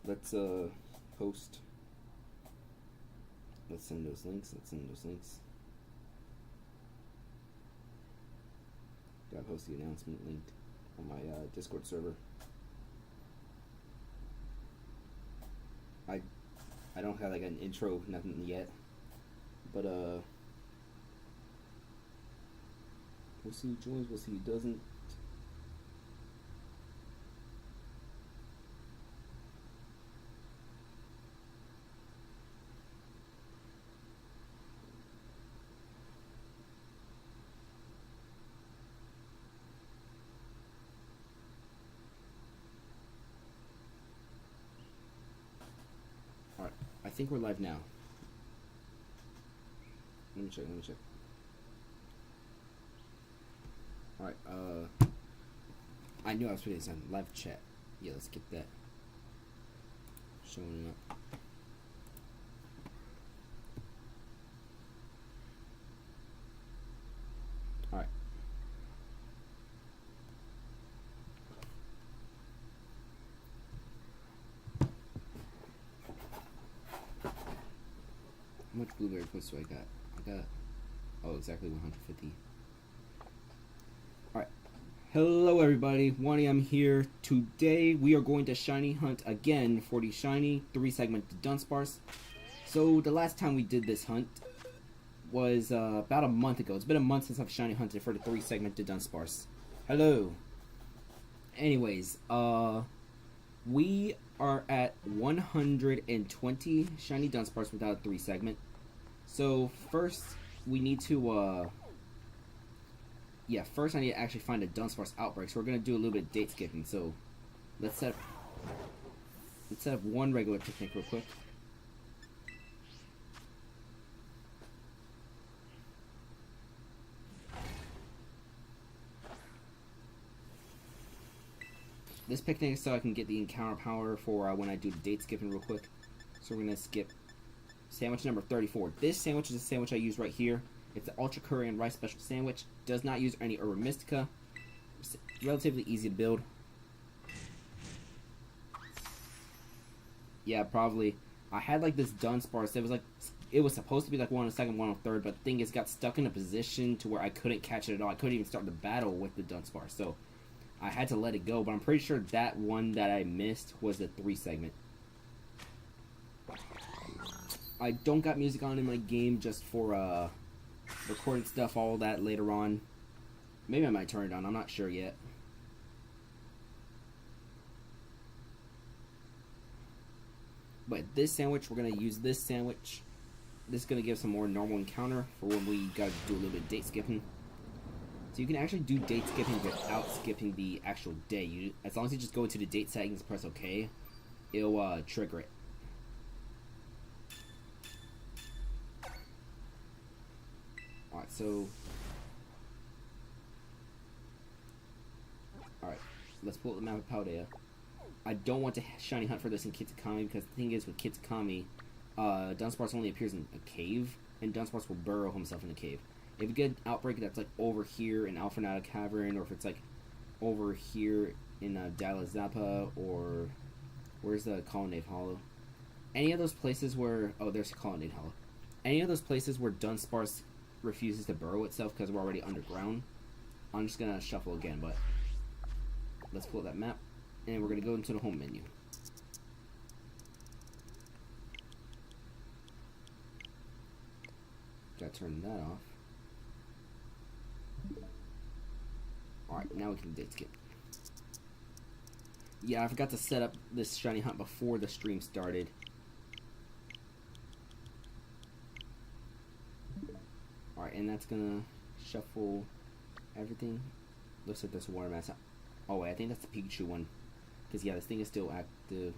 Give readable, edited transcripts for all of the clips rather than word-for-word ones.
Let's post. Let's send those links. Gotta post the announcement link on my Discord server. I don't have like an intro, nothing yet, but we'll see who joins. We'll see who doesn't. I think we're live now. Let me check. Alright, I knew I was putting this on live chat. Yeah, let's get that showing up. Alright. How much blueberry points do I got? Oh, exactly 150. Alright. Hello everybody, 1am here. Today we are going to shiny hunt again for the Shiny Three Segment Dudunsparce. So the last time we did this hunt was about a month ago. It's been a month since I've shiny hunted for the 3 segment Dudunsparce. Hello. Anyways, we are at 120 shiny Dunsparce without a 3 segment. So first we need to first I need to actually find a Dunsparce outbreak. So we're gonna do a little bit of date skipping. So let's set up one regular picnic real quick. This picnic is so I can get the encounter power for when I do the date skipping real quick. So we're gonna skip sandwich number 34. This sandwich is a sandwich I use right here. It's an ultra curry and rice special sandwich. Does not use any herba mystica. It's relatively easy to build. Yeah, probably. I had like this Dunsparce. It was supposed to be like one on the second, one on the third, but the thing is, got stuck in a position to where I couldn't catch it at all. I couldn't even start the battle with the Dunsparce. So I had to let it go, but I'm pretty sure that one that I missed was the 3 segment. I don't got music on in my game just for recording stuff, all that later on. Maybe I might turn it on, I'm not sure yet. But this sandwich, we're going to use this sandwich. This is going to give some more normal encounter for when we got to do a little bit of date skipping. So you can actually do date skipping without skipping the actual day. As long as you just go into the date settings and press OK, it'll trigger it. Alright, so... Alright, let's pull up the map of Paldea. I don't want to shiny hunt for this in Kitakami because the thing is with Kitakami, Dunsparce only appears in a cave, and Dunsparce will burrow himself in a cave. If you get an outbreak that's like over here in Alphanata Cavern, or if it's like over here in Dalazapa, or where's the Colonnade Hollow? Any of those places where... Oh, there's Colonnade Hollow. Any of those places where Dunsparce refuses to burrow itself because we're already underground. I'm just gonna shuffle again, but let's pull up that map, and we're gonna go into the home menu. Gotta turn that off. Alright, now we can date skip. Yeah, I forgot to set up this shiny hunt before the stream started. Alright, and that's gonna shuffle everything. Looks like there's a water mass. Oh wait, I think that's the Pikachu one. Because yeah, this thing is still active.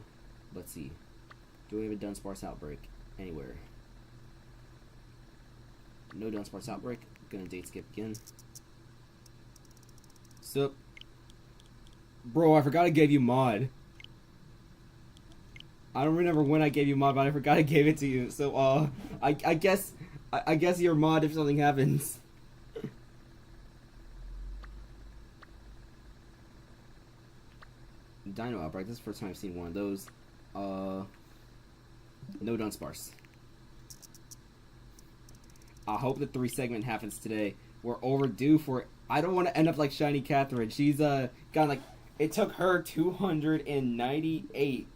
Let's see. Do we have a Dunsparce outbreak anywhere? No Dunsparce outbreak. Gonna date skip again. Sup? Bro, I forgot I gave you mod. I don't remember when I gave you mod, but I forgot I gave it to you. So, I guess you're mod if something happens. Dino outbreak. This is the first time I've seen one of those. No Dunsparce. I hope the 3 segment happens today. We're overdue for it. I don't want to end up like Shiny Catherine. She's got like, it took her 298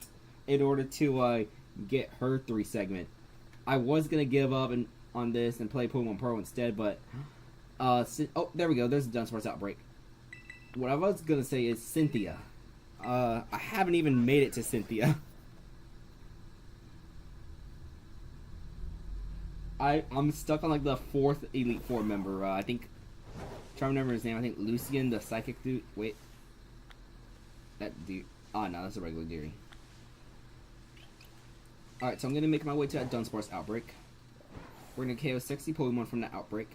in order to get her 3 segment. I was gonna give up on this and play Pokemon Pro instead, but oh, there we go. There's a Dunsparce outbreak. What I was gonna say is Cynthia. I haven't even made it to Cynthia. I'm stuck on like the 4th Elite Four member. I think, trying to remember his name. I think Lucian, the psychic dude. Wait, that dude. Oh no, that's a regular Deary. All right, so I'm gonna make my way to that Dunsparce outbreak. We're gonna KO 60 Pokemon from that outbreak,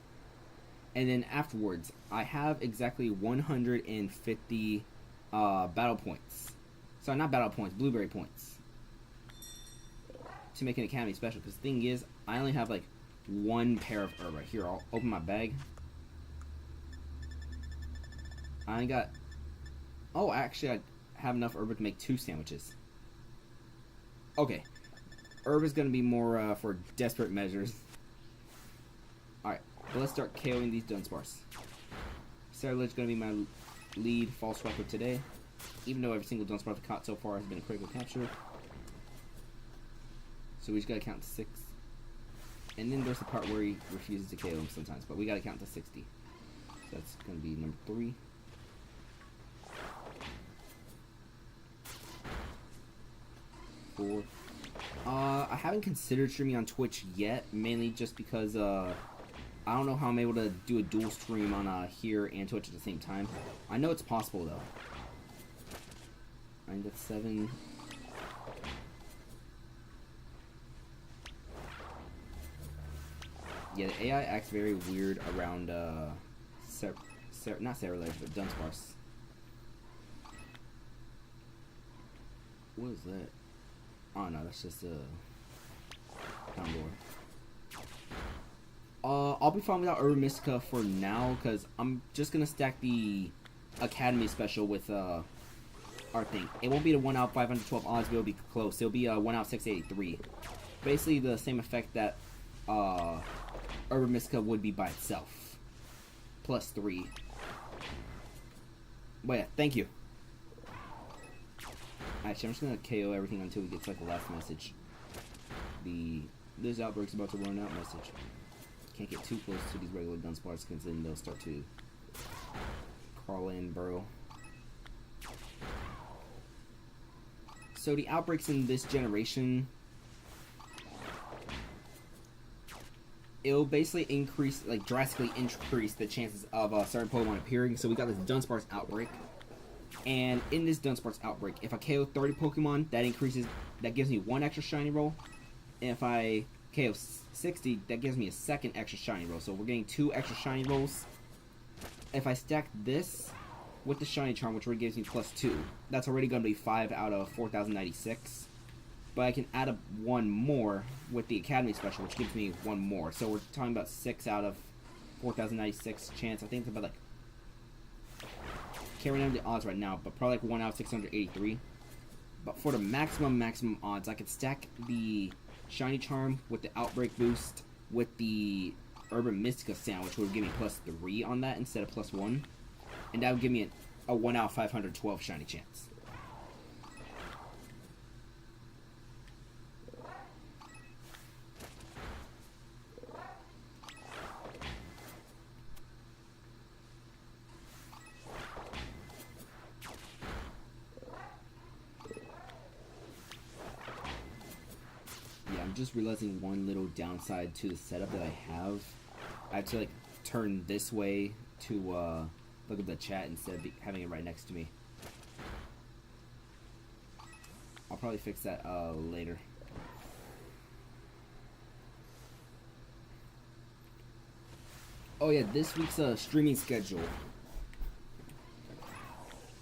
and then afterwards, I have exactly 150 battle points. Sorry, not battle points, blueberry points to make an Academy special. Because the thing is, I only have like 1 pair of herb right here. I'll open my bag. I got. Oh, actually, I have enough herb to make 2 sandwiches. Okay, herb is gonna be more for desperate measures. All right, well, let's start KOing these Dunsparce. Sarah is gonna be my lead false swiper today, even though every single Dunsparce I've caught so far has been a critical capture. So we just gotta count to 6. And then there's the part where he refuses to KO him sometimes, but we gotta count to 60. So that's gonna be number 3. Four. I haven't considered streaming on Twitch yet, mainly just because I don't know how I'm able to do a dual stream on here and Twitch at the same time. I know it's possible though. I think that's 7. Yeah, the AI acts very weird around not Cerulege, but Dunsparce. What is that? Oh no, that's just a Condor. I'll be fine without Urban Mystica for now, because I'm just gonna stack the Academy special with our thing. It won't be the 1 out 512 odds, but it'll be close. It'll be 1 out 683. Basically the same effect that Urban Mystica would be by itself. Plus 3. But yeah, thank you. Actually, I'm just gonna KO everything until we get to like the last message. This outbreak's about to run out message. Can't get too close to these regular Dunsparce because then they'll start to crawl in, burrow. So the outbreaks in this generation, it'll basically increase, like drastically increase the chances of certain Pokemon appearing. So we got this Dunsparce outbreak. And in this Dunsparce outbreak, if I KO 30 Pokemon, that gives me 1 extra shiny roll. And if I KO 60, that gives me a 2nd extra shiny roll. So we're getting 2 extra shiny rolls. If I stack this with the shiny charm, which already gives me plus 2, that's already going to be 5 out of 4,096. But I can add up 1 more with the Academy special, which gives me 1 more. So we're talking about 6 out of 4,096 chance. I think it's about like, can't remember the odds right now, but probably like 1 out of 683. But for the maximum odds, I could stack the Shiny Charm with the Outbreak boost with the Urban Mystica sandwich, which would give me plus 3 on that instead of plus 1. And that would give me a 1 out of 512 shiny chance. Just realizing one little downside to the setup that I have. I have to like turn this way to look at the chat instead of having it right next to me. I'll probably fix that later. Oh yeah, this week's streaming schedule.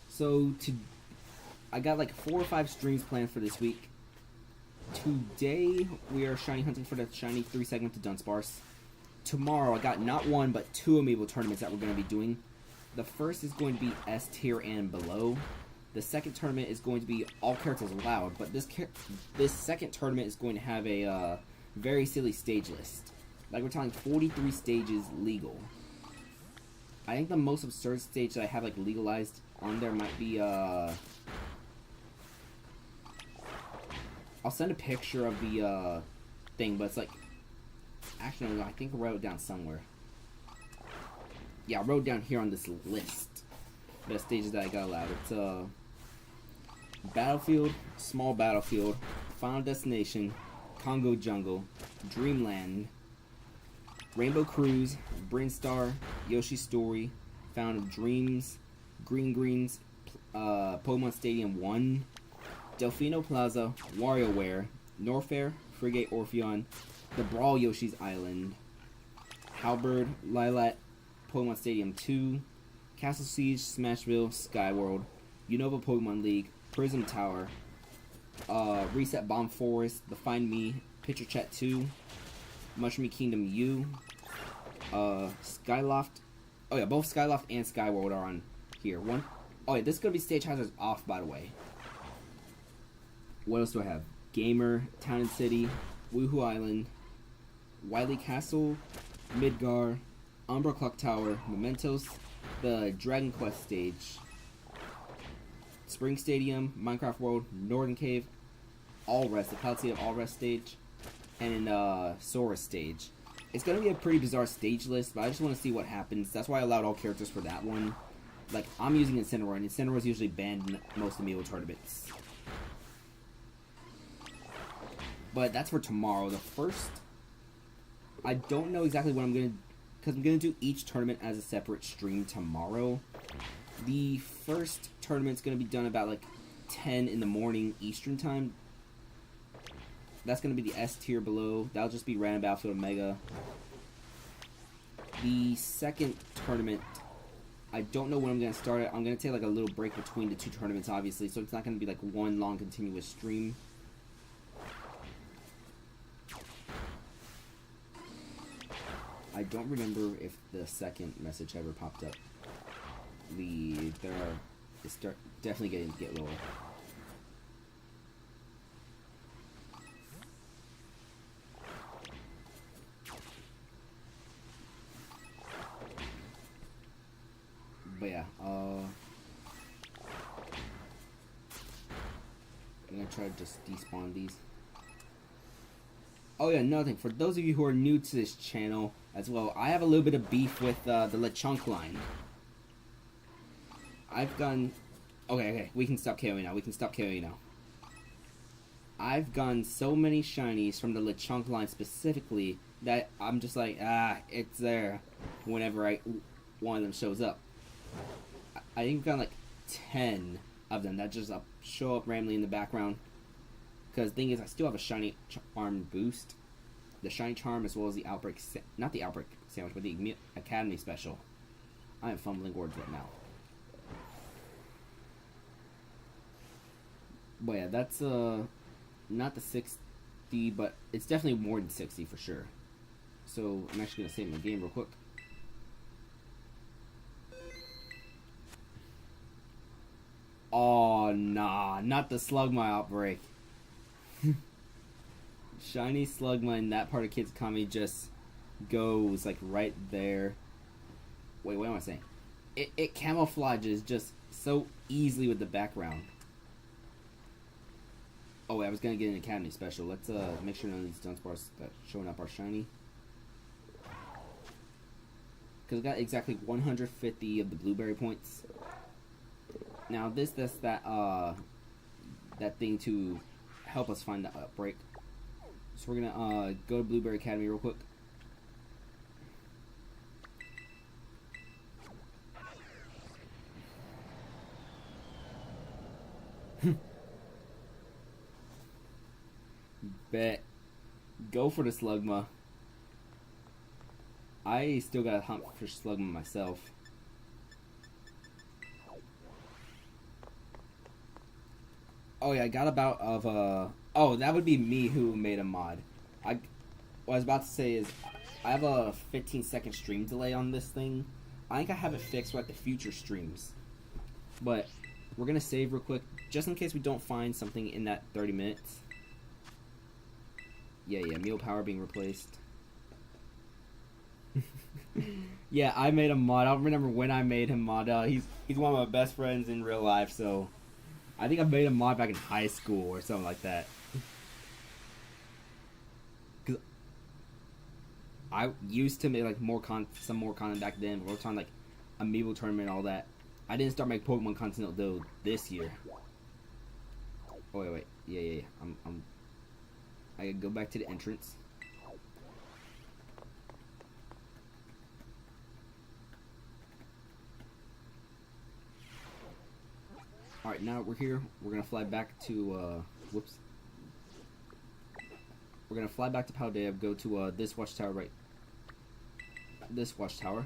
So I got like 4 or 5 streams planned for this week. Today, we are shiny hunting for the Shiny 3 Segment Dudunsparce. Tomorrow, I got not 1, but 2 amiibo tournaments that we're going to be doing. The first is going to be S tier and below. The second tournament is going to be all characters allowed, but this second tournament is going to have a very silly stage list. Like, we're talking 43 stages legal. I think the most absurd stage that I have, like, legalized on there might be, I'll send a picture of the, thing, but it's like, actually, no, I think I wrote it down somewhere. Yeah, I wrote it down here on this list. The stages that I got allowed. It's, Battlefield, Small Battlefield, Final Destination, Congo Jungle, Dreamland, Rainbow Cruise, Brinstar, Yoshi's Story, Fountain of Dreams, Green Greens, Pokemon Stadium 1, Delfino Plaza, WarioWare, Norfair, Frigate Orpheon, The Brawl Yoshi's Island, Halberd, Lilat, Pokemon Stadium 2, Castle Siege, Smashville, Skyworld, Unova Pokemon League, Prism Tower, Reset Bomb Forest, The Find Me, Picture Chat 2, Mushroomy Kingdom U, Skyloft. Oh yeah, both Skyloft and Skyworld are on here. Oh yeah, this is gonna be stage hazards off, by the way. What else do I have? Gamer, Town and City, Woohoo Island, Wily Castle, Midgar, Umbra Clock Tower, Mementos, the Dragon Quest stage, Spring Stadium, Minecraft World, Northern Cave, All Rest, the Cloud City of All Rest stage, and Sora stage. It's going to be a pretty bizarre stage list, but I just want to see what happens. That's why I allowed all characters for that one. Like, I'm using Incineroar, and Incineroar is usually banned in most of Melee tournaments. But that's for tomorrow. The first, I don't know exactly what I'm going to, because I'm going to do each tournament as a separate stream tomorrow. The first tournament's going to be done about, like, 10 in the morning Eastern time. That's going to be the S tier below. That'll just be Random Battlefield Omega. The second tournament, I don't know when I'm going to start it. I'm going to take, like, a little break between the two tournaments, obviously, so it's not going to be, like, one long continuous stream. I don't remember if the second message ever popped up. It's definitely getting to get lower. But yeah, I'm gonna try to just despawn these. Oh yeah, another thing, for those of you who are new to this channel as well, I have a little bit of beef with the Lechonk line. I've gone... Okay, we can stop KOing now. I've gotten so many shinies from the Lechonk line specifically that I'm just like, it's there whenever one of them shows up. I think I've gotten like 10 of them that just show up randomly in the background. Because the thing is, I still have a Shiny Charm boost. The Shiny Charm as well as the Outbreak... Not the Outbreak Sandwich, but the Academy Special. I am fumbling words right now. But yeah, that's not the 60, but it's definitely more than 60 for sure. So I'm actually gonna save my game real quick. Oh nah, not the Slugma outbreak. Shiny Slugma in that part of Kids Kami just goes like right there. Wait, what am I saying? It camouflages just so easily with the background. Oh, wait, I was gonna get an Academy Special. Let's make sure none of these Dunsparce that showing up are shiny. Because I got exactly 150 of the Blueberry points. Now that's that thing to help us find the outbreak. So we're gonna go to Blueberry Academy real quick. Bet. Go for the Slugma. I still got a hump for Slugma myself. Oh yeah, I got a bout of oh, that would be me who made a mod. What I was about to say is I have a 15-second stream delay on this thing. I think I have it fixed for like the future streams. But We're gonna save real quick, just in case we don't find something in that 30 minutes. Yeah, meal power being replaced. Yeah, I made a mod. I don't remember when I made him mod. He's one of my best friends in real life, so I think I made a mod back in high school or something like that. Cause I used to make like some more content back then. We're talking like Amiibo tournament and all that. I didn't start making Pokemon content though this year. Oh wait, yeah. I gotta go back to the entrance. Alright, now we're here. We're gonna fly back to, whoops. We're gonna fly back to Paldea, go to, this watchtower right. This watchtower.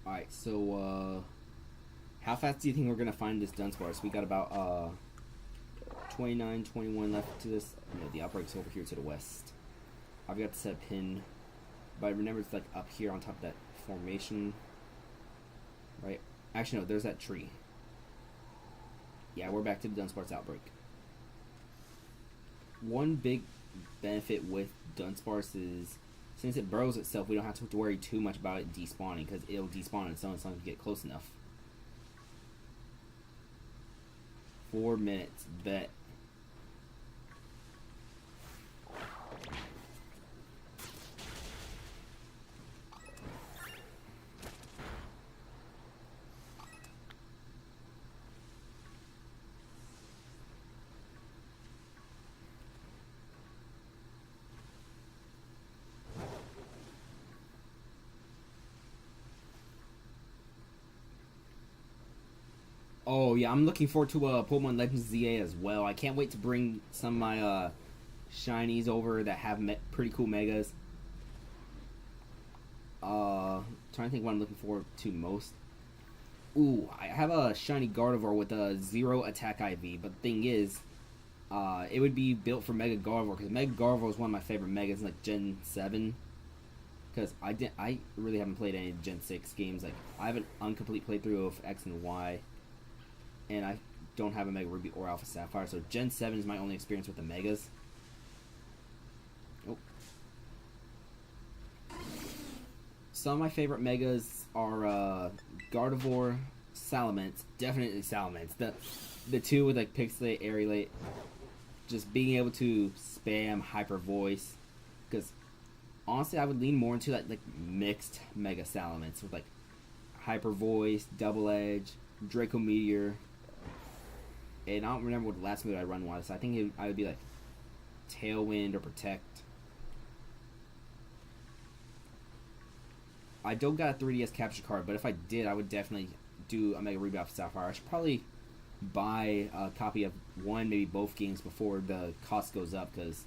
Alright, so, how fast do you think we're gonna find this Dudunsparce? We got about, 29, 21 left to this. No, the outbreak's over here to the west. I've got to set a pin, but remember it's like up here on top of that formation, right? Actually, no, there's that tree. Yeah, we're back to the Dudunsparce outbreak. One big benefit with Dudunsparce is, since it burrows itself, we don't have to worry too much about it despawning, because it'll despawn on its own as long as we get close enough. 4 minutes, bet. Oh yeah, I'm looking forward to Pokemon Legends ZA as well. I can't wait to bring some of my shinies over that have pretty cool megas. Trying to think what I'm looking forward to most. Ooh, I have a shiny Gardevoir with a 0 attack IV, but the thing is, it would be built for Mega Gardevoir, because Mega Gardevoir is one of my favorite megas in like Gen 7. Because I really haven't played any Gen 6 games. Like, I have an incomplete playthrough of X and Y. And I don't have a Mega Ruby or Alpha Sapphire, so Gen 7 is my only experience with the Megas. Oh. Some of my favorite Megas are Gardevoir, Salamence, definitely Salamence. The two with like Pixelate, Aerolate, just being able to spam Hyper Voice. Because honestly, I would lean more into that like mixed Mega Salamence with like Hyper Voice, Double Edge, Draco Meteor. And I don't remember what the last move I run was. I think I would be like Tailwind or Protect. I don't got a 3DS capture card, but if I did, I would definitely do a Mega Ruby Alpha Sapphire. I should probably buy a copy of one, maybe both games before the cost goes up, because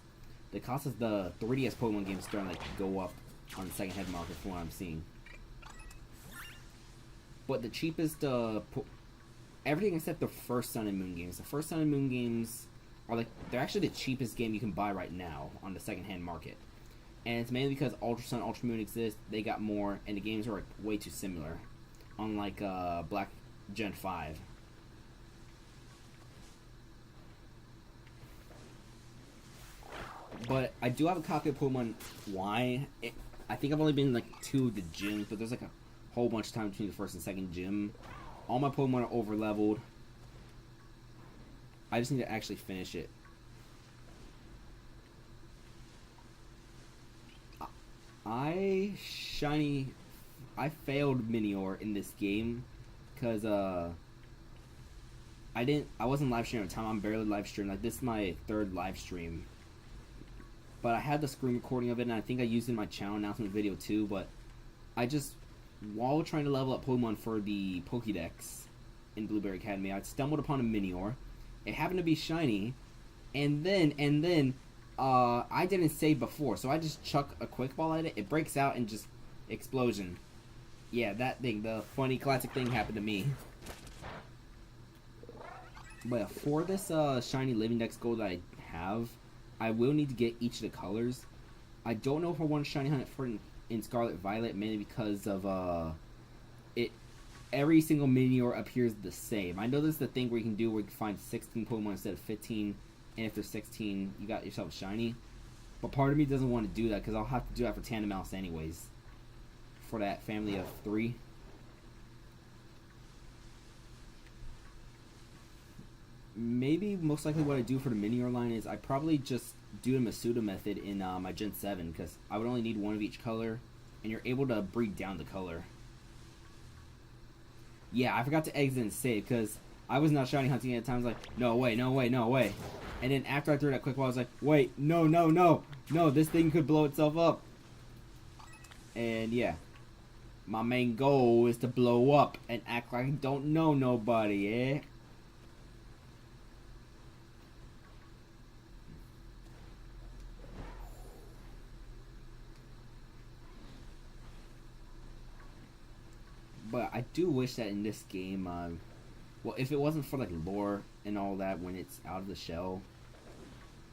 the cost of the 3DS Pokemon games is starting to like go up on the second-hand market from what I'm seeing. But the cheapest everything except the first Sun and Moon games. The first Sun and Moon games are like, they're actually the cheapest game you can buy right now on the second-hand market. And it's mainly because Ultra Sun, Ultra Moon exist, they got more, and the games are like way too similar. Unlike Black Gen 5. But I do have a copy of Pokemon Y. I think I've only been like 2 of the gyms, but there's like a whole bunch of time between the first and second gym. All my Pokemon are over leveled. I just need to actually finish it. I failed Minior in this game because I wasn't live streaming at the time. I'm barely live streaming. Like, this is my 3rd live stream. But I had the screen recording of it, and I think I used it in my channel announcement video too. But I just, while trying to level up Pokemon for the Pokédex in Blueberry Academy, I stumbled upon a Minior. It happened to be shiny, and then I didn't save before, so I just chuck a quick ball at it. It breaks out and just explosion. Yeah, that thing, the funny classic thing happened to me. But yeah, for this shiny living dex gold that I have, I will need to get each of the colors. I don't know if I want to shiny hunt for in Scarlet Violet, mainly because of it. Every single Minior appears the same. I know there's the thing where you can do where you can find 16 Pokemon instead of 15, and if there's 16, you got yourself a shiny. But part of me doesn't want to do that because I'll have to do that for Tandem Mouse anyways. For that family of 3. Maybe most likely what I do for the Minior line is I probably just do the Masuda method in my Gen 7 because I would only need one of each color and you're able to breed down the color. Yeah, I forgot to exit and save because I was not shiny hunting at the time. I was like, no way, no way, no way. And then after I threw that quick ball, I was like, wait, no, no, no. No, this thing could blow itself up. And yeah. My main goal is to blow up and act like I don't know nobody, eh? But I do wish that in this game, well, if it wasn't for like lore and all that when it's out of the shell,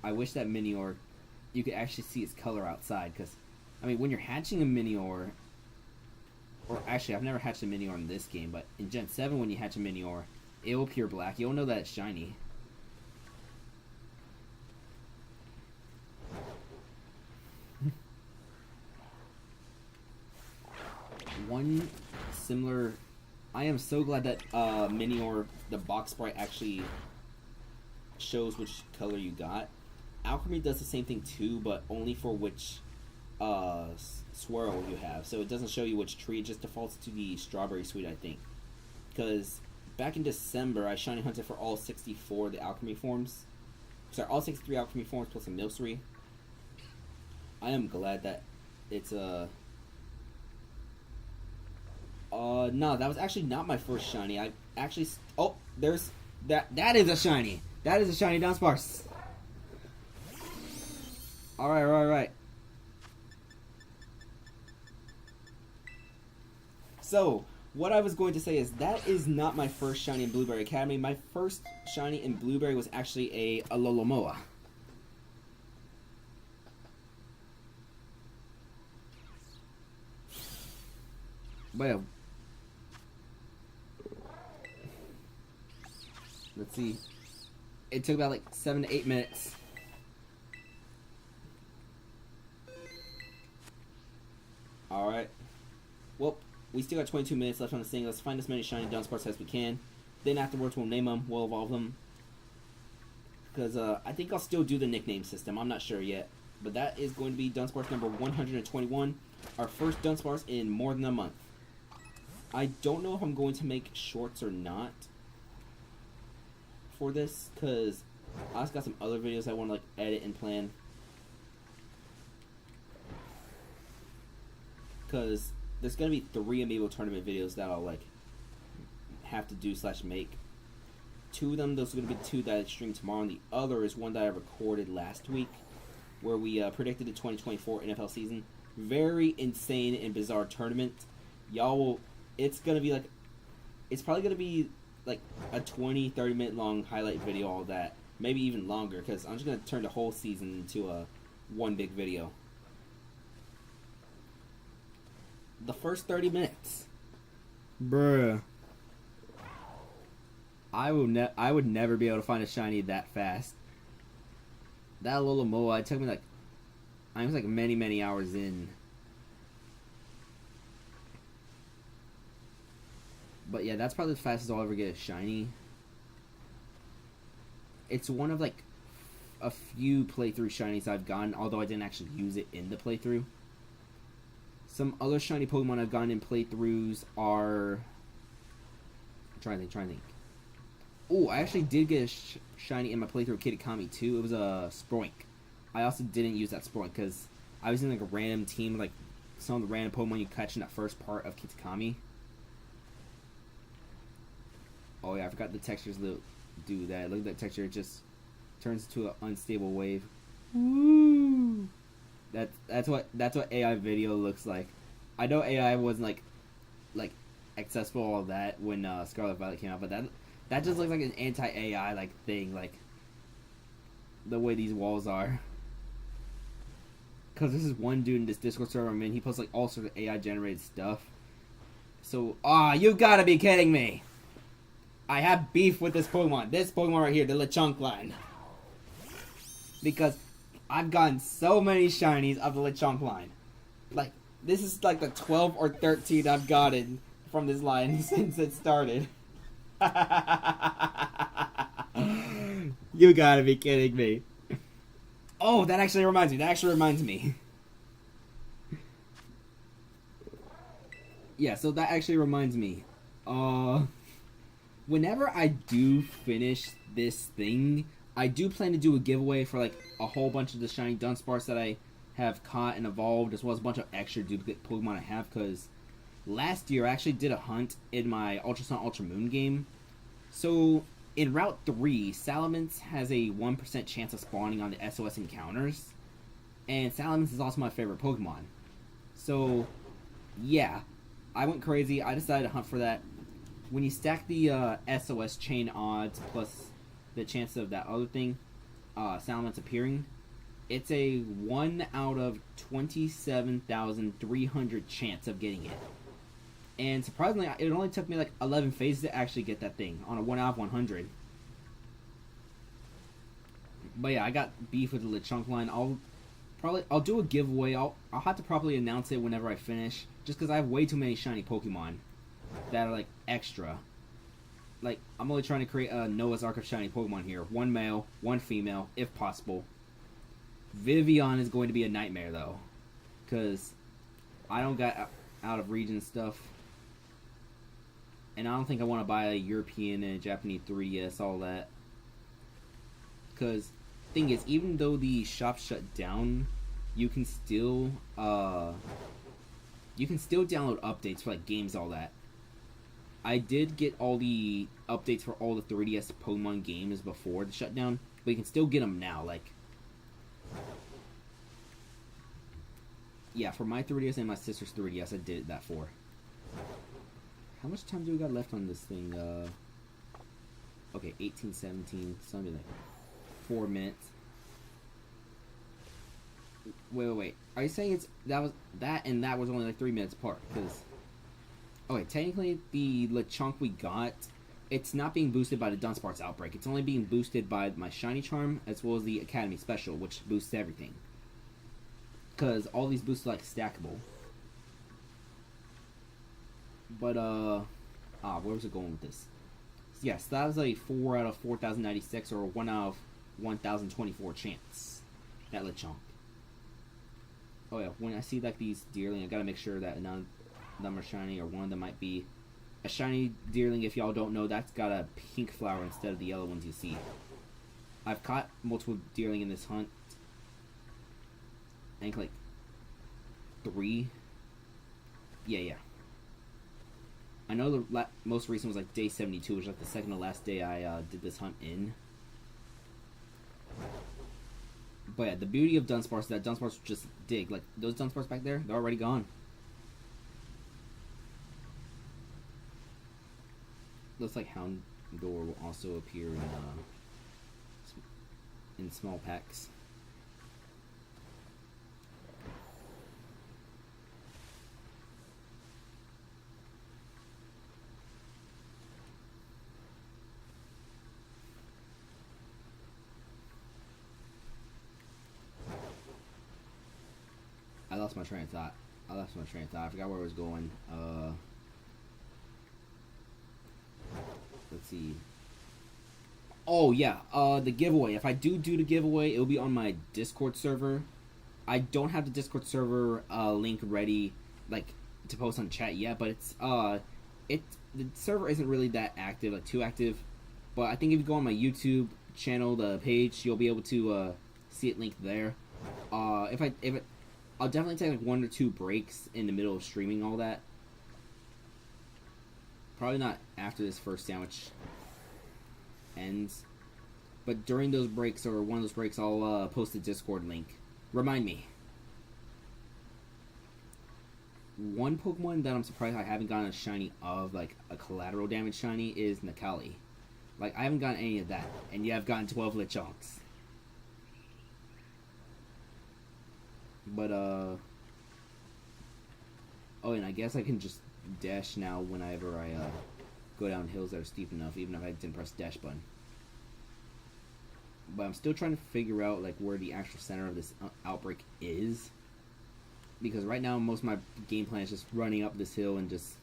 I wish that Minior, you could actually see its color outside. Because, I mean, when you're hatching a Minior, or actually, I've never hatched a Minior in this game, but in Gen 7, when you hatch a Minior, it will appear black. You'll know that it's shiny. One similar... I am so glad that Minior, the box sprite, actually shows which color you got. Alchemy does the same thing too, but only for which swirl you have. So it doesn't show you which tree, it just defaults to the strawberry sweet, I think. Because back in December, I shiny hunted for all 64 of the alchemy forms. Sorry, all 63 alchemy forms plus a Milcery. I am glad that it's no, that was actually not my first shiny. I actually... Oh, there's... That is a shiny. That is a shiny Dudunsparce. Alright, right. So, what I was going to say is that is not my first shiny in Blueberry Academy. My first shiny in Blueberry was actually a Lolomoa. But yeah. Let's see. It took about like 7 to 8 minutes. Alright. Well, we still got 22 minutes left on this thing. Let's find as many shiny Dudunsparce as we can. Then afterwards we'll name them. We'll evolve them. Because I think I'll still do the nickname system. I'm not sure yet. But that is going to be Dudunsparce number 121. Our first Dudunsparce in more than a month. I don't know if I'm going to make shorts or not for this, because I also got some other videos I want to like edit and plan. Because there's going to be 3 Amiibo tournament videos that I'll like have to do / make. 2 of them, those are going to be 2 that I stream tomorrow, and the other is one that I recorded last week, where we predicted the 2024 NFL season. Very insane and bizarre tournament. Y'all will... It's going to be like... It's probably going to be like a 20-30 minute long highlight video, all that. Maybe even longer, because I'm just going to turn the whole season into a one big video. The first 30 minutes. Bruh. I would never be able to find a shiny that fast. That Lolomoa, it took me like... I was like many hours in. But yeah, that's probably the fastest I'll ever get a shiny. It's one of like a few playthrough shinies I've gotten, although I didn't actually use it in the playthrough. Some other shiny Pokemon I've gotten in playthroughs are... I'm trying to think. Oh, I actually did get a shiny in my playthrough of Kitakami too. It was a Sproink. I also didn't use that Sproink because I was in like a random team, like some of the random Pokemon you catch in that first part of Kitakami. Oh yeah, I forgot the textures do that. Look at that texture; it just turns into an unstable wave. Woo! That's what AI video looks like. I know AI wasn't like accessible all that when Scarlet Violet came out, but That just looks like an anti-AI like thing, like the way these walls are. Because this is one dude in this Discord server, man. He posts like all sorts of AI generated stuff. So, you gotta be kidding me! I have beef with this Pokemon. This Pokemon right here, the Lechonk line. Because I've gotten so many shinies of the Lechonk line. Like, this is like the 12 or 13 I've gotten from this line since it started. You gotta be kidding me. Oh, that actually reminds me. Yeah, so that actually reminds me. Whenever I do finish this thing, I do plan to do a giveaway for like a whole bunch of the shiny Dunsparce that I have caught and evolved, as well as a bunch of extra duplicate Pokemon I have, because last year I actually did a hunt in my Ultra Sun Ultra Moon game. So in Route 3, Salamence has a 1% chance of spawning on the SOS encounters, and Salamence is also my favorite Pokemon. So yeah, I went crazy. I decided to hunt for that. When you stack the SOS chain odds plus the chance of that other thing, Salamence appearing, it's a 1 out of 27,300 chance of getting it. And surprisingly, it only took me like 11 phases to actually get that thing on a 1 out of 100. But yeah, I got beef with the Lechonk line. I'll do a giveaway. I'll have to properly announce it whenever I finish, just because I have way too many shiny Pokemon that are like extra. Like, I'm only trying to create a Noah's Ark of shiny Pokemon here. 1 male, 1 female, if possible. Vivian is going to be a nightmare though, because I don't got out of region stuff, and I don't think I want to buy a European and a Japanese 3DS, all that. Because thing is, even though the shop shut down, you can still download updates for like games, all that. I did get all the updates for all the 3DS Pokemon games before the shutdown, but you can still get them now. Like, yeah, for my 3DS and my sister's 3DS, I did that for. How much time do we got left on this thing? Okay, 18, 17, something like 4 minutes. Wait. Are you saying that was only like 3 minutes apart? Because, okay, technically the Lechonk we got, it's not being boosted by the Dunsparce outbreak. It's only being boosted by my Shiny Charm as well as the Academy Special, which boosts everything. Because all these boosts are like stackable. But where was it going with this? Yes, that was a 4 out of 4,096 or a 1 out of 1,024 chance. That Lechonk. Oh yeah, when I see like these Deerling, I gotta make sure that none of them are shiny, or one of them might be a shiny Deerling. If y'all don't know, that's got a pink flower instead of the yellow ones you see. I've caught multiple Deerling in this hunt. I think like 3. Yeah. I know the most recent was like day 72, which was like the second to last day I did this hunt in. But yeah, the beauty of Dunsparce is that Dunsparce just dig. Like, those Dunsparce back there, they're already gone. Looks like Houndour will also appear in small packs. I lost my train of thought. I forgot where I was going. Let's see. Oh, yeah. The giveaway. If I do the giveaway, it'll be on my Discord server. I don't have the Discord server link ready, like, to post on chat yet, but the server isn't really that active, like, too active. But I think if you go on my YouTube channel, the page, you'll be able to see it linked there. I'll definitely take like 1 or 2 breaks in the middle of streaming all that. Probably not after this first sandwich ends. But during those breaks, or one of those breaks, I'll post the Discord link. Remind me. One Pokemon that I'm surprised I haven't gotten a shiny of, like a collateral damage shiny, is Necalli. Like, I haven't gotten any of that. And yeah, I've gotten 12 Lechonks. But, oh, and I guess I can just dash now whenever I, go down hills that are steep enough, even if I didn't press the dash button. But I'm still trying to figure out, like, where the actual center of this outbreak is. Because right now, most of my game plan is just running up this hill and just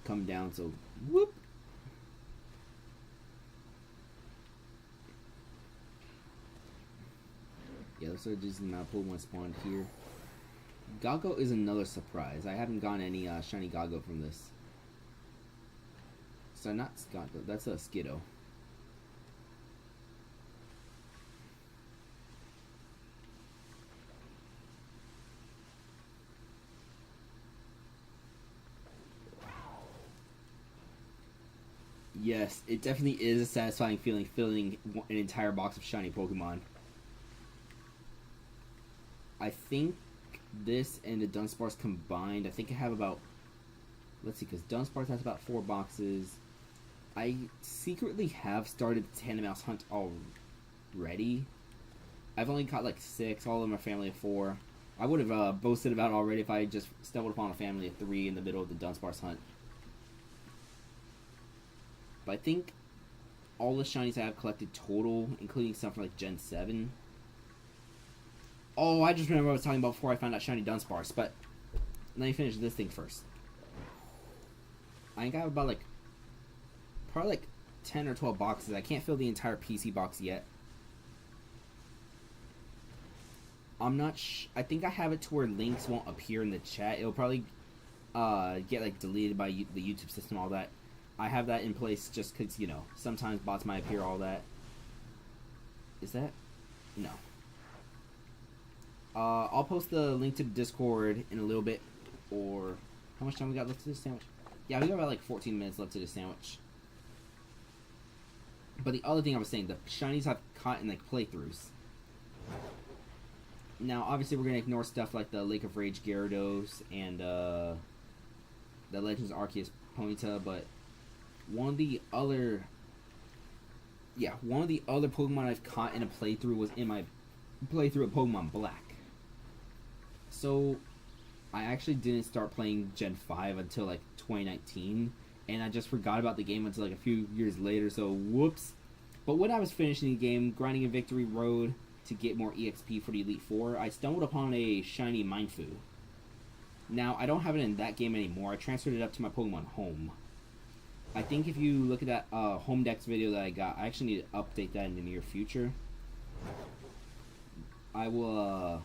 come down, so, whoop! Yeah, those are just my Pokemon spawned here. Gago is another surprise. I haven't gotten any shiny Gago from this. So not Gago, that's a Skiddo. Yes, it definitely is a satisfying feeling filling an entire box of shiny Pokemon. I think this and the Dudunsparce combined, I think I have about, let's see, because Dudunsparce has about 4 boxes. I secretly have started the Tandem Mouse hunt already. I've only caught like 6, all of them are family of 4. I would have boasted about it already if I just stumbled upon a family of 3 in the middle of the Dudunsparce hunt. But I think all the shinies I have collected total, including some from like Gen 7. Oh, I just remember what I was talking about before I found out Shiny Dudunsparce, but let me finish this thing first. I think I have about like, probably like 10 or 12 boxes. I can't fill the entire PC box yet. I'm not I think I have it to where links won't appear in the chat. It'll probably get like deleted by the YouTube system, all that. I have that in place just because, you know, sometimes bots might appear, all that. Is that? No. I'll post the link to the Discord in a little bit, or how much time we got left to this sandwich? Yeah, we got about like 14 minutes left to this sandwich. But the other thing I was saying, the shinies I've caught in like playthroughs. Now, obviously, we're gonna ignore stuff like the Lake of Rage Gyarados and the Legends Arceus Ponyta, but one of the other Pokemon I've caught in a playthrough was in my playthrough of Pokemon Black. So, I actually didn't start playing Gen 5 until like 2019, and I just forgot about the game until like a few years later, so whoops. But when I was finishing the game, grinding a victory road to get more EXP for the Elite Four, I stumbled upon a shiny Mindfu. Now, I don't have it in that game anymore. I transferred it up to my Pokemon Home. I think if you look at that Home Dex video that I got, I actually need to update that in the near future. I will,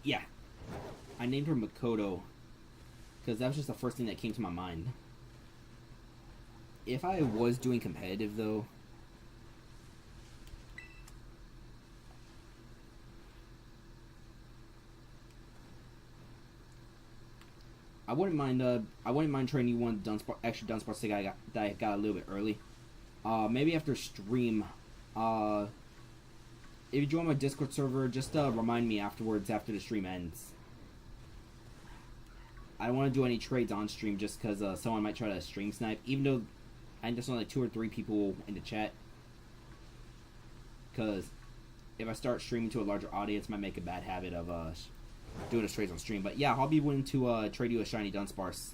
yeah. I named her Makoto, because that was just the first thing that came to my mind. If I was doing competitive, though, I wouldn't mind training one extra Dudunsparce that I got a little bit early. Maybe after stream. If you join my Discord server, just remind me afterwards after the stream ends. I don't want to do any trades on stream just because someone might try to stream snipe, even though I think there's only like 2 or 3 people in the chat. Because if I start streaming to a larger audience, I might make a bad habit of doing a trades on stream. But yeah, I'll be willing to trade you a shiny Dudunsparce.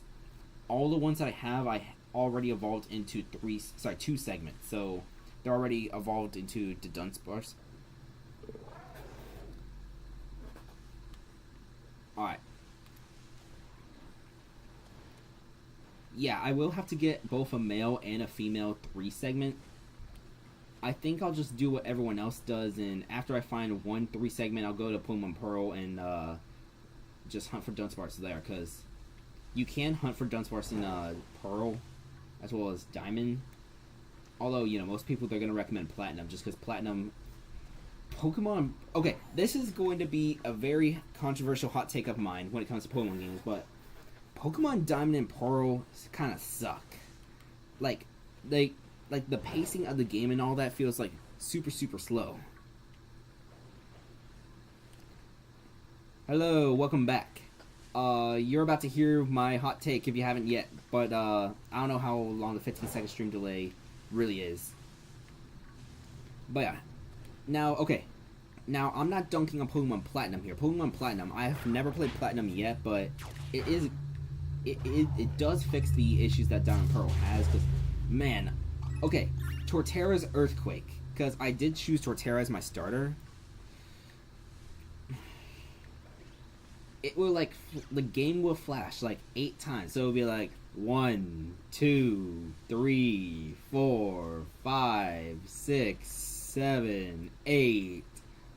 All the ones that I have, I already evolved into 2 segments, so they're already evolved into the Dudunsparce. Alright. Yeah, I will have to get both a male and a female 3 segment. I think I'll just do what everyone else does, and after I find one 3 segment, I'll go to Pokemon Pearl and just hunt for Dudunsparce there, because you can hunt for Dudunsparce in Pearl as well as Diamond. Although, you know, most people, they're going to recommend Platinum just because Platinum Pokemon... Okay, this is going to be a very controversial hot take of mine when it comes to Pokemon games, but Pokemon Diamond and Pearl kind of suck. Like the pacing of the game and all that feels like super slow. Hello, welcome back. You're about to hear my hot take if you haven't yet, but I don't know how long the 15-second stream delay Really is. But yeah. Now, okay. Now, I'm not dunking on Pokemon Platinum here. Pokemon Platinum, I have never played Platinum yet, but it is... It does fix the issues that Diamond Pearl has, because, man... Okay, Torterra's Earthquake, because I did choose Torterra as my starter. It will, like, the game will flash, like, 8 times. So it'll be like, 1, 2, 3, 4, 5, 6, 7, 8.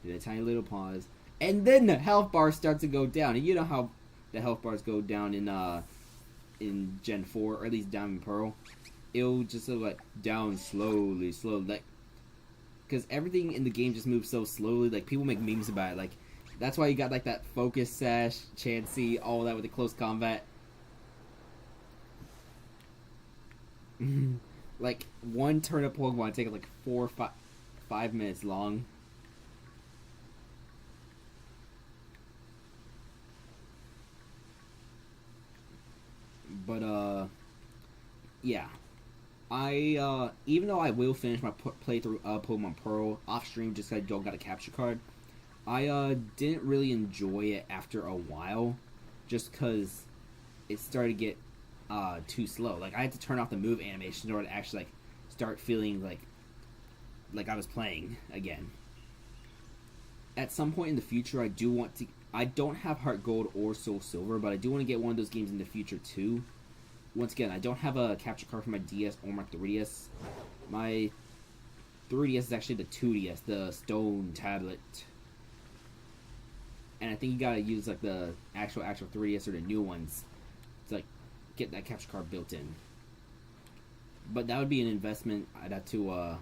And a tiny little pause. And then the health bars start to go down. And you know how the health bars go down in Gen 4, or at least Diamond Pearl. It'll just sort of, like, down slowly, like, because everything in the game just moves so slowly. Like, people make memes about it. Like, that's why you got, like, that Focus Sash, Chansey, all that with the close combat. Like, one turn of Pokemon takes, like, 4 or 5 minutes long. But, yeah. Even though I will finish my playthrough of Pokemon Pearl off stream just because I don't got a capture card, I didn't really enjoy it after a while, just because it started to get too slow. Like, I had to turn off the move animation in order to actually, like, start feeling like I was playing again. At some point in the future, I do want to... I don't have Heart Gold or Soul Silver, but I do want to get one of those games in the future too. Once again, I don't have a capture card for my DS or my 3DS. My 3DS is actually the 2DS, the Stone Tablet. And I think you gotta use, like, the actual 3DS or the new ones to, like, get that capture card built in. But that would be an investment I'd have to,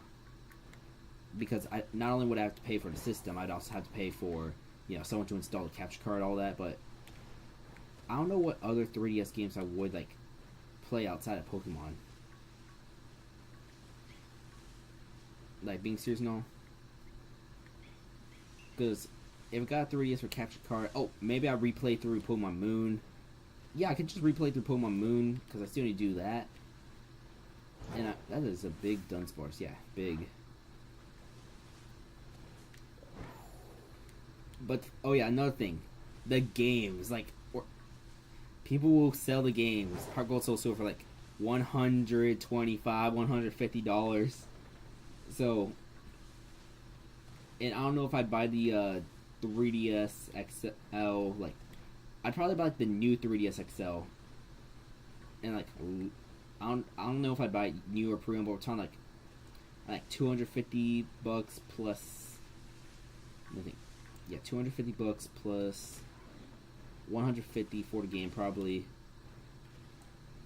because I not only would I have to pay for the system, I'd also have to pay for, you know, someone to install the capture card, all that. But I don't know what other 3DS games I would, like, play outside of Pokemon. Like, being serious and all. Because if I got a 3DS for capture card... Oh, maybe I replay through Pokemon Moon. Yeah, I could just replay through Pokemon Moon, because I still need to do that. And that is a big Dunsparce. Yeah, big. But, oh yeah, another thing. The games. Like, people will sell the games, Heart Gold, Soul Silver, for like $125, $150. So, and I don't know if I'd buy the 3DS XL. Like, I'd probably buy, like, the new 3DS XL. And, like, I don't know if I'd buy new or pre-owned, but we're talking like $250 plus. I think, yeah, $250 plus $150 for the game probably.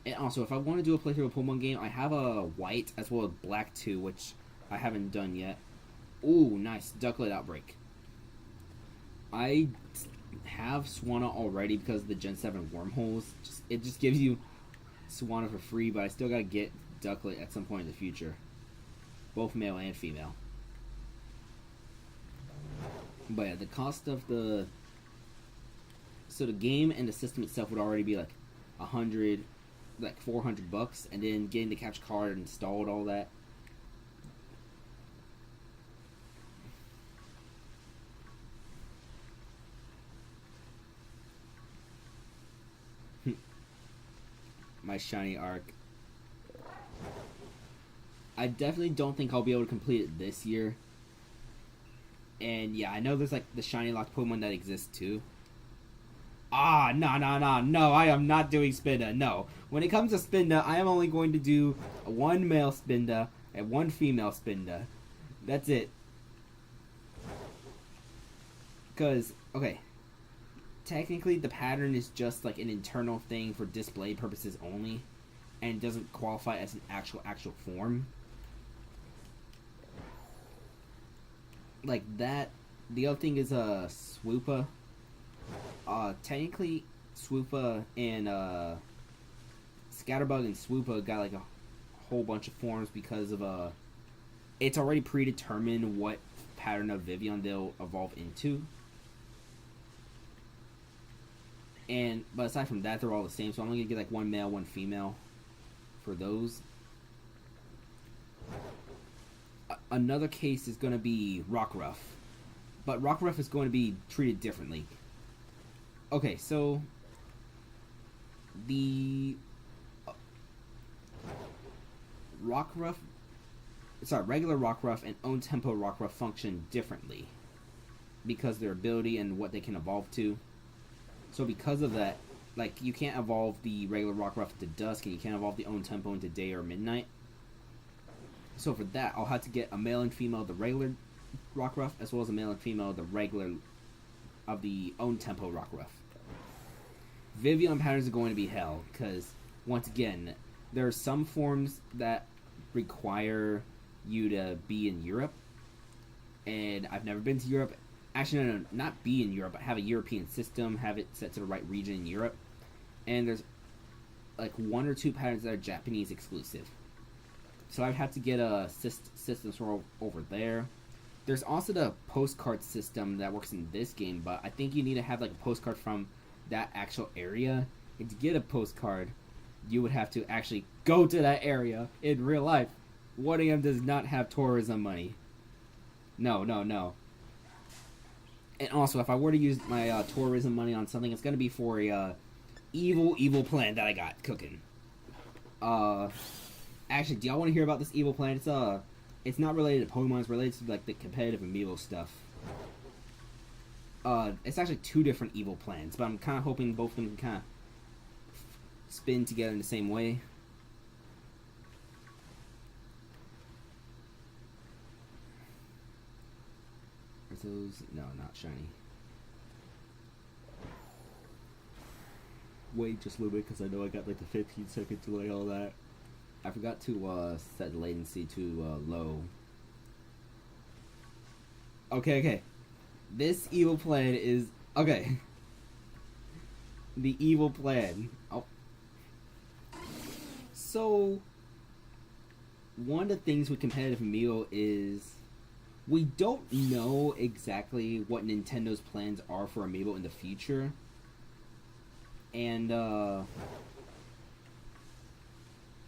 And also, if I want to do a playthrough of a Pokemon game, I have a white as well as black too, which I haven't done yet. Ooh, nice Ducklet Outbreak. I have Swanna already because of the Gen 7 wormholes. It just gives you Swanna for free, but I still gotta get Ducklet at some point in the future, both male and female. But yeah, the cost of the... So the game and the system itself would already be like $400, and then getting the capture card installed, all that. My shiny arc. I definitely don't think I'll be able to complete it this year. And yeah, I know there's, like, the shiny locked Pokemon that exists too. No, I am not doing Spinda, no. When it comes to Spinda, I am only going to do one male Spinda and one female Spinda. That's it. Because, okay, technically the pattern is just, like, an internal thing for display purposes only, and doesn't qualify as an actual form. Like that. The other thing is Swoopa. Technically, Swoopa and Scatterbug and Swoopa got, like, a whole bunch of forms because of it's already predetermined what pattern of Vivian they'll evolve into. But aside from that, they're all the same. So I'm gonna get, like, one male, one female for those. Another case is going to be Rockruff, but Rockruff is going to be treated differently. Okay, so the Rockruff, regular Rockruff and own tempo Rockruff function differently because their ability and what they can evolve to. So because of that, like, you can't evolve the regular Rockruff into dusk, and you can't evolve the own tempo into day or midnight. So for that, I'll have to get a male and female of the regular Rockruff, as well as a male and female of the own tempo Rockruff. Vivian patterns are going to be hell, because, once again, there are some forms that require you to be in Europe, and I've never been to Europe. Actually, no, not be in Europe, but have a European system, have it set to the right region in Europe. And there's like 1 or 2 patterns that are Japanese exclusive. So I'd have to get a system from over there. There's also the postcard system that works in this game, but I think you need to have like a postcard from that actual area. And to get a postcard, you would have to actually go to that area in real life. 1AM does not have tourism money. No. And also, if I were to use my tourism money on something, it's going to be for a evil plan that I got cooking. Actually, do y'all want to hear about this evil plan? It's not related to Pokemon. It's related to like the competitive amiibo stuff. It's actually 2 different evil plans, but I'm kind of hoping both of them can kind of spin together in the same way. Are those? No, not shiny. Wait just a little bit, because I know I got like the 15-second delay, all that. I forgot to set the latency to low. Okay. This evil plan is... Okay. The evil plan. Oh. So, one of the things with competitive amiibo is we don't know exactly what Nintendo's plans are for amiibo in the future. And,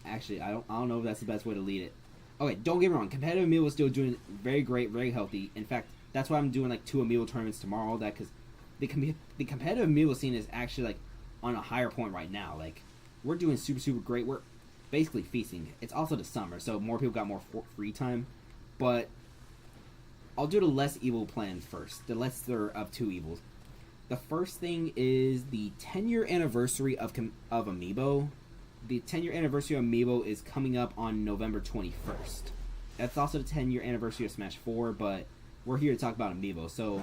actually, I don't know if that's the best way to lead it. Okay, don't get me wrong. Competitive amiibo is still doing very great, very healthy. In fact, that's why I'm doing like 2 amiibo tournaments tomorrow. All that because the competitive amiibo scene is actually like on a higher point right now. Like, we're doing super great. We're basically feasting. It's also the summer, so more people got more free time. But I'll do the less evil plan first. The lesser of 2 evils. The first thing is the 10-year anniversary of Amiibo. The 10-year anniversary of Amiibo is coming up on November 21st. That's also the 10-year anniversary of Smash 4, but we're here to talk about Amiibo. So,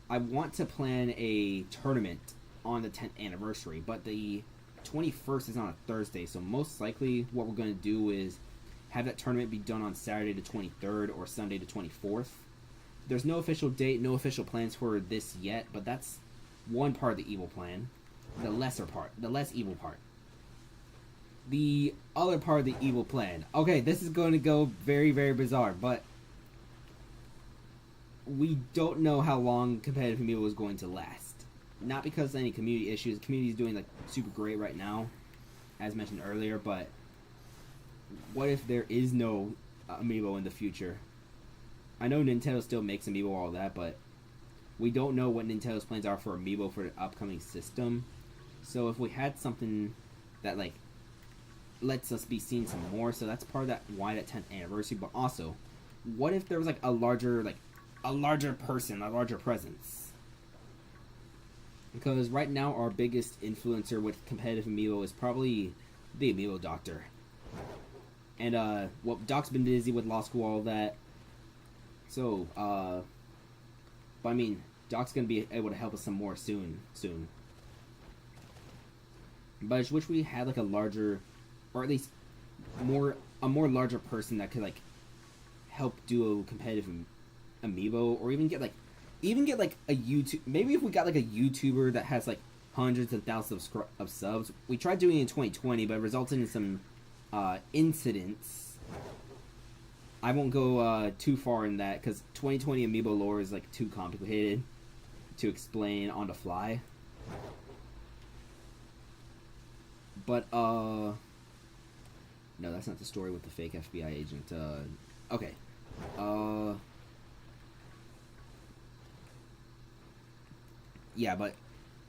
I want to plan a tournament on the 10th anniversary, but the 21st is on a Thursday, so most likely what we're going to do is have that tournament be done on Saturday the 23rd or Sunday the 24th. There's no official date, no official plans for this yet, but that's one part of the evil plan. The lesser part, the less evil part. The other part of the evil plan. Okay, this is going to go very bizarre, but we don't know how long competitive amiibo is going to last. Not because of any community issues. The community is doing like super great right now, as mentioned earlier, but what if there is no amiibo in the future? I know Nintendo still makes amiibo, all that, but we don't know what Nintendo's plans are for amiibo for the upcoming system. So if we had something that like lets us be seen some more, so that's part of that why that 10th anniversary. But also, what if there was like a larger person, a larger presence? Because right now our biggest influencer with competitive amiibo is probably the Amiibo Doctor. And well, Doc's been busy with law school, all that. So, but I mean, Doc's gonna be able to help us some more soon. But I just wish we had like a larger, or at least a more larger person that could like help do a competitive amiibo, or even get like a YouTube. Maybe if we got like a YouTuber that has like hundreds and thousands of subs. We tried doing it in 2020, but it resulted in some incidents. I won't go too far in that because 2020 amiibo lore is like too complicated to explain on the fly. But no, that's not the story with the fake FBI agent. Okay. Yeah, but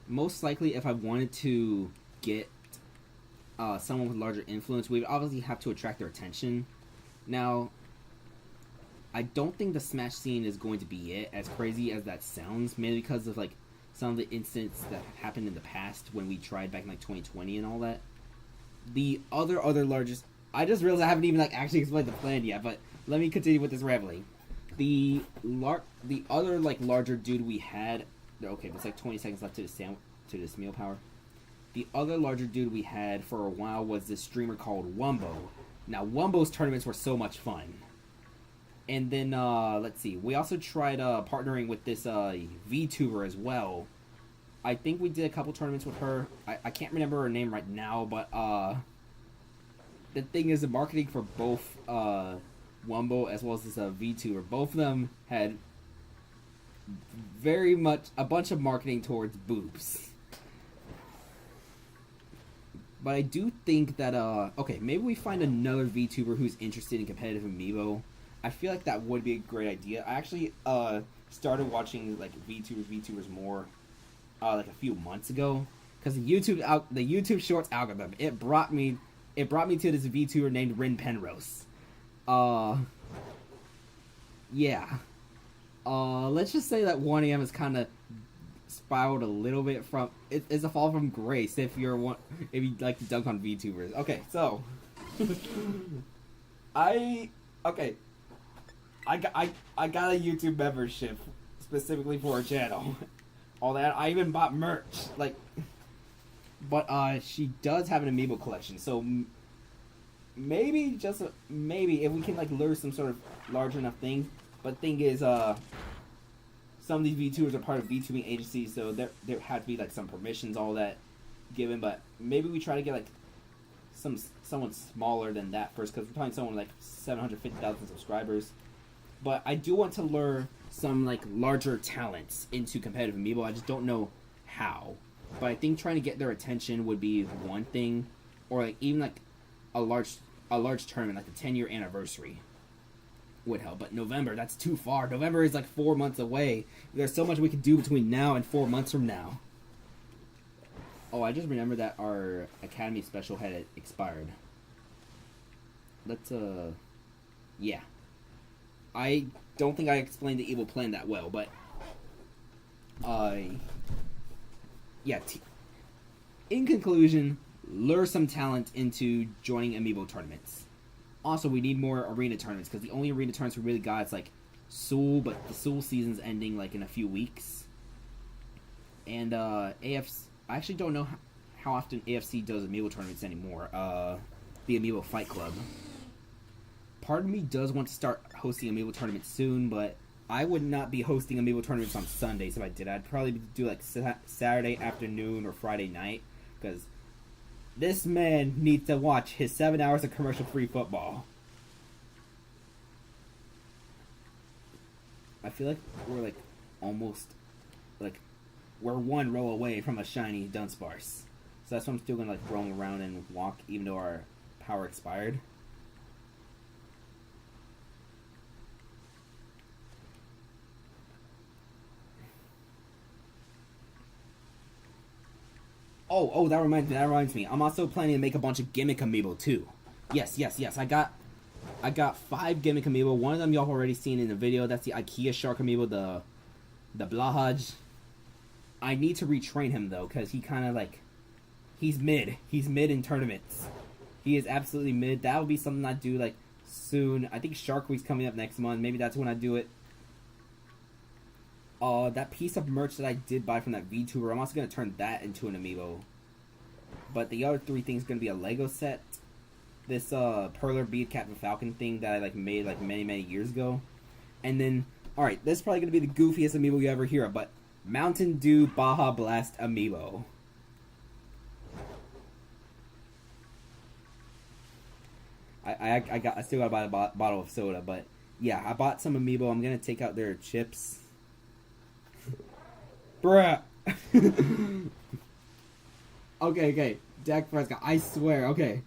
most likely, if I wanted to get someone with larger influence, we'd obviously have to attract their attention. Now, I don't think the Smash scene is going to be it, as crazy as that sounds, mainly because of like some of the incidents that happened in the past when we tried back in like 2020 and all that. The other largest, I just realized I haven't even like actually explained the plan yet, but let me continue with this rambling. The other like larger dude we had, okay, there's like 20 seconds left to this meal power. The other larger dude we had for a while was this streamer called Wumbo. Now Wumbo's tournaments were so much fun. And then, let's see. We also tried partnering with this VTuber as well. I think we did a couple tournaments with her. I can't remember her name right now, but the thing is, the marketing for both Wumbo as well as this VTuber, both of them had very much a bunch of marketing towards boobs. But I do think that, okay, maybe we find another VTuber who's interested in competitive amiibo. I feel like that would be a great idea. I actually started watching like VTubers more like a few months ago because the YouTube Shorts algorithm it brought me to this VTuber named Rin Penrose. Yeah. Let's just say that 1AM is kind of spiraled a little bit from it's a fall from grace if you like to dunk on VTubers. Okay, so I got a YouTube membership specifically for her channel. All that I even bought merch, like, but she does have an amiibo collection, so maybe just maybe if we can like lure some sort of large enough thing. But thing is, some of these VTubers are part of VTubing agencies, so there had to be like some permissions, all that given. But maybe we try to get like someone smaller than that first, because we're talking someone like 750,000 subscribers. But I do want to lure some like larger talents into competitive amiibo. I just don't know how. But I think trying to get their attention would be one thing, or like even like a large tournament, like the 10-year anniversary would help. But November, that's too far. November is like 4 months away. There's so much we could do between now and 4 months from now. Oh, I just remembered that our Academy special had expired. Let's yeah. I don't think I explained the evil plan that well, but yeah. In conclusion, lure some talent into joining amiibo tournaments. Also, we need more arena tournaments, because the only arena tournaments we really got is like Seoul, but the Seoul season's ending like in a few weeks. And AFC, I actually don't know how often AFC does amiibo tournaments anymore. The Amiibo Fight Club. Part of me does want to start hosting amiibo tournaments soon, but I would not be hosting amiibo tournaments on Sundays if I did. I'd probably do like Saturday afternoon or Friday night, because this man needs to watch his 7 hours of commercial-free football. I feel like we're like almost like we're one row away from a shiny Dudunsparce. So that's why I'm still gonna like roam around and walk, even though our power expired. Oh, that reminds me. I'm also planning to make a bunch of gimmick amiibo too. Yes. I got 5 gimmick amiibo. One of them y'all already seen in the video. That's the IKEA Shark amiibo, the Blahaj. I need to retrain him though, because he kind of like he's mid. He's mid in tournaments. He is absolutely mid. That will be something I do like soon. I think Shark Week's coming up next month. Maybe that's when I do it. That piece of merch that I did buy from that VTuber, I'm also going to turn that into an amiibo. But the other 3 things going to be a Lego set, this Perler Bead Captain Falcon thing that I like made like many years ago, and then, alright, this is probably going to be the goofiest amiibo you ever hear of, but Mountain Dew Baja Blast amiibo. I still got to buy a bottle of soda, but yeah, I bought some amiibo. I'm going to take out their chips. Bruh. Okay. Dak Prescott. I swear. Okay.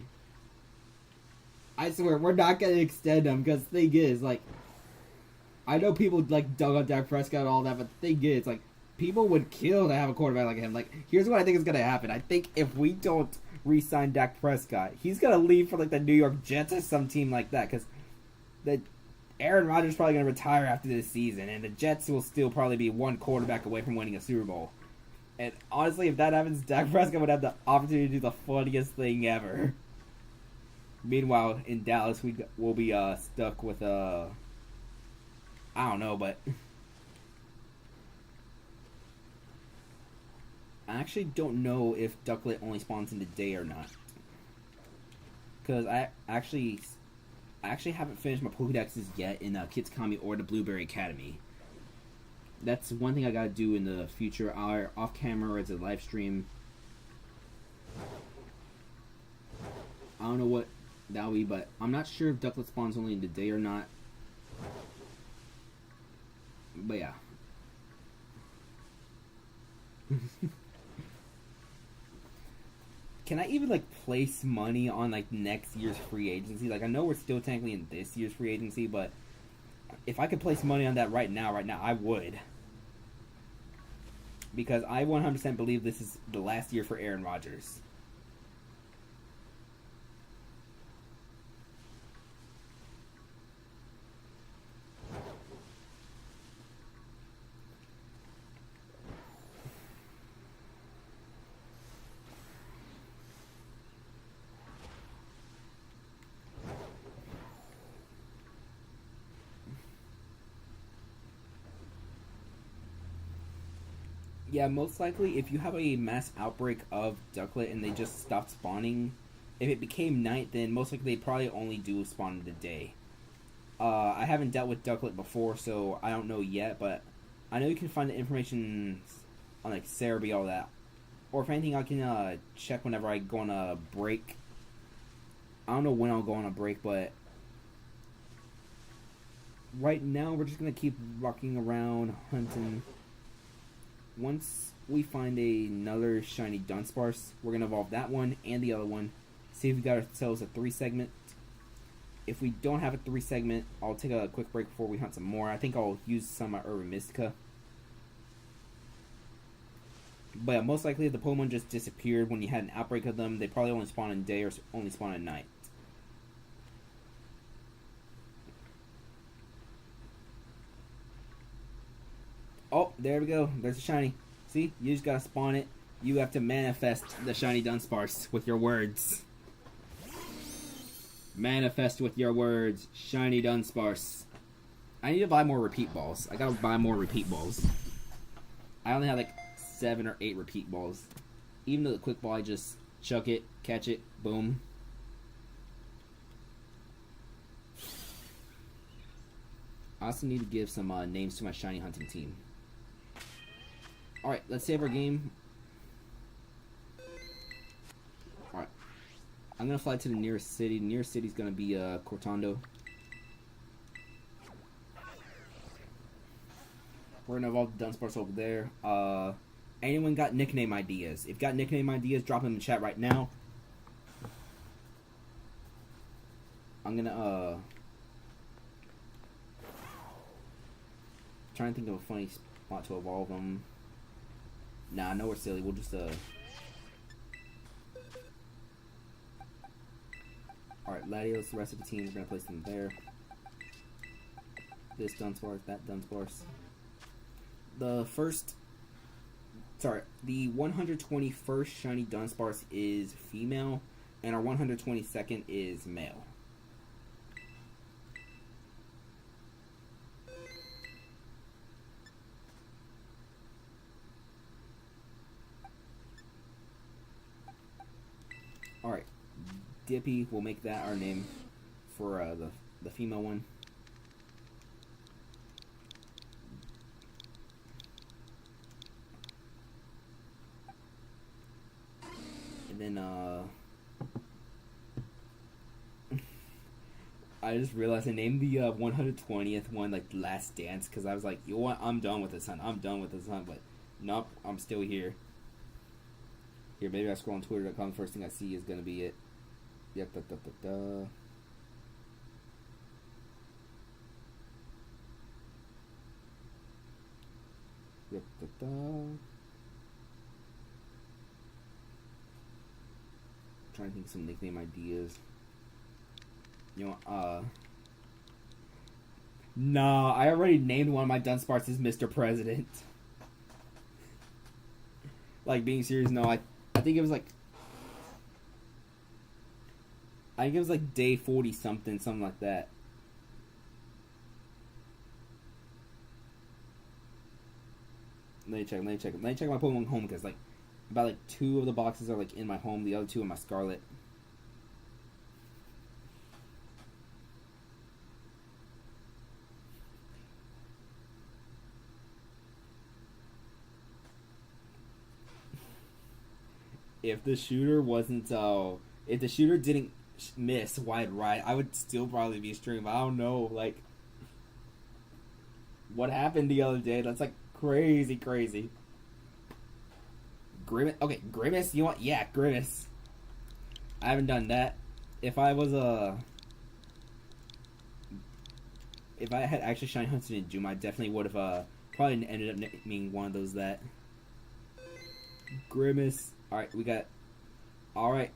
I swear, we're not gonna extend him because the thing is, like, I know people like dug on Dak Prescott and all that, but the thing is, like, people would kill to have a quarterback like him. Like, here's what I think is gonna happen. I think if we don't re-sign Dak Prescott, he's gonna leave for like the New York Jets or some team like that because the Aaron Rodgers is probably gonna retire after this season, and the Jets will still probably be one quarterback away from winning a Super Bowl. And honestly, if that happens, Dak Prescott would have the opportunity to do the funniest thing ever. Meanwhile, in Dallas, we'll be stuck with I don't know, but I actually don't know if Ducklet only spawns in the day or not. Because I actually haven't finished my Pokédexes yet in Kids Kami or the Blueberry Academy. That's one thing I gotta do in the future, either off camera or as a live stream. I don't know what that'll be, but I'm not sure if Ducklet spawns only in the day or not. But yeah. Can I even like place money on like next year's free agency? Like I know we're still technically in this year's free agency, but if I could place money on that right now, I would. Because I 100% believe this is the last year for Aaron Rodgers. Yeah, most likely, if you have a mass outbreak of Ducklet and they just stopped spawning, if it became night, then most likely they probably only do spawn in the day. I haven't dealt with Ducklet before, so I don't know yet, but I know you can find the information on, like, Cerebi, all that. Or if anything, I can check whenever I go on a break. I don't know when I'll go on a break, but right now we're just going to keep walking around, hunting. Once we find another Shiny Dudunsparce, we're going to evolve that one and the other one. See if we got ourselves a 3-segment. If we don't have a 3-segment, I'll take a quick break before we hunt some more. I think I'll use some of my Urban Mystica. But yeah, most likely if the Pokemon just disappeared when you had an outbreak of them, they probably only spawn in day or only spawn at night. Oh, there we go. There's a shiny. See? You just gotta spawn it. You have to manifest the Shiny Dudunsparce with your words. Manifest with your words. Shiny Dudunsparce. I need to buy more repeat balls. I gotta buy more repeat balls. I only have like 7 or 8 repeat balls. Even though the quick ball, I just chuck it, catch it, boom. I also need to give some names to my shiny hunting team. Alright, let's save our game. Alright. I'm gonna fly to the nearest city. The nearest city is gonna be Cortando. We're gonna evolve the Dunsparce over there. Anyone got nickname ideas? If you got nickname ideas, drop them in the chat right now. I'm gonna trying to think of a funny spot to evolve them. Nah, no, we're silly. We'll just Alright, Latios, the rest of the team, we're gonna place them there. This Dunsparce, that Dunsparce. The 121st Shiny Dunsparce is female, and our 122nd is male. Alright, Dippy, we'll make that our name for the female one. And then, I just realized I named the 120th one, like, Last Dance, because I was like, you know what, I'm done with this hunt, but nope, I'm still here. Here, maybe I scroll on Twitter.com, the first thing I see is going to be it. Yep, Trying to think of some nickname ideas. You know, nah, I already named one of my Dunsparces Mr. President. Like, being serious, no, I think it was like, I think it was like day 40 something like that. Let me check my Pokemon home, because like about like 2 of the boxes are like in my home, the other 2 in my Scarlet. If the shooter wasn't, if the shooter didn't miss wide right, I would still probably be streaming. I don't know, like, what happened the other day? That's like crazy. Grimace, okay, Grimace. You want? Yeah, Grimace. I haven't done that. If I was if I had actually Shiny Hunted in Doom, I definitely would have probably ended up naming one of those that. Grimace. Alright, we got. Alright.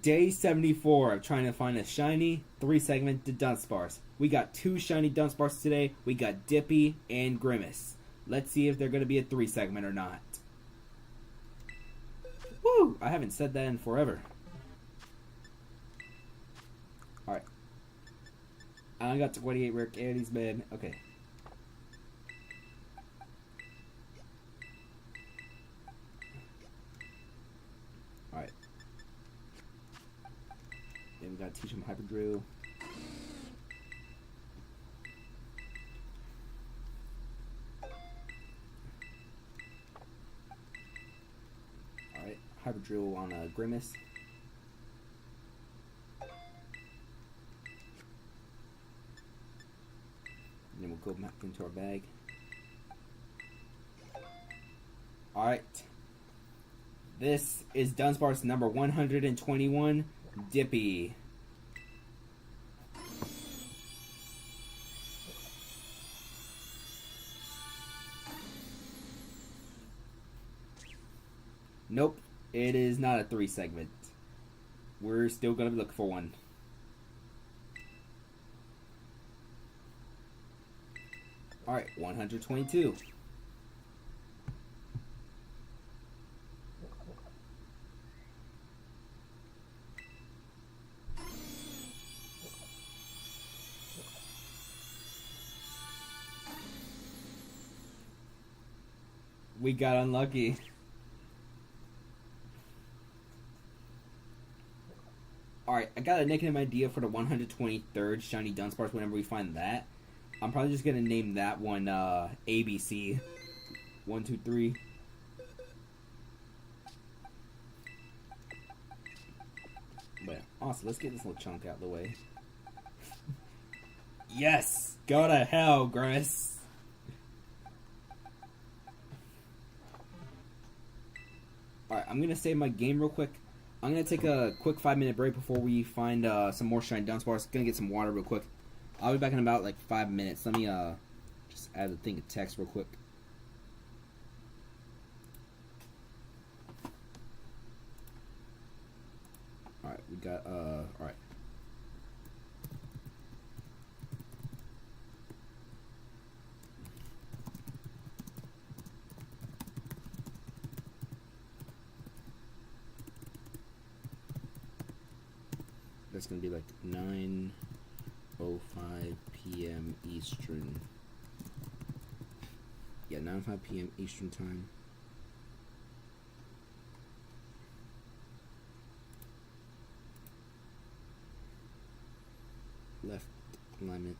Day 74 of trying to find a Shiny 3 Segment Dudunsparce. We got 2 Shiny Dunsparces today. We got Dippy and Grimace. Let's see if they're going to be a 3 segment or not. Woo! I haven't said that in forever. Alright. I got 28 rare candies, man. Okay. Alright. Then we gotta teach him Hyper Drill. Alright, Hyper Drill on Grimace. And then we'll go back into our bag. Alright. This is Dunsparce number 121, Dippy. Nope, it is not a 3 segment. We're still gonna look for one. Alright, 122. We got unlucky. Alright, I got a nickname idea for the 123rd Shiny Dunsparce whenever we find that. I'm probably just gonna name that one ABC. 1, 2, 3. But yeah, awesome. Let's get this little chunk out of the way. Yes! Go to hell, Grimace! Alright, I'm gonna save my game real quick. I'm gonna take a quick 5-minute break before we find some more Shiny Dunsparce. Gonna get some water real quick. I'll be back in about like 5 minutes. Let me just add a thing of text real quick. Alright, we got alright. That's gonna be like 9:05 p.m. Eastern. Yeah, 9:05 p.m. Eastern time. Left alignment.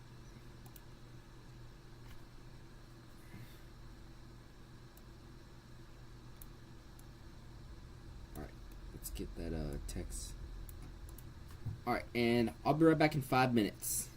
Alright, let's get that text. Alright, and I'll be right back in 5 minutes.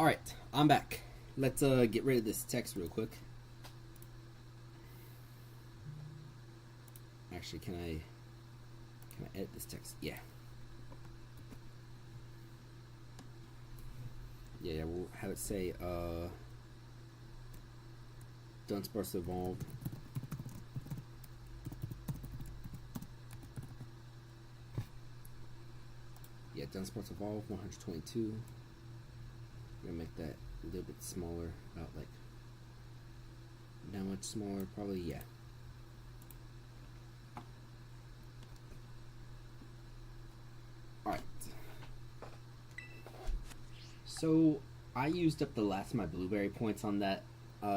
Alright, I'm back. Let's get rid of this text real quick. Actually, can I edit this text? Yeah. Yeah, we'll have it say Dudunsparce evolved. Yeah, Dudunsparce evolved 122. I'm gonna make that a little bit smaller, about like that much smaller, probably. Yeah. Alright. So I used up the last of my blueberry points on that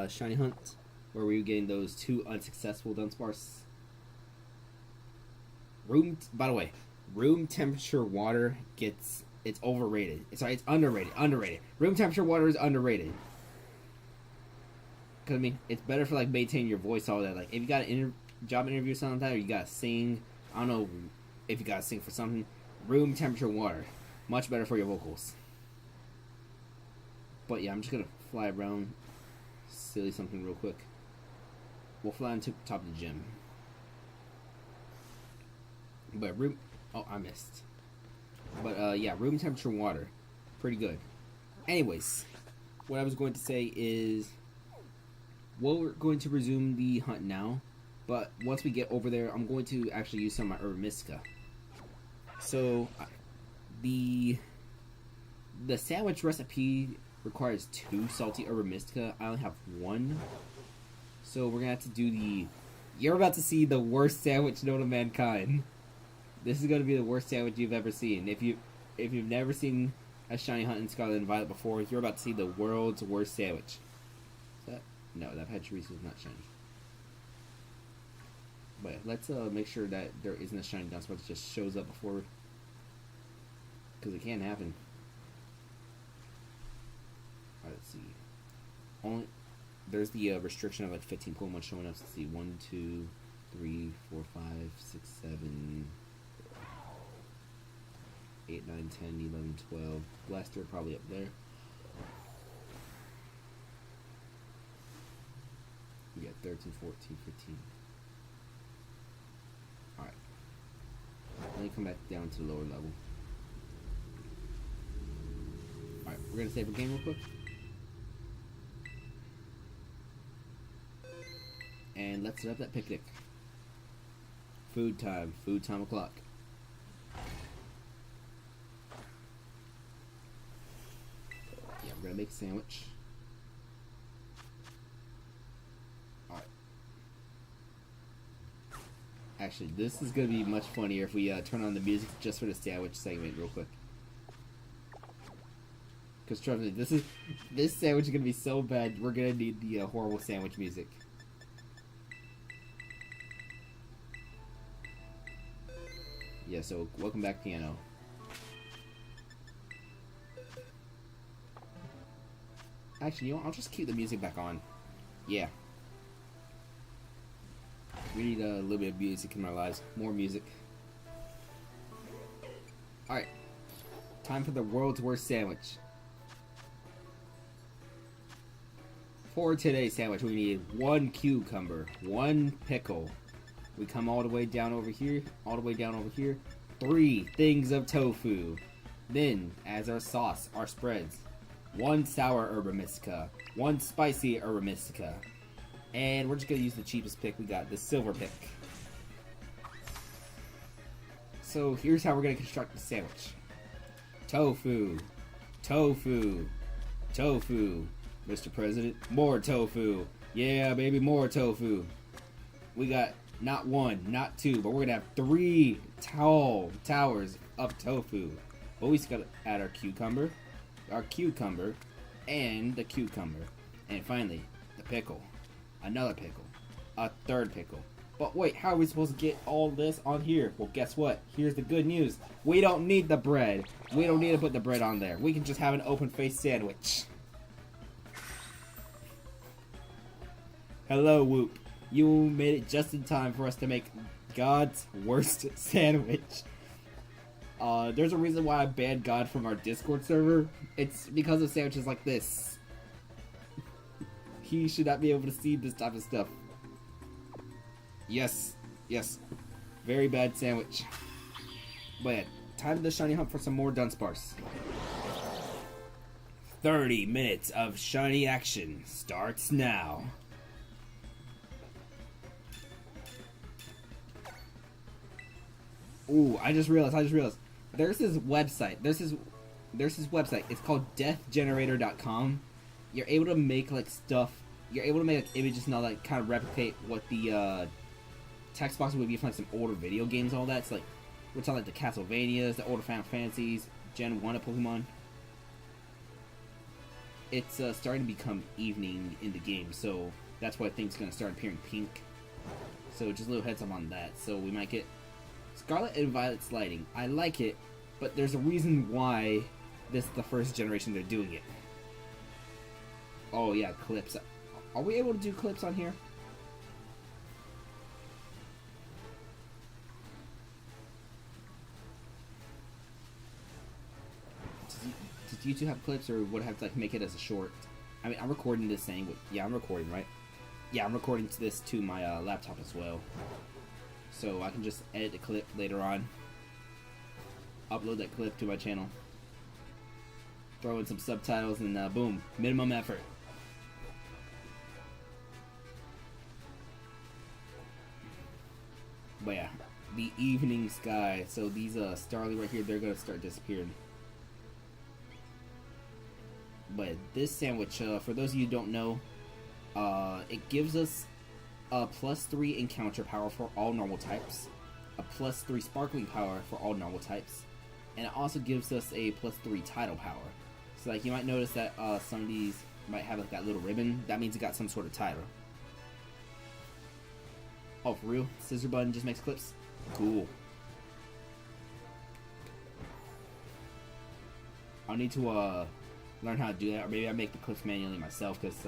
shiny hunt, where we were getting those 2 unsuccessful Dudunsparce. By the way, room temperature water it's overrated. Sorry, it's underrated. Room temperature water is underrated. Cause I mean, it's better for like maintaining your voice, all that. Like if you got an job interview or something like that, or you gotta sing. I don't know if you gotta sing for something. Room temperature water, much better for your vocals. But yeah, I'm just gonna fly around, silly something real quick. We'll fly into the top of the gym. But I missed. But yeah, room temperature water, pretty good. Anyways, what I was going to say is, we're going to resume the hunt now. But once we get over there, I'm going to actually use some of my Herba Mystica. So, the sandwich recipe requires 2 salty Herba Mystica. I only have 1. So we're gonna have to do you're about to see the worst sandwich known to mankind. This is gonna be the worst sandwich you've ever seen. If you've never seen a shiny hunt in Scarlet and Violet before, you're about to see the world's worst sandwich. No, that Pachirisu is not shiny. But let's make sure that there isn't a shiny Dudunsparce that just shows up before, because it can happen. Alright, let's see. There's the restriction of like 15 Pokemon showing up. Let's see, 1, 2, 3, 4, 5, 6, 7, 8, 9, 10, 11, 12. Blaster probably up there. We got 13, 14, 15. Alright. Let me come back down to the lower level. Alright, we're going to save a game real quick. And let's set up that picnic. Food time o'clock. Yeah, we're gonna make a sandwich. Alright. Actually, this is gonna be much funnier if we turn on the music just for the sandwich segment real quick. Because trust me, this sandwich is gonna be so bad, we're gonna need the horrible sandwich music. Yeah, so welcome back, piano. Actually, you know what? I'll just keep the music back on. Yeah. We need a little bit of music in our lives. More music. Alright. Time for the world's worst sandwich. For today's sandwich, we need 1 cucumber, 1 pickle. We come all the way down over here, 3 things of tofu. Then, as our sauce, our spreads, 1 sour Herba Mystica, 1 spicy Herba Mystica. And we're just going to use the cheapest pick we got, the silver pick. So here's how we're going to construct the sandwich. Tofu, tofu, tofu. Mr. President, more tofu. Yeah, baby, more tofu. We got not 1, not 2, but we're gonna have 3 tall towers of tofu. But we just gotta add our cucumber, and the cucumber. And finally, the pickle. Another pickle. A 3rd pickle. But wait, how are we supposed to get all this on here? Well, guess what? Here's the good news. We don't need the bread. We don't need to put the bread on there. We can just have an open-faced sandwich. Hello, Whoop. You made it just in time for us to make God's worst sandwich. There's a reason why I banned God from our Discord server. It's because of sandwiches like this. He should not be able to see this type of stuff. Yes, yes. Very bad sandwich. But yeah, time to shiny hunt for some more Dunsparce. 30 minutes of shiny action starts now. Ooh, I just realized. There's this website. There's this website. It's called deathgenerator.com. You're able to make like stuff. You're able to make like, images and all that, kind of replicate what the text box would be from like some older video games. All that. It's like we're talking like the Castlevanias, the older Final Fantasies, Gen 1 of Pokemon. It's starting to become evening in the game, so that's why things are gonna start appearing pink. So just a little heads up on that. So we might get Scarlet and Violet's lighting. I like it, but there's a reason why this is the first generation they're doing it. Oh yeah, clips. Are we able to do clips on here? Did you two have clips, or would I have to like make it as a short? I mean, I'm recording this thing. Yeah, I'm recording, right? Yeah, I'm recording this to my laptop as well. So I can just edit the clip later on. Upload that clip to my channel. Throw in some subtitles and boom, minimum effort. But yeah, the evening sky. So these starly right here, they're gonna start disappearing. But this sandwich, for those of you who don't know, it gives us a +3 encounter power for all normal types, a +3 sparkling power for all normal types, and it also gives us a +3 tidal power. So like you might notice that some of these might have like that little ribbon. That means it got some sort of tidal. Oh, for real? Scissor button just makes clips? Cool. I'll need to learn how to do that, or maybe I make the clips manually myself, because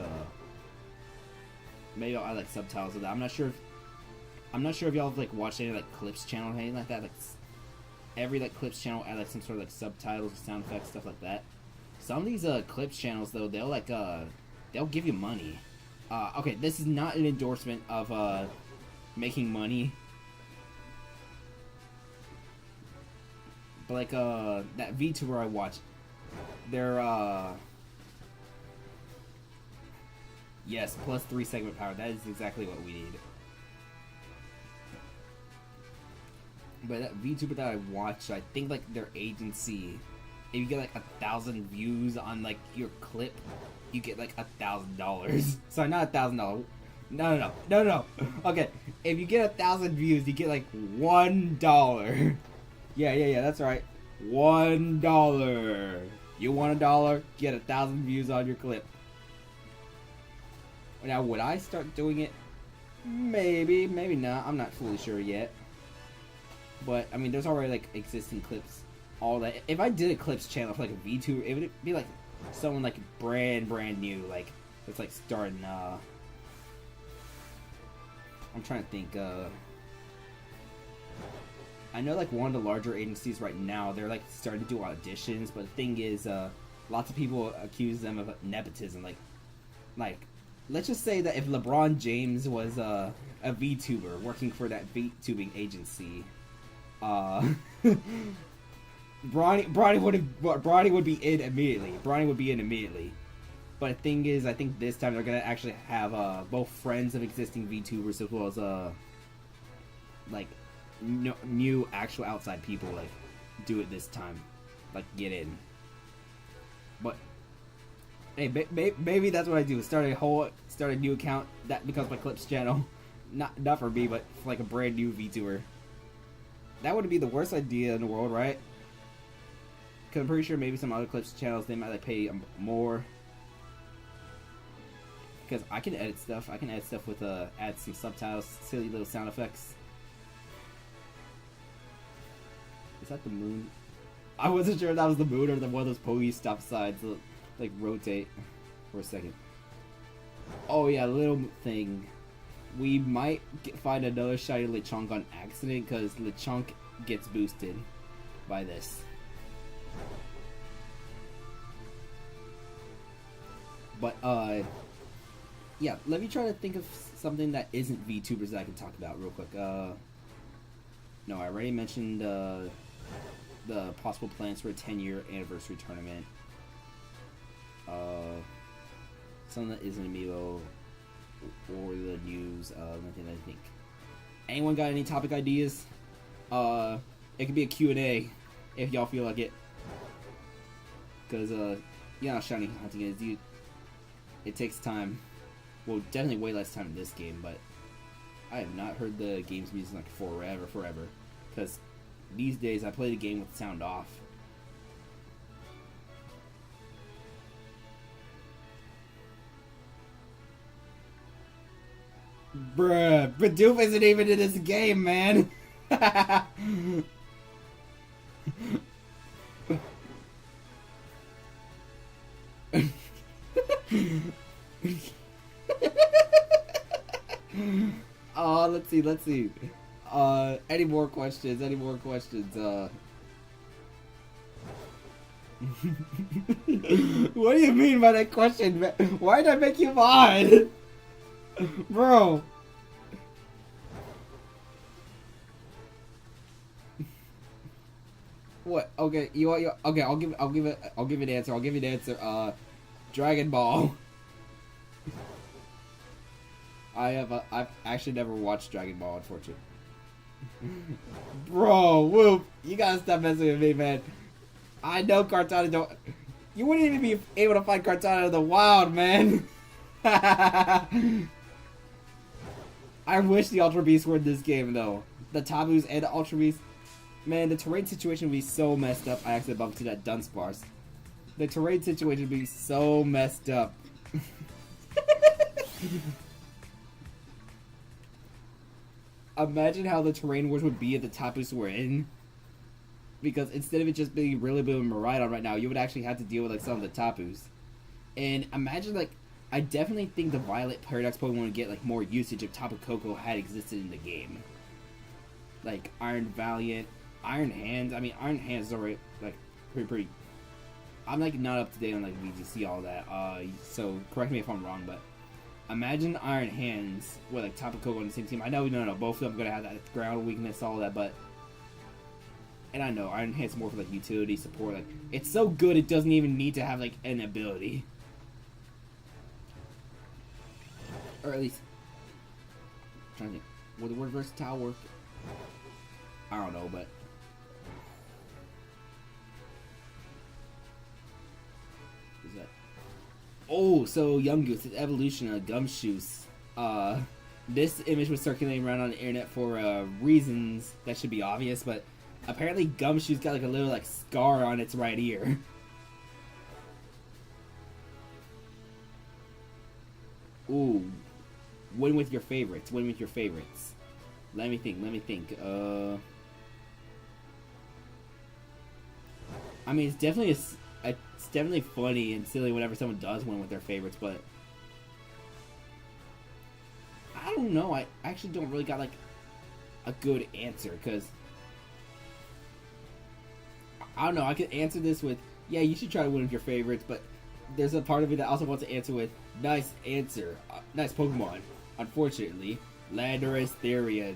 maybe I'll add like subtitles of that. I'm not sure if y'all have like watched any like clips channel or anything like that. Like every like clips channel add like some sort of like subtitles, sound effects, stuff like that. Some of these clips channels though, they'll like they'll give you money. Okay, this is not an endorsement of making money, but like that VTuber I watch, they're yes, +3 segment power. That is exactly what we need. But that VTuber that I watch, I think like their agency, if you get like 1,000 views on like your clip, you get like $1,000. Sorry, not $1,000. No. Okay, if you get 1,000 views, you get like $1. Yeah. That's right. $1. You want $1? Get 1,000 views on your clip. Now, would I start doing it? Maybe not. I'm not fully sure yet. But I mean, there's already like existing clips. All that. If I did a clips channel for like a VTuber, it would be like someone like brand new, like it's like starting. I'm trying to think. I know like one of the larger agencies right now, they're like starting to do auditions, but the thing is, lots of people accuse them of nepotism. Like, let's just say that if LeBron James was a VTuber working for that VTubing agency, Bronny would be in immediately. Bronny would be in immediately. But the thing is, I think this time they're gonna actually have both friends of existing VTubers as well as like new actual outside people like do it this time, like get in. But hey, maybe that's what I do. Start a new account that becomes my clips channel. Not for me, but for like a brand new VTuber. That wouldn't be the worst idea in the world, right? Because I'm pretty sure maybe some other clips channels, they might like pay more. Because I can edit stuff. I can edit stuff with add some subtitles, silly little sound effects. Is that the moon? I wasn't sure if that was the moon or one of those Poe stop signs that like rotate for a second. Oh yeah, little thing. We might find another shiny Lechonk on accident because Lechonk gets boosted. by this. But yeah, let me try to think of something that isn't VTubers that I can talk about real quick. No, I already mentioned the possible plans for a 10-year anniversary tournament. Something that isn't Amiibo or the news. Nothing I think. Anyone got any topic ideas? It could be a Q&A if y'all feel like it. Because yeah, shiny hunting is it takes time. Well, definitely way less time in this game, but I have not heard the game's music like forever. Because these days I play the game with the sound off. Bruh, Bidoof isn't even in this game, man. Oh, let's see. Any more questions? What do you mean by that question, man? Why did I make you mod? Bro. What? Okay, okay, I'll give an answer. Dragon Ball. I've actually never watched Dragon Ball, unfortunately. Bro, whoop, you gotta stop messing with me, man. I know Cortana don't. You wouldn't even be able to find Cortana in the wild, man. I wish the Ultra Beasts were in this game, though. The Tabus and the Ultra Beasts. Man, the terrain situation would be so messed up. I actually bumped to that Dudunsparce. The terrain situation would be so messed up. Imagine how the terrain wars would be if the Tapus were in. Because instead of it just being really boom Miraidon right now, you would actually have to deal with like some of the Tapus. And imagine like, I definitely think the Violet Paradox Pokemon would get like more usage if Tapu Koko had existed in the game. Like Iron Valiant, Iron Hands. I mean, Iron Hands is already like pretty. I'm like not up to date on like VGC all that. So correct me if I'm wrong, but imagine Iron Hands with like Tapu Koko on the same team. I know no, both of them are gonna have that ground weakness, all that, but. And I know Iron Hand's more for like utility support. Like it's so good it doesn't even need to have like an ability, or at least I'm trying to think. Would the word versatile work? I don't know, but is that? Oh, so Young Goose, its evolution of Gumshoes. This image was circulating around on the internet for reasons that should be obvious, but. Apparently Gumshoe's got like a little like scar on its right ear. Ooh. Win with your favorites. Let me think. I mean, it's definitely funny and silly whenever someone does win with their favorites, but I don't know. I actually don't really got like a good answer, because I don't know, I could answer this with, yeah, you should try to win with your favorites, but there's a part of me that also wants to answer with, nice answer, nice Pokemon. Unfortunately, Landorus Therian.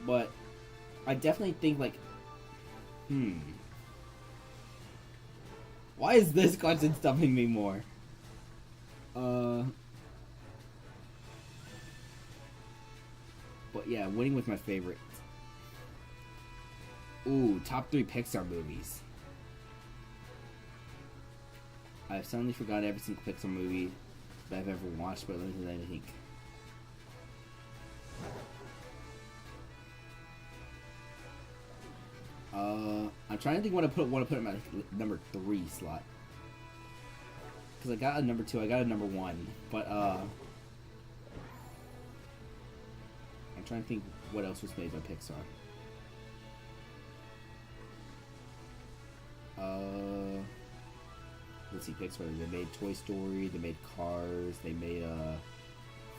But I definitely think, like, why is this question stumping me more? But yeah, winning with my favorites. Ooh, top 3 Pixar movies. I've suddenly forgot every single Pixar movie that I've ever watched, but let me think. I'm trying to think what I want to put in my number 3 slot. Because I got a number 2, I got a number 1, but I'm trying to think what else was made by Pixar. Let's see, Pixar. They made Toy Story, they made Cars, they made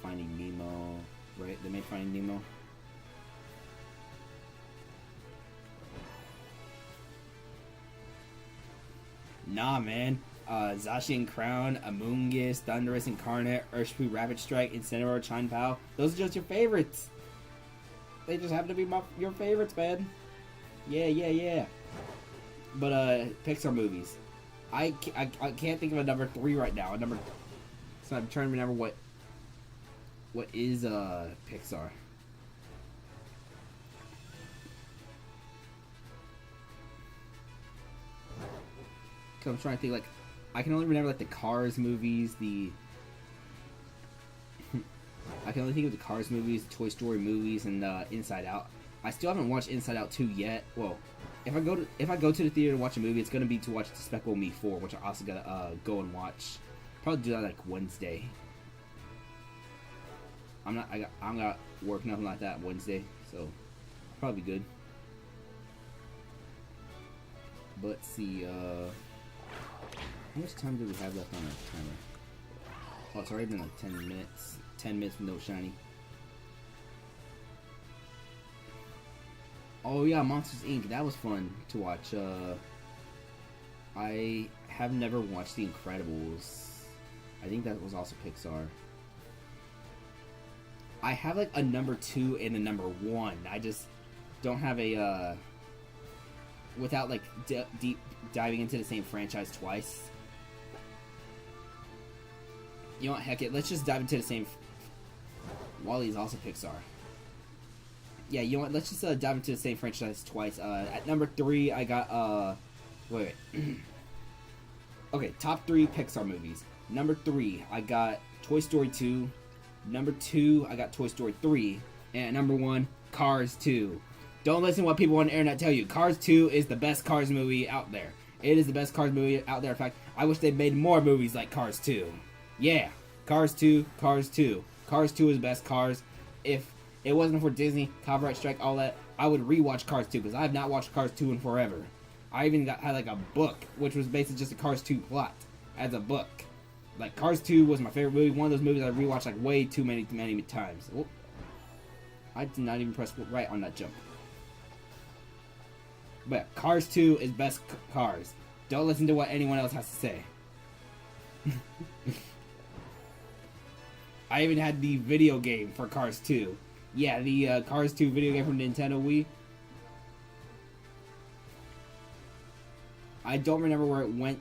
Finding Nemo, right? They made Finding Nemo. Nah, man. Zacian Crown, Amoonguss, Thunderous Incarnate, Urshifu Rapid Strike, Incineroar, Chine Pao. Those are just your favorites. They just happen to be your favorites, man. Yeah, yeah, yeah. But, Pixar movies. I can't think of a number 3 right now. So I'm trying to remember what is, Pixar. Cause I'm trying to think, like, I can only remember, like, the Cars movies, I can only think of the Cars movies, Toy Story movies, and Inside Out. I still haven't watched Inside Out 2 yet. Well, if I go to the theater to watch a movie, it's gonna be to watch Despicable Me 4, which I also gotta go and watch. Probably do that like Wednesday. I'm not work nothing like that Wednesday, so probably good. But let's see, how much time do we have left on our timer? Oh, it's already been like 10 minutes. 10 minutes with no shiny. Oh yeah, Monsters Inc. That was fun to watch. I have never watched The Incredibles. I think that was also Pixar. I have like a number 2 and a number 1. I just don't have a without like deep diving into the same franchise twice. You know what, heck it, let's just dive into the same... WALL-E is also Pixar. Yeah, you know what, let's just dive into the same franchise twice. At number 3, I got, wait. Okay, top 3 Pixar movies. Number 3, I got Toy Story 2. Number 2, I got Toy Story 3. And at number 1, Cars 2. Don't listen to what people on the internet tell you. Cars 2 is the best Cars movie out there. It is the best Cars movie out there. In fact, I wish they made more movies like Cars 2. Yeah, Cars 2, Cars 2. Cars 2 is the best Cars. If it wasn't for Disney, copyright strike, all that, I would rewatch Cars 2 because I have not watched Cars 2 in forever. I even had like a book, which was basically just a Cars 2 plot as a book. Like, Cars 2 was my favorite movie. One of those movies I rewatched like way too many times. Oh, I did not even press right on that jump. But yeah, Cars 2 is best Cars. Don't listen to what anyone else has to say. I even had the video game for Cars 2. Yeah, the Cars 2 video game from Nintendo Wii. I don't remember where it went.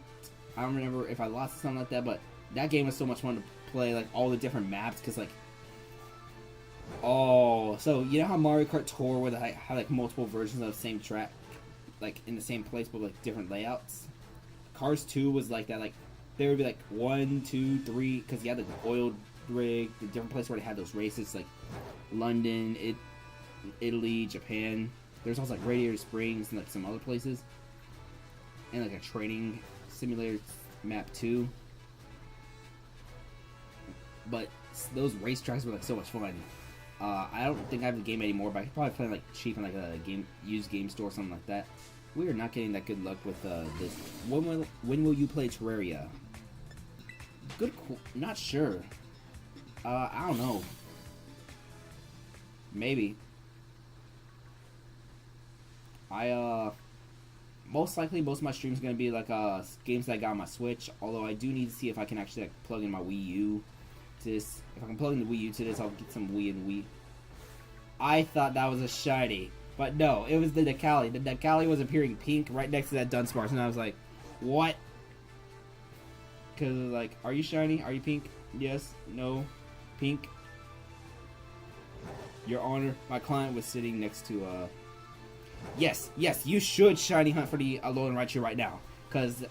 I don't remember if I lost it, something like that, but that game was so much fun to play, like, all the different maps, because, like... Oh, so, you know how Mario Kart Tour would have, like, multiple versions of the same track? Like, in the same place, but, like, different layouts? Cars 2 was like that, like, there would be, like, 1, 2, 3, because you had, like, the oil rig, the different places where they had those races, like, London, Italy, Japan. There's also, like, Radiator Springs and, like, some other places. And, like, a training simulator map, too. But those racetracks were, like, so much fun. I don't think I have the game anymore, but I could probably play, like, cheap in, like, a used game store or something like that. We are not getting that good luck with, this. When will you play Terraria? Not sure. I don't know. Maybe. Most likely, most of my streams are going to be, like, games that I got on my Switch. Although I do need to see if I can actually, like, plug in my Wii U to this. If I can plug in the Wii U to this, I'll get some Wii and Wii. I thought that was a shiny. But no, it was the Decali. The Decali was appearing pink right next to that Dunsparce. And I was like, what? Because, like, are you shiny? Are you pink? Yes. No. Pink. Your Honor, my client was sitting next to, Yes, you should shiny hunt for the Alolan Raichu right now. Because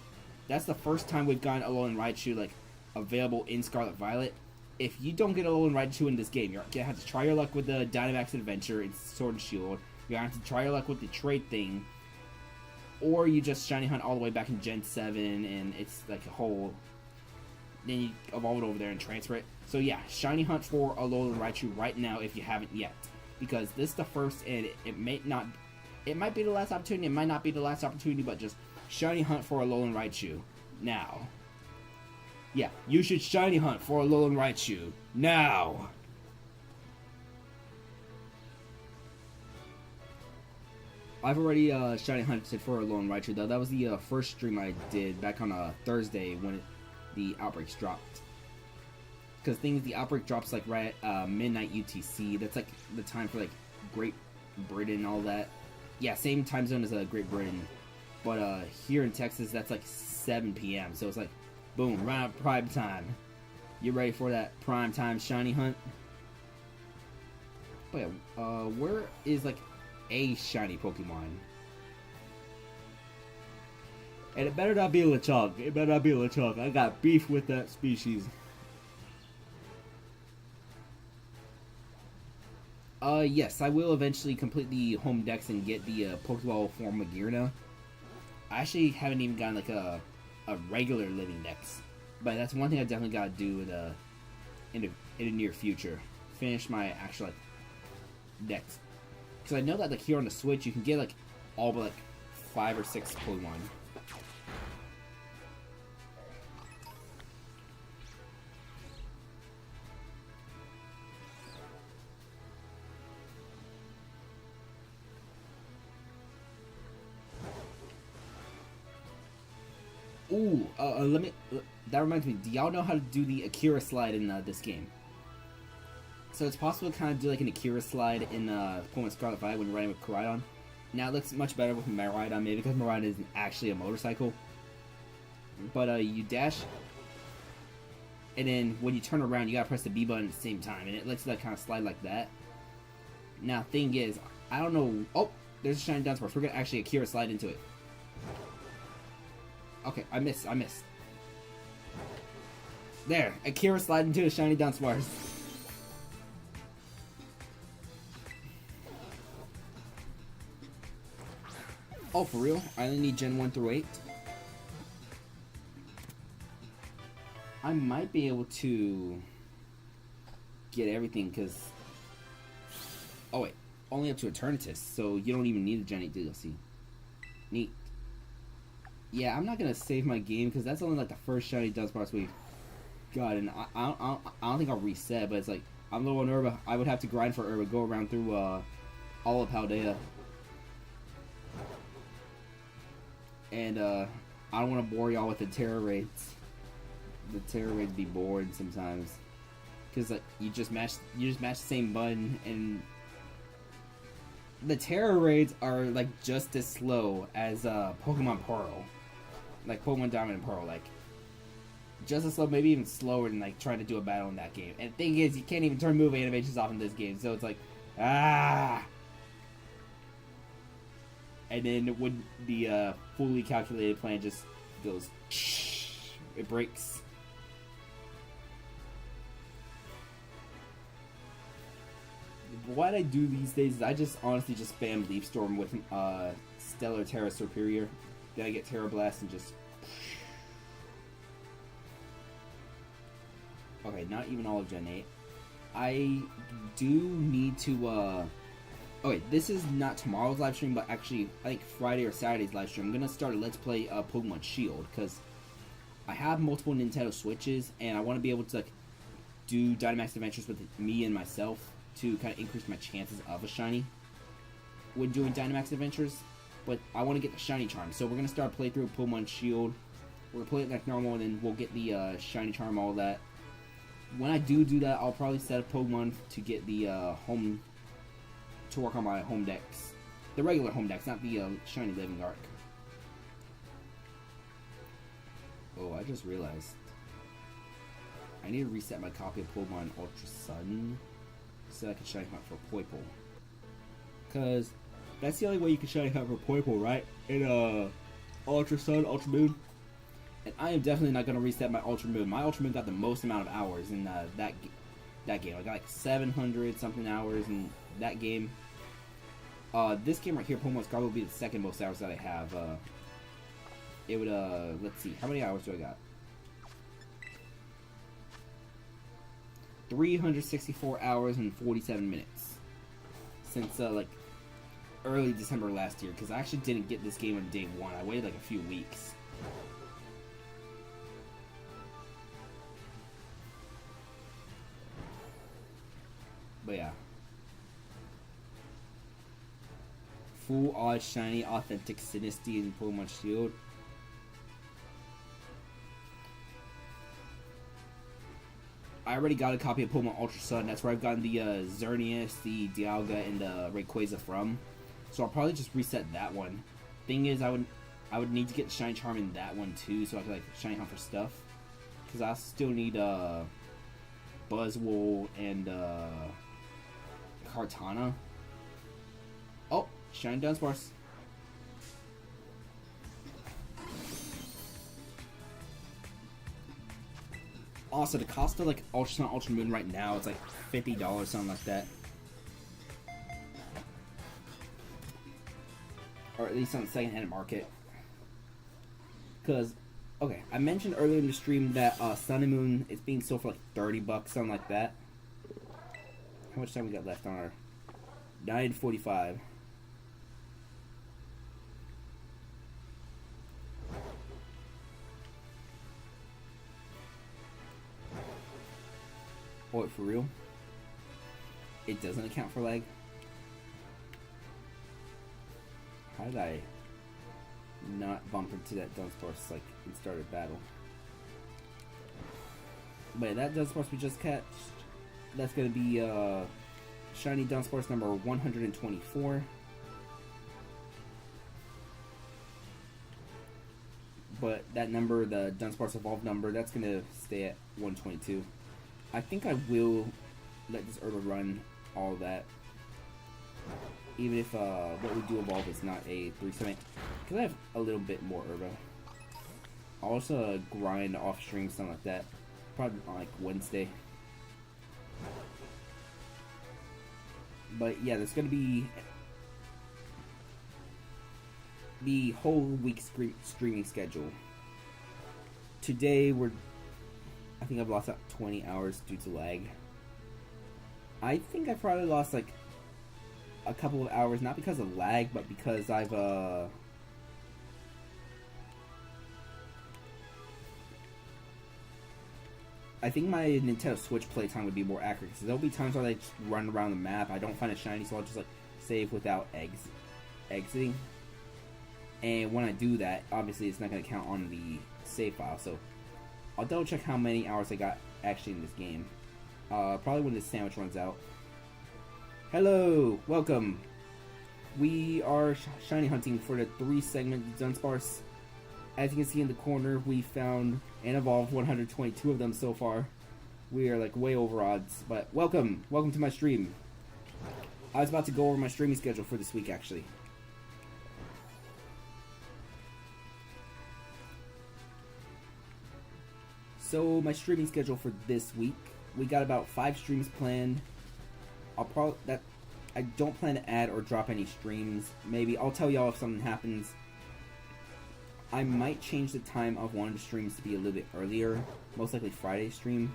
that's the first time we've gotten Alolan Raichu, like, available in Scarlet Violet. If you don't get Alolan Raichu in this game, you're gonna have to try your luck with the Dynamax Adventure in Sword and Shield. You're gonna have to try your luck with the trade thing. Or you just shiny hunt all the way back in Gen 7, and it's like a whole... Then you evolve it over there and transfer it. So yeah, shiny hunt for Alolan Raichu right now if you haven't yet. Because this is the first, and it may not... It might be the last opportunity, it might not be the last opportunity, but just shiny hunt for Alolan Raichu now. Yeah, you should shiny hunt for Alolan Raichu now. I've already shiny hunted for a lone Raichu though. That was the first stream I did back on Thursday when the outbreaks dropped. Because things, the outbreak drops like right at midnight UTC. That's like the time for like Great Britain and all that. Yeah, same time zone as Great Britain. But here in Texas, that's like 7 p.m. So it's like, boom, right at prime time. You ready for that prime time shiny hunt? But yeah, where is like a shiny Pokemon? And it better not be a Lechonk. It better not be a Lechonk. I got beef with that species. Yes, I will eventually complete the home dex and get the Pokeball form Magearna. I actually haven't even gotten like a regular living dex. But that's one thing I definitely gotta do in the near future. Finish my actual like dex. Because I know that like here on the Switch you can get like all but like 5 or 6 Pokemon. Ooh, that reminds me, do y'all know how to do the Akira slide in this game? So it's possible to kind of do like an Akira slide in Pokemon Scarlet Violet when you're riding with Koraidon. Now it looks much better with Miraidon, maybe because Miraidon isn't actually a motorcycle. But you dash, and then when you turn around, you gotta press the B button at the same time, and it lets you like kind of slide like that. Now, thing is, I don't know. Oh, there's a shiny Dudunsparce. We're gonna actually Akira slide into it. Okay, I missed. There, Akira slide into a shiny Dudunsparce. Oh, for real? I only need Gen 1 through 8? I might be able to get everything, because... Oh, wait. Only up to Eternatus, so you don't even need the Gen 8 DLC. Neat. Yeah, I'm not going to save my game, because that's only, like, the first shiny Dudunsparce we've got, and I don't think I'll reset, but it's like, I'm low on Herba. I would have to grind for Herba, go around through, all of Paldea. And, I don't want to bore y'all with the Terror Raids. The Terror Raids be boring sometimes. Because, like, you just match the same button, and... The Terror Raids are, like, just as slow as, Pokemon Pearl. Like, Pokemon Diamond and Pearl, like... Just as slow, maybe even slower than, like, trying to do a battle in that game. And the thing is, you can't even turn move animations off in this game, so it's like... Ah! And then when the fully calculated plan just goes, it breaks. What I do these days is I just honestly just spam Leaf Storm with Stellar Terra Superior. Then I get Terra Blast and just... Okay, not even all of Gen 8. I do need to... Okay, this is not tomorrow's live stream, but actually, I think Friday or Saturday's live stream. I'm going to start a Let's Play Pokemon Shield, because I have multiple Nintendo Switches, and I want to be able to like do Dynamax Adventures with me and myself to kind of increase my chances of a Shiny when doing Dynamax Adventures, but I want to get the Shiny Charm, so we're going to start a playthrough of Pokemon Shield. We're going to play it like normal, and then we'll get the Shiny Charm, all that. When I do that, I'll probably set up Pokemon to get the home... to work on my home decks. The regular home decks, not the Shiny Living Arc. Oh, I just realized. I need to reset my copy of Pokemon Ultra Sun so I can shiny hunt for Poipole. Because that's the only way you can shiny hunt for Poipole, right? In Ultra Sun, Ultra Moon. And I am definitely not going to reset my Ultra Moon. My Ultra Moon got the most amount of hours in that game. I got like 700 something hours in that game. This game right here, Pokemon Scarlet, will be the second most hours that I have. It would, let's see, how many hours do I got? 364 hours and 47 minutes. Since, like, early December last year, because I actually didn't get this game on day one. I waited like a few weeks. But yeah. full odd shiny authentic Sinistea in Pokemon Shield. I already got a copy of Pokemon Ultra Sun. That's where I've gotten the Xerneas, the Dialga, and the Rayquaza from. So I'll probably just reset that one. Thing is, I would need to get Shiny Charm in that one too, so I could like shiny hunt for stuff. Cause I still need Buzzwole and Kartana. Oh, Shiny Dunsparce. Also, the cost of like Ultra Sun, Ultra Moon right now, it's like $50, something like that. Or at least on the second-hand market. Because, okay, I mentioned earlier in the stream that Sun and Moon is being sold for like $30, something like that. How much time we got left on our 9:45? Oh, wait, for real? It doesn't account for lag? How did I not bump into that Dunsparce like in started battle? But that Dunsparce we just catched, that's gonna be Shiny Dunsparce number 124. But that number, the Dunsparce Evolved number, that's gonna stay at 122. I think I will let this Herba run all that. Even if what we do evolve is not a 3-7. Because I have a little bit more Herba. I'll also grind off stream, something like that. Probably on like Wednesday. But yeah, there's going to be the whole week streaming schedule. Today I think I've lost about 20 hours due to lag. I think I probably lost like a couple of hours, not because of lag, but because I've I think my Nintendo Switch playtime would be more accurate, because there'll be times where I just run around the map, I don't find a shiny, so I'll just like save without exiting. And when I do that, obviously it's not going to count on the save file, so I'll double check how many hours I got actually in this game. Probably when this sandwich runs out. Hello! Welcome! We are shiny hunting for the 3-segment Dudunsparce. As you can see in the corner, we found and evolved 122 of them so far. We are like way over odds, but welcome! Welcome to my stream. I was about to go over my streaming schedule for this week actually. So my streaming schedule for this week, we got about 5 streams planned. I don't plan to add or drop any streams. Maybe I'll tell y'all if something happens. I might change the time of one of the streams to be a little bit earlier, most likely Friday stream.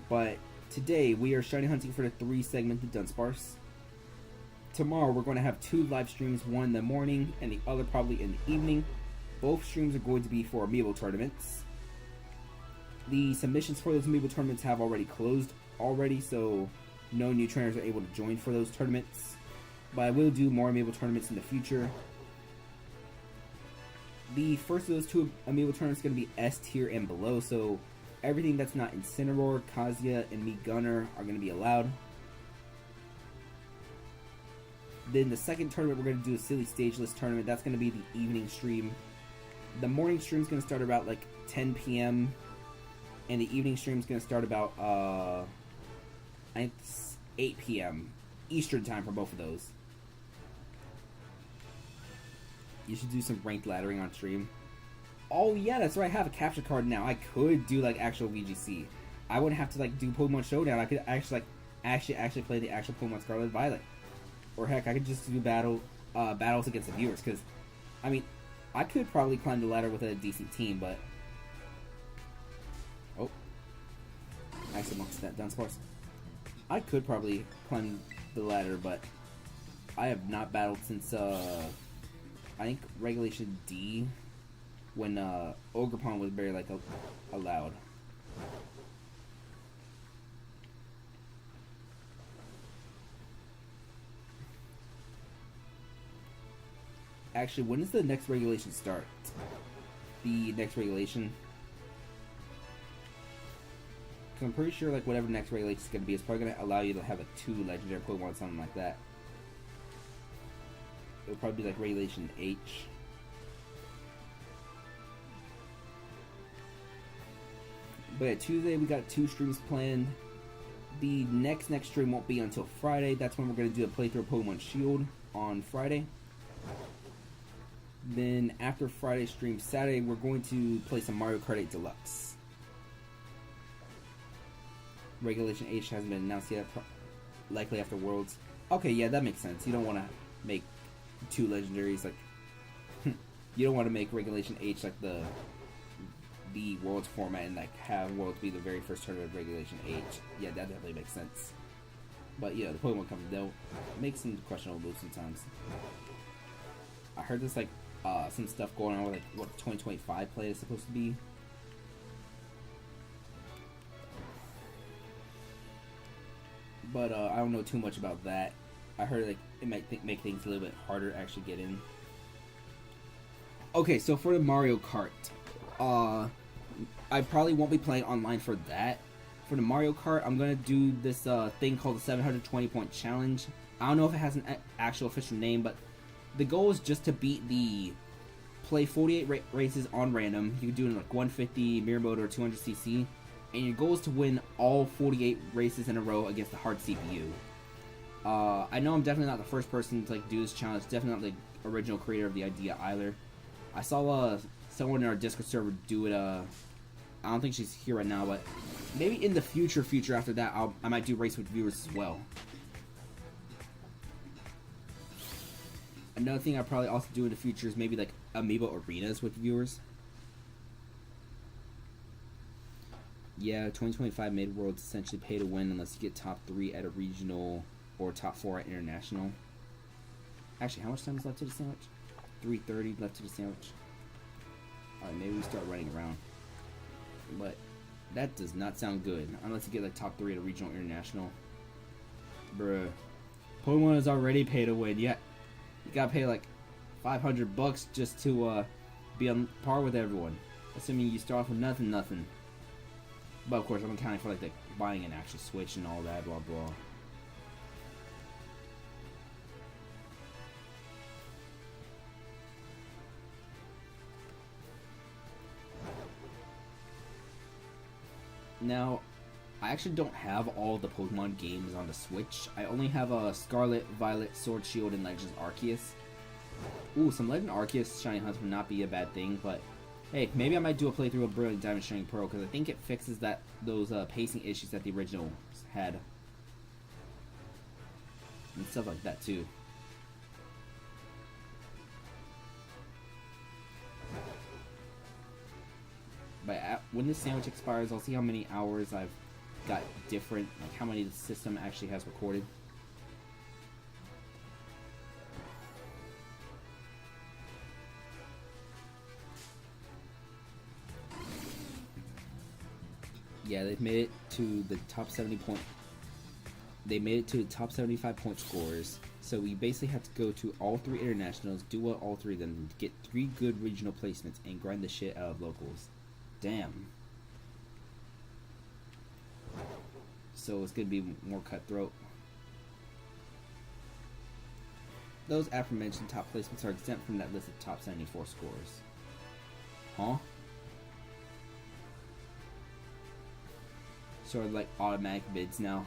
But today we are shiny hunting for the 3-segment Dudunsparce. Tomorrow we're going to have 2 live streams, one in the morning and the other probably in the evening. Both streams are going to be for amiibo tournaments. The submissions for those amiibo tournaments have already closed so no new trainers are able to join for those tournaments. But I will do more amiibo tournaments in the future. The first of those 2 amiibo tournaments is going to be S tier and below, so everything that's not Incineroar, Kazuya, and me Gunner are going to be allowed. Then the second tournament, we're going to do a silly stage list tournament. That's going to be the evening stream. The morning stream is going to start about like 10 p.m. and the evening stream is going to start about I think 8 p.m. Eastern time for both of those. You should do some ranked laddering on stream. Oh yeah, that's right. I have a capture card now. I could do like actual VGC. I wouldn't have to like do Pokemon Showdown. I could actually like play the actual Pokemon Scarlet Violet. Or heck, I could just do battles against the viewers. Because I mean, I could probably climb the ladder with a decent team, but oh, nice amongst that Dunsparce. I could probably climb the ladder, but I have not battled since I think Regulation D, when Ogerpon was very like allowed. Actually, when does the next regulation start? The next regulation? Because I'm pretty sure like whatever next regulation is going to be, it's probably going to allow you to have like 2 legendary Pokemon, something like that. It'll probably be like regulation H. But yeah, Tuesday we got 2 streams planned. The next stream won't be until Friday. That's when we're going to do a playthrough of Pokemon Shield on Friday. Then after Friday stream Saturday, we're going to play some Mario Kart 8 Deluxe. Regulation H hasn't been announced yet. Likely after Worlds. Okay, yeah, that makes sense. You don't want to make 2 legendaries like you don't want to make Regulation H like the Worlds format and like have Worlds be the very first tournament of Regulation H. Yeah, that definitely makes sense. But yeah, the Pokemon Company, they'll make some questionable moves sometimes. I heard there's like some stuff going on with like what 2025 play is supposed to be. But I don't know too much about that. I heard like it might make things a little bit harder to actually get in. Okay, so for the Mario Kart, I probably won't be playing online for that. For the Mario Kart, I'm gonna do this thing called the 720 point challenge. I don't know if it has an actual official name, but the goal is just to beat the play 48 races on random. You can do it in like 150 mirror mode or 200cc, and your goal is to win all 48 races in a row against the hard CPU. I know I'm definitely not the first person to like do this challenge. Definitely not the original creator of the idea either. I saw someone in our Discord server do it. I don't think she's here right now, but maybe in the future after that, I might do race with viewers as well. Another thing I probably also do in the future is maybe like Amiibo arenas with viewers. Yeah, 2025 Mid World's essentially pay to win unless you get top 3 at a regional or top 4 at international. Actually, how much time is left to the sandwich? 3:30 left to the sandwich. Alright, maybe we start running around. But that does not sound good unless you get like top 3 at a regional or international. Bruh. Pokemon is already pay to win. Yeah, you gotta pay like $500 just to be on par with everyone. Assuming you start off with nothing. But of course, I'm accounting for like the buying an actual Switch and all that, blah blah. Now, I actually don't have all the Pokemon games on the Switch. I only have Scarlet, Violet, Sword, Shield, and Legends Arceus. Ooh, some Legend Arceus Shiny Hunts would not be a bad thing, but hey, maybe I might do a playthrough of Brilliant Diamond Shining Pearl, because I think it fixes those pacing issues that the original had. And stuff like that, too. But when this sandwich expires, I'll see how many hours I've got different, like how many the system actually has recorded. Yeah, they've made it to the top 70 point. They made it to the top 75 point scores. So we basically have to go to all 3 internationals, do well all 3 of them, get 3 good regional placements, and grind the shit out of locals. Damn. So it's gonna be more cutthroat. Those aforementioned top placements are exempt from that list of top 74 scores. Huh? Sort of like automatic bids now.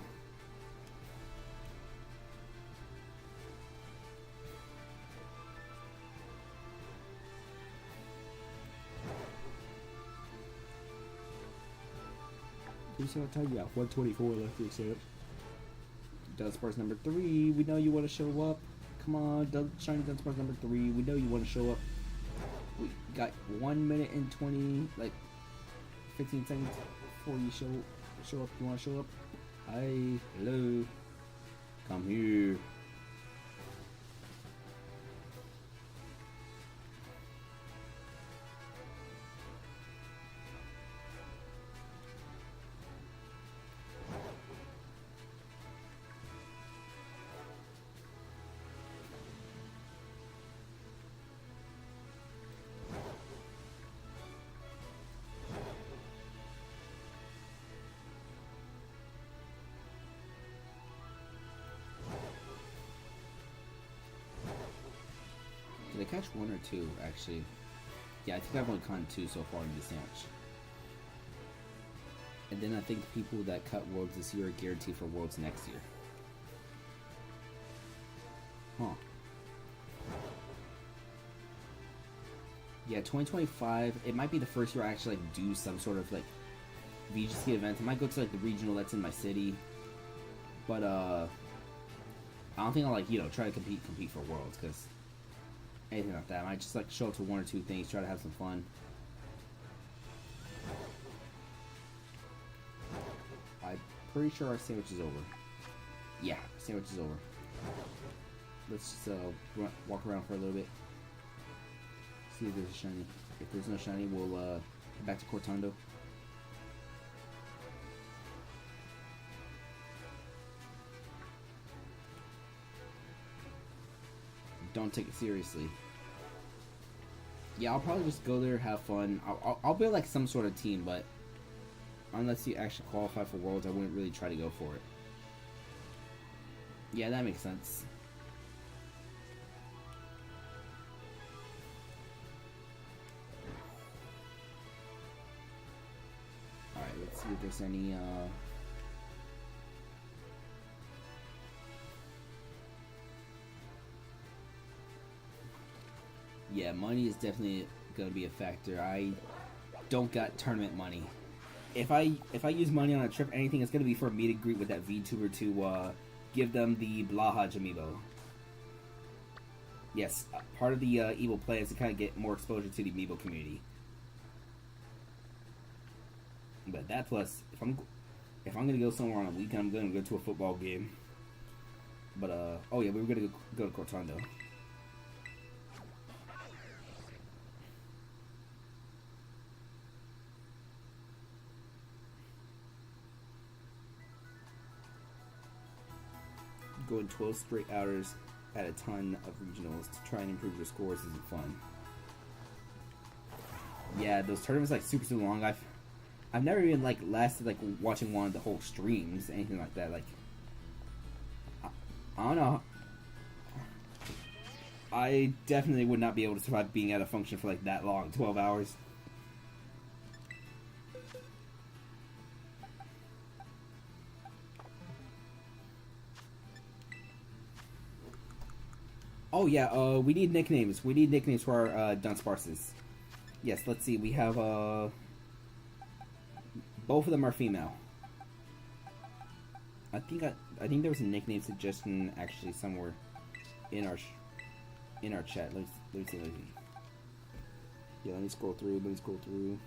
Here's what I'll tell you, 124 left to accept. Dudunsparce number 3, we know you want to show up. Come on, Shiny Dudunsparce number 3, we know you want to show up. We got 1 minute and 20, like 15 seconds before you show up. You want to show up? Hi, hello, come here. Did I catch one or two, actually? Yeah, I think I've only caught two so far in this sandwich. And then I think the people that cut worlds this year are guaranteed for worlds next year. Huh. Yeah, 2025, it might be the first year I actually like do some sort of like VGC event. I might go to like the regional that's in my city. But I don't think I'll like, you know, try to compete for worlds, because anything like that. I might just like show up to one or two things, try to have some fun. I'm pretty sure our sandwich is over. Yeah, sandwich is over. Let's just walk around for a little bit. See if there's a shiny. If there's no shiny, we'll head back to Cortando. Don't take it seriously. Yeah, I'll probably just go there, have fun. I'll build like some sort of team, but unless you actually qualify for Worlds, I wouldn't really try to go for it. Yeah, that makes sense. Alright, let's see if there's any yeah, money is definitely gonna be a factor. I don't got tournament money. If I use money on a trip, anything, it's gonna be for a meet and greet with that VTuber to give them the Blahaj amiibo. Yes, part of the evil play is to kind of get more exposure to the amiibo community. But that plus, if I'm gonna go somewhere on a weekend, I'm gonna go to a football game. But oh yeah, we were gonna go to Cortando. Going 12 straight outers at a ton of regionals to try and improve your scores isn't fun. Yeah, those tournaments like super long. I've never even like lasted like watching one of the whole streams, anything like that. Like I don't know. I definitely would not be able to survive being at a function for like that long, 12 hours. Oh yeah, we need nicknames. We need nicknames for our Dunsparces. Yes, let's see. We have both of them are female. I think there was a nickname suggestion actually somewhere in our chat. Let me see. Yeah, let me scroll through.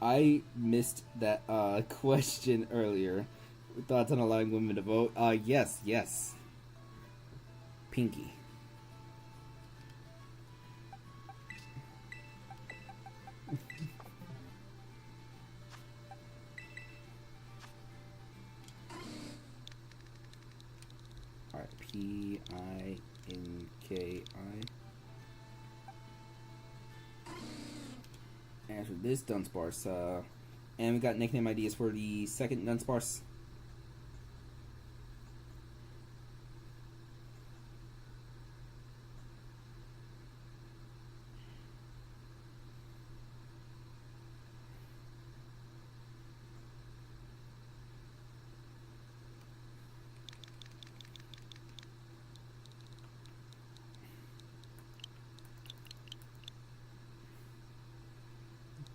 I missed that question earlier. Thoughts on allowing women to vote? Yes. Pinky. Alright, Pinki. And for this Dunsparce, and we got nickname ideas for the second Dunsparce.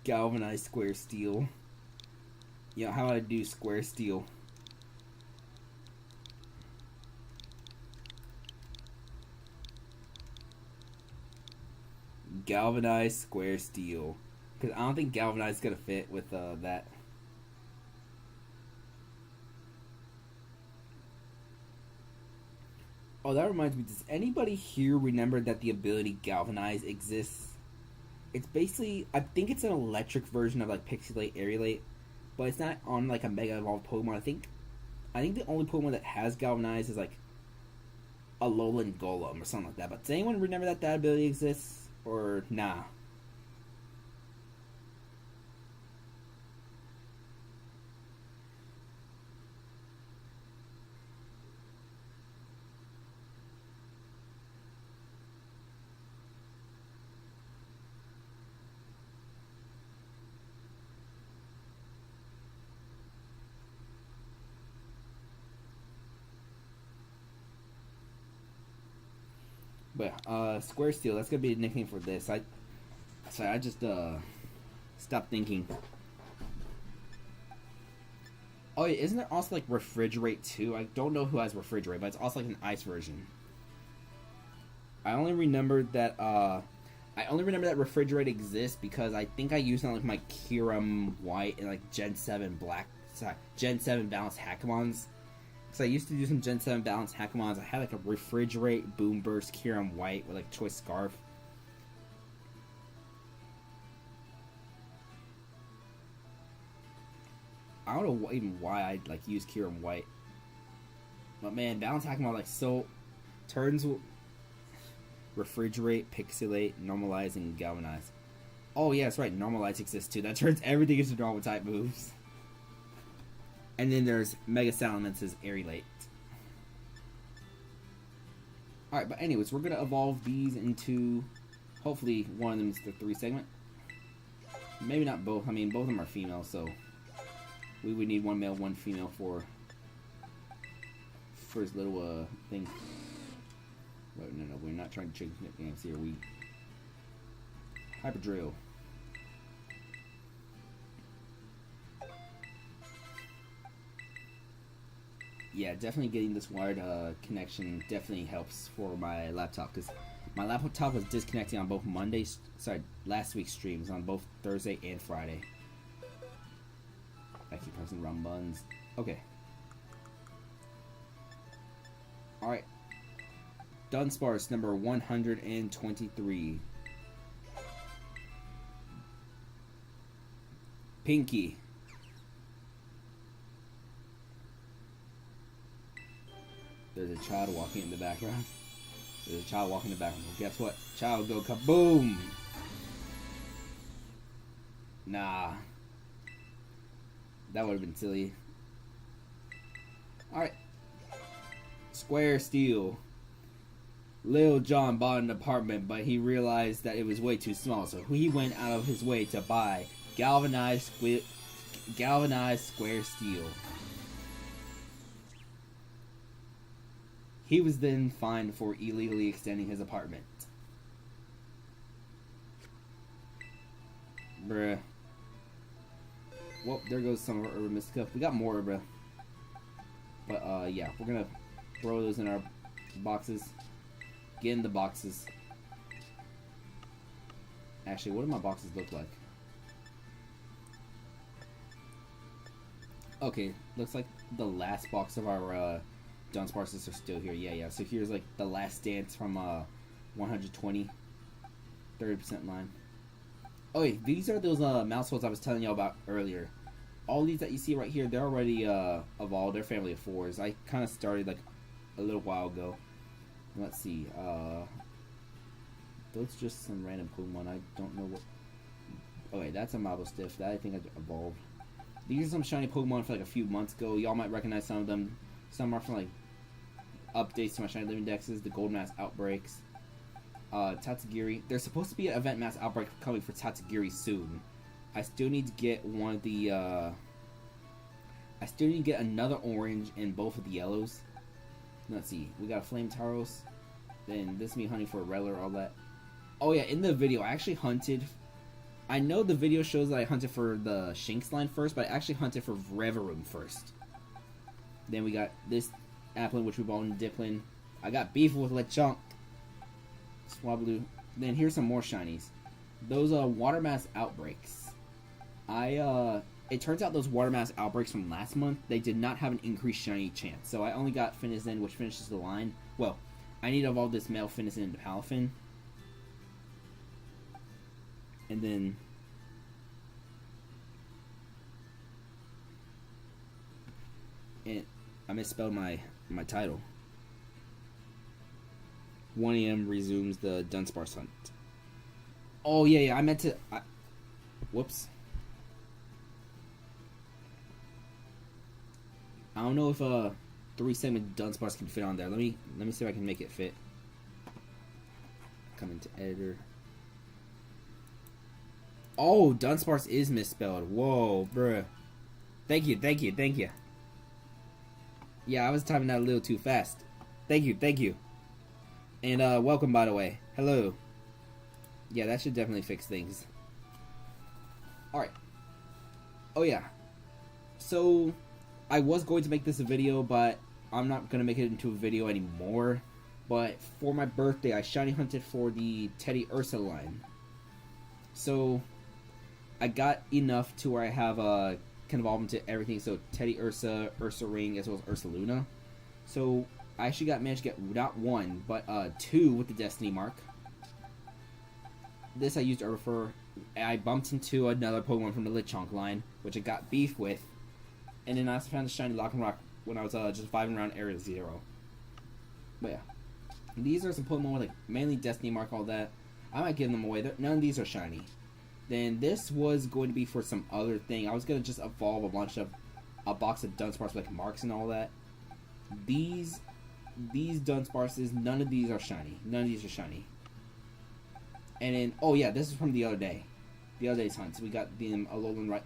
Galvanized square steel. You know, how I do square steel. Galvanized square steel. Because I don't think galvanized is going to fit with that. Oh, that reminds me. Does anybody here remember that the ability galvanize exists? It's basically, I think it's an electric version of like Pixelate, Aerolate, but it's not on like a Mega Evolved Pokemon. I think the only Pokemon that has Galvanize is like a Alolan Golem or something like that. But does anyone remember that ability exists, or nah? But Square Steel, that's gonna be a nickname for this. I just stopped thinking. Oh, yeah, isn't there also like Refrigerate too? I don't know who has Refrigerate, but it's also like an ice version. I only remember that Refrigerate exists because I think I used it on like my Kiram White and like Gen 7 Gen 7 balanced Hackamons. Because I used to do some Gen 7 balanced Hackamons. I had like a Refrigerate Boom Burst Kiram White with like Choice Scarf. I don't know even why I like use Kiram White. But man, balanced Hackamon like so turns will Refrigerate, Pixelate, Normalize, and Galvanize. Oh yeah, that's right, Normalize exists too. That turns everything into normal type moves. And then there's Mega Salamence Aerolate. Alright, but anyways, we're gonna evolve these into hopefully one of them is the 3 segment. Maybe not both. I mean both of them are female, so we would need one male, one female for his little thing. Wait, no, we're not trying to change nicknames here. We Hyper Drill. Yeah, definitely getting this wired connection definitely helps for my laptop because my laptop was disconnecting on both last week's streams on both Thursday and Friday. I keep pressing wrong buttons. Okay. Alright. Dudunsparce number 123. Pinky. There's a child walking in the background. There's a child walking in the background. Well, guess what? Child go kaboom! Nah. That would have been silly. Alright. Square Steel. Lil Jon bought an apartment, but he realized that it was way too small, so he went out of his way to buy galvanized Square Steel. He was then fined for illegally extending his apartment. Bruh. Well, there goes some of our Urban Mystica. We got more, bruh. But, yeah, we're gonna throw those in our boxes. Get in the boxes. Actually, what do my boxes look like? Okay, looks like the last box of our Dudunsparces are still here. Yeah. So here's like the last dance from 120. 30% line. Oh wait, these are those mouse holes I was telling y'all about earlier. All these that you see right here, they're already evolved. They're family of 4s. I kind of started like a little while ago. Let's see. Those just some random Pokemon. I don't know what. Okay, that's a Mabostiff. That I think I evolved. These are some shiny Pokemon for like a few months ago. Y'all might recognize some of them. Some are from like updates to my shiny living dexes. The Gold Mass Outbreaks. Tatsugiri. There's supposed to be an event mass outbreak coming for Tatsugiri soon. I still need to get one of the. I still need to get another orange in both of the yellows. Let's see. We got a Flame Taros. Then this is me hunting for a Reller, all that. Oh yeah, in the video, I actually hunted. I know the video shows that I hunted for the Shinx line first, but I actually hunted for Reverum first. Then we got this Applin, which we bought in Dipplin. I got beef with Lechonk. Swablu. Then here's some more shinies. Those Water Mass Outbreaks. It turns out those Water Mass Outbreaks from last month, they did not have an increased shiny chance. So I only got Finizen, which finishes the line. Well, I need to evolve this male Finizen into Palafin. And then I misspelled my title. 1 AM resumes the Dudunsparce hunt. Oh yeah, I meant to. Whoops. I don't know if 3 segment Dudunsparce can fit on there. Let me see if I can make it fit. Come into editor. Oh, Dudunsparce is misspelled. Whoa, bruh. Thank you. Yeah, I was typing that a little too fast. Thank you. And welcome, by the way. Hello. Yeah, that should definitely fix things. Alright. Oh yeah. So, I was going to make this a video, but I'm not going to make it into a video anymore. But for my birthday, I shiny hunted for the Teddy Ursa line. So, I got enough to where I have can evolve into everything. So, Teddy Ursa, Ursa Ring, as well as Ursa Luna. So, I actually managed to get not one, but two with the Destiny Mark. This I used Herbivore. I bumped into another Pokemon from the Lechonk line, which I got beef with. And then I also found a shiny Lock and Rock when I was just vibing around Area 0. But yeah. These are some Pokemon with like mainly Destiny Mark, all that. I might give them away. None of these are shiny. Then this was going to be for some other thing. I was going to just evolve a box of Dunsparce with like marks and all that. These Dunsparces, none of these are shiny. None of these are shiny. And then, oh yeah, this is from the other day. The other day's hunt. So we got the Alolan right.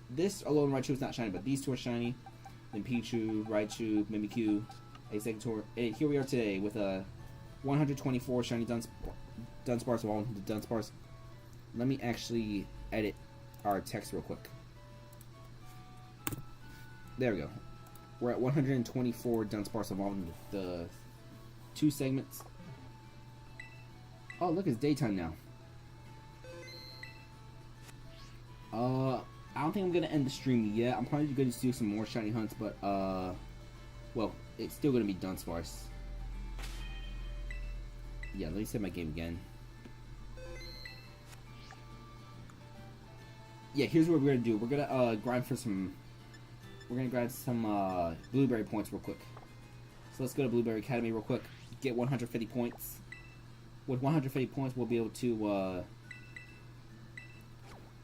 This Alolan Raichu is not shiny, but these two are shiny. Then Pichu, Raichu, Mimikyu, Exeggutor. And here we are today with a 124 shiny Dunsparce evolved into Dunsparce. Let me actually edit our text real quick. There we go. We're at 124 Dunsparce evolved into the 2 segments. Oh, look, it's daytime now. I don't think I'm gonna end the stream yet. I'm probably gonna do some more shiny hunts, but well, it's still gonna be Dunsparce. Yeah, let me save my game again. Yeah, here's what we're gonna do. We're gonna grind for some. We're gonna grind some blueberry points real quick. So let's go to Blueberry Academy real quick. Get 150 points. With 150 points, we'll be able to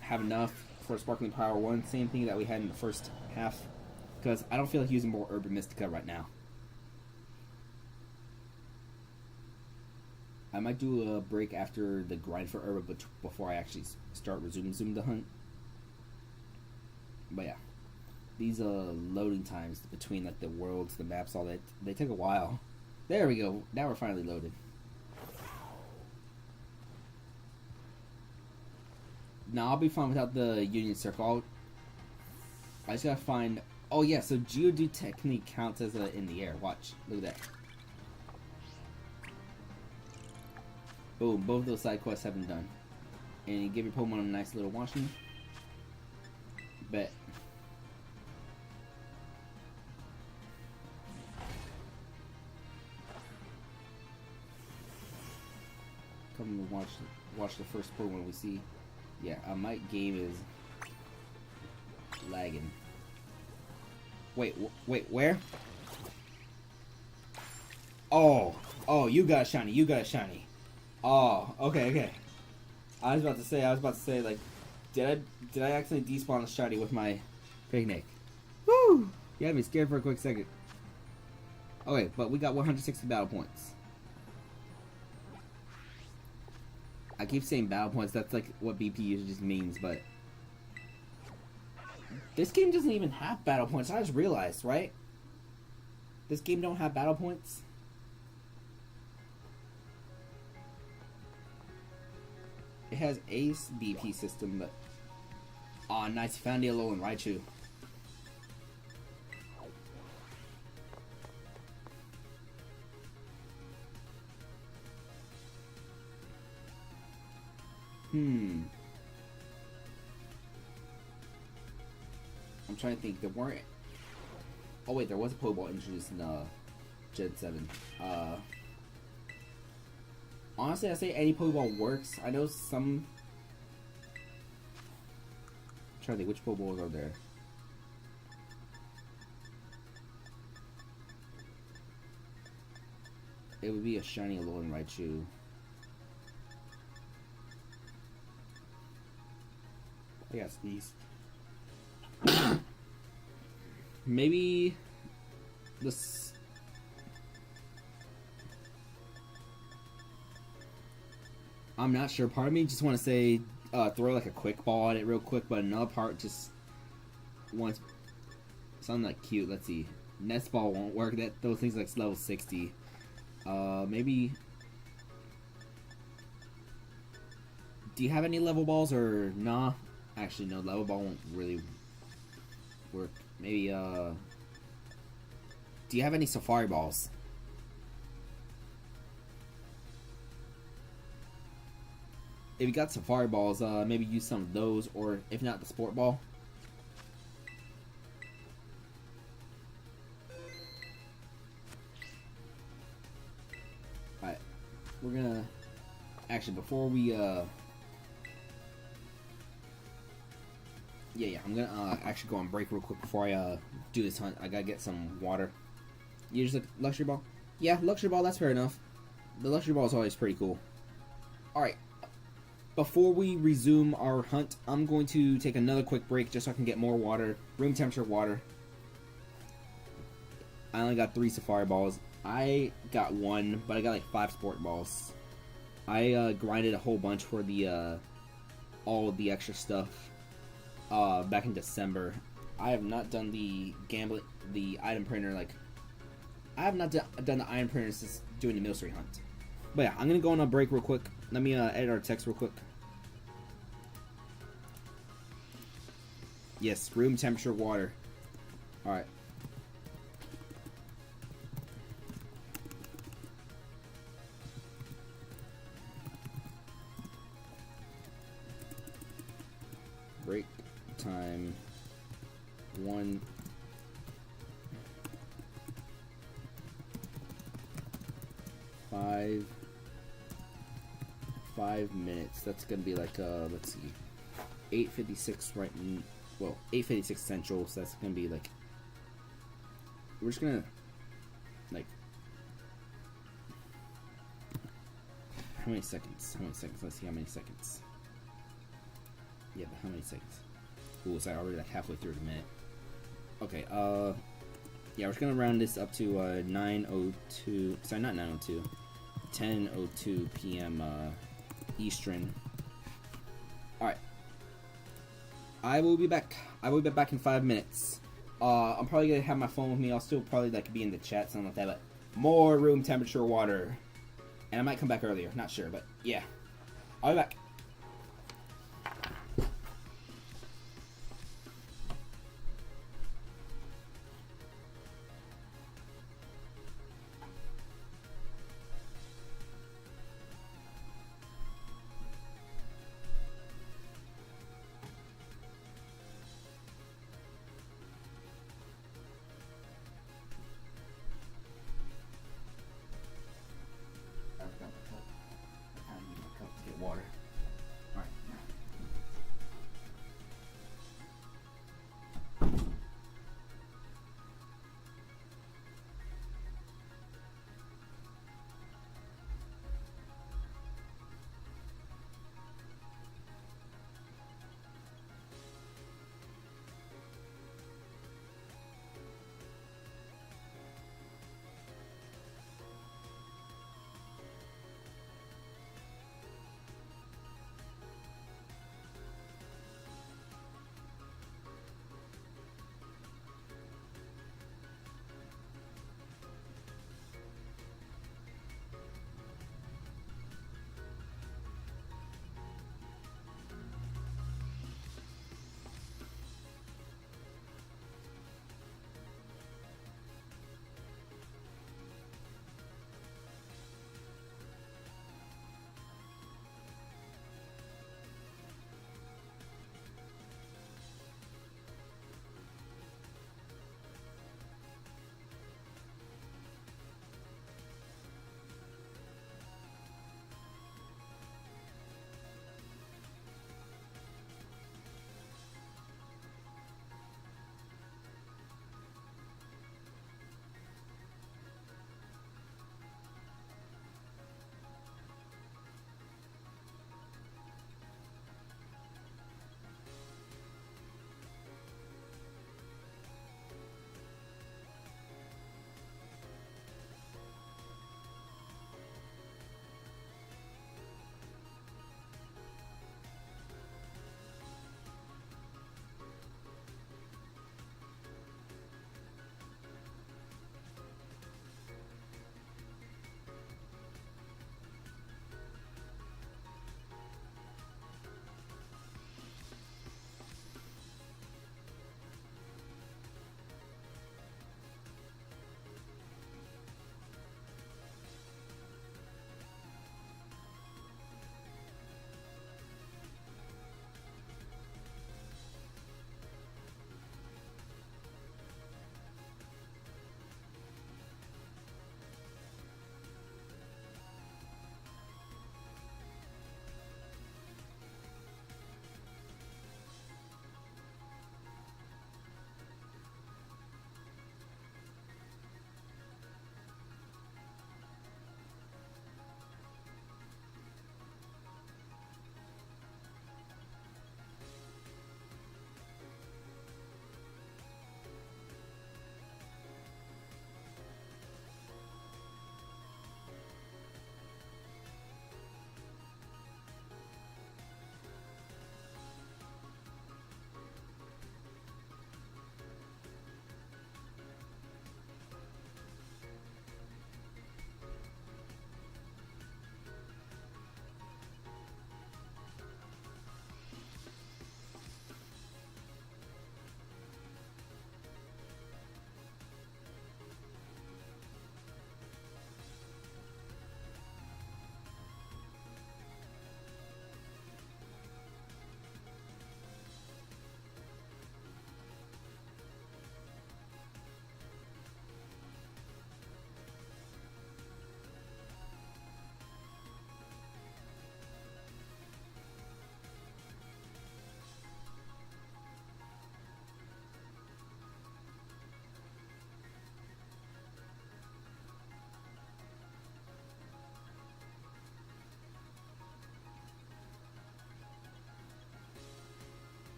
have enough for Sparkling Power 1. Same thing that we had in the first half. Because I don't feel like using more Urban Mystica right now. I might do a break after the grind for Urban, but before I actually start resuming the hunt. But yeah. These loading times between like the worlds, the maps, all that, they take a while. There we go. Now we're finally loaded. Now I'll be fine without the Union Circle. I just gotta find. Oh yeah, so Geodude technically counts as in the air. Watch, look at that. Boom! Both of those side quests have been done, and you give your Pokemon a nice little washing. Bet. Come and watch the first Pokemon we see. Yeah, my game is lagging. Wait, where? Oh, you got a shiny. Oh, okay. I was about to say, like, did I accidentally despawn a shiny with my picnic? Woo! You had me scared for a quick second. Okay, but we got 160 battle points. I keep saying battle points, that's like what BP usually just means, but this game doesn't even have battle points. I just realized, right? This game don't have battle points. It has Ace BP system, but oh nice, found the Alolan Raichu. I'm trying to think. There weren't. Oh wait, there was a Pokeball introduced in Gen 7. Honestly, I say any Pokeball works. I know some. I'm trying to think which Pokeballs are there. It would be a shiny Alolan Raichu. I got sneezed. Maybe this. I'm not sure. Part of me just want to say throw like a quick ball at it real quick, but another part just wants something like cute. Let's see. Nest ball won't work. Those things like level 60. Maybe. Do you have any level balls or nah? Actually, no. Level ball won't really work. Maybe. Do you have any safari balls? If you got safari balls, maybe use some of those, or if not, the sport ball. Alright, we're gonna actually before we yeah, I'm gonna actually go on break real quick before I do this hunt. I gotta get some water. You just look luxury ball? Yeah, luxury ball. That's fair enough. The luxury ball is always pretty cool. All right. Before we resume our hunt, I'm going to take another quick break just so I can get more water, room temperature water. I only got 3 safari balls. I got 1, but I got like 5 sport balls. I grinded a whole bunch for the all of the extra stuff back in December. I have not done the item printer like. I have not done the item printer since doing the military hunt. But yeah, I'm gonna go on a break real quick. Let me edit our text real quick. Yes, room temperature water. Alright. Break time 1. Five minutes. That's gonna be like let's see, 8:56 right. Well, 8:56 Central. So that's gonna be like. We're just gonna like. How many seconds? How many seconds? Let's see how many seconds. Yeah, but how many seconds? Ooh, it's already like halfway through the minute. Okay. Yeah, we're just gonna round this up to 9:02. Sorry, not 9:02. 10:02 p.m. Eastern. Alright. I will be back. I will be back in 5 minutes. I'm probably gonna have my phone with me. I'll still probably like be in the chat, something like that, but more room temperature water. And I might come back earlier, not sure, but yeah. I'll be back. Water.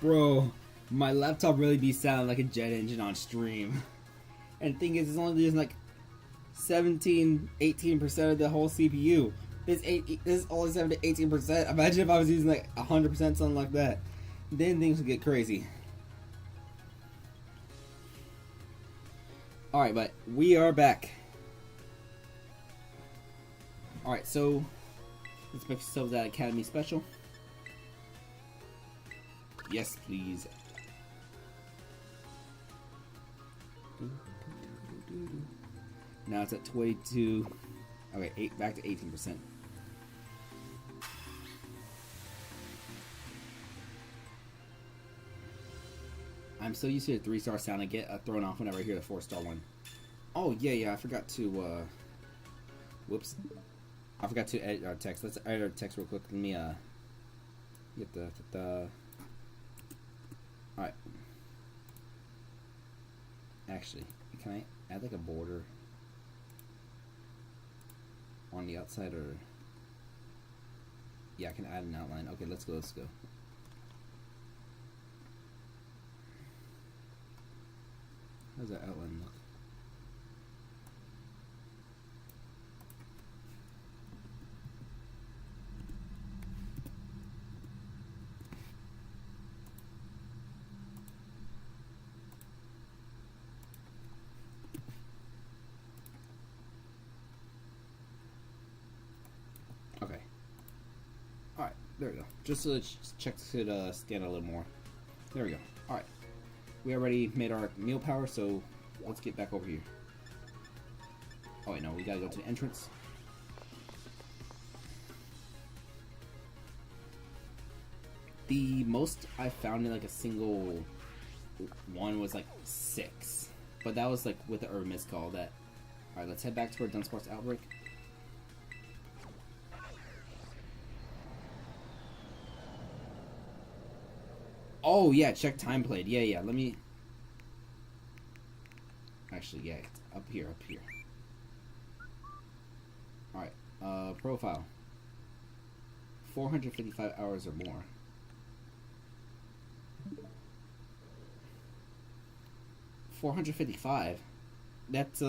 Bro, my laptop really be sounding like a jet engine on stream. And the thing is, it's only using like 17-18% of the whole CPU. This is only 7 to 18%. Imagine if I was using like 100%, something like that. Then things would get crazy. Alright, but we are back. Alright, so let's make ourselves that Academy Special. Yes, please. Now it's at 22. Okay, back to 18%. I'm so used to the 3-star sound. I get thrown off whenever I hear the 4-star one. Oh yeah, I forgot to. Whoops. I forgot to edit our text. Let's edit our text real quick. Let me get the. Alright. Actually, can I add like a border on the outside, or yeah, I can add an outline. Okay, let's go. How does that outline look? Okay. Alright, there we go. Just so check to scan a little more. There we go. Alright. We already made our meal power, so let's get back over here. Oh wait, no, we gotta go to the entrance. The most I found in like a single one was like 6. But that was like with the Urban Mist Call that. Alright, let's head back to our Dudunsparce Outbreak. Oh yeah, check time played. Yeah. Let me. Actually, yeah, it's up here. All right, profile. 455 hours or more. $455. That's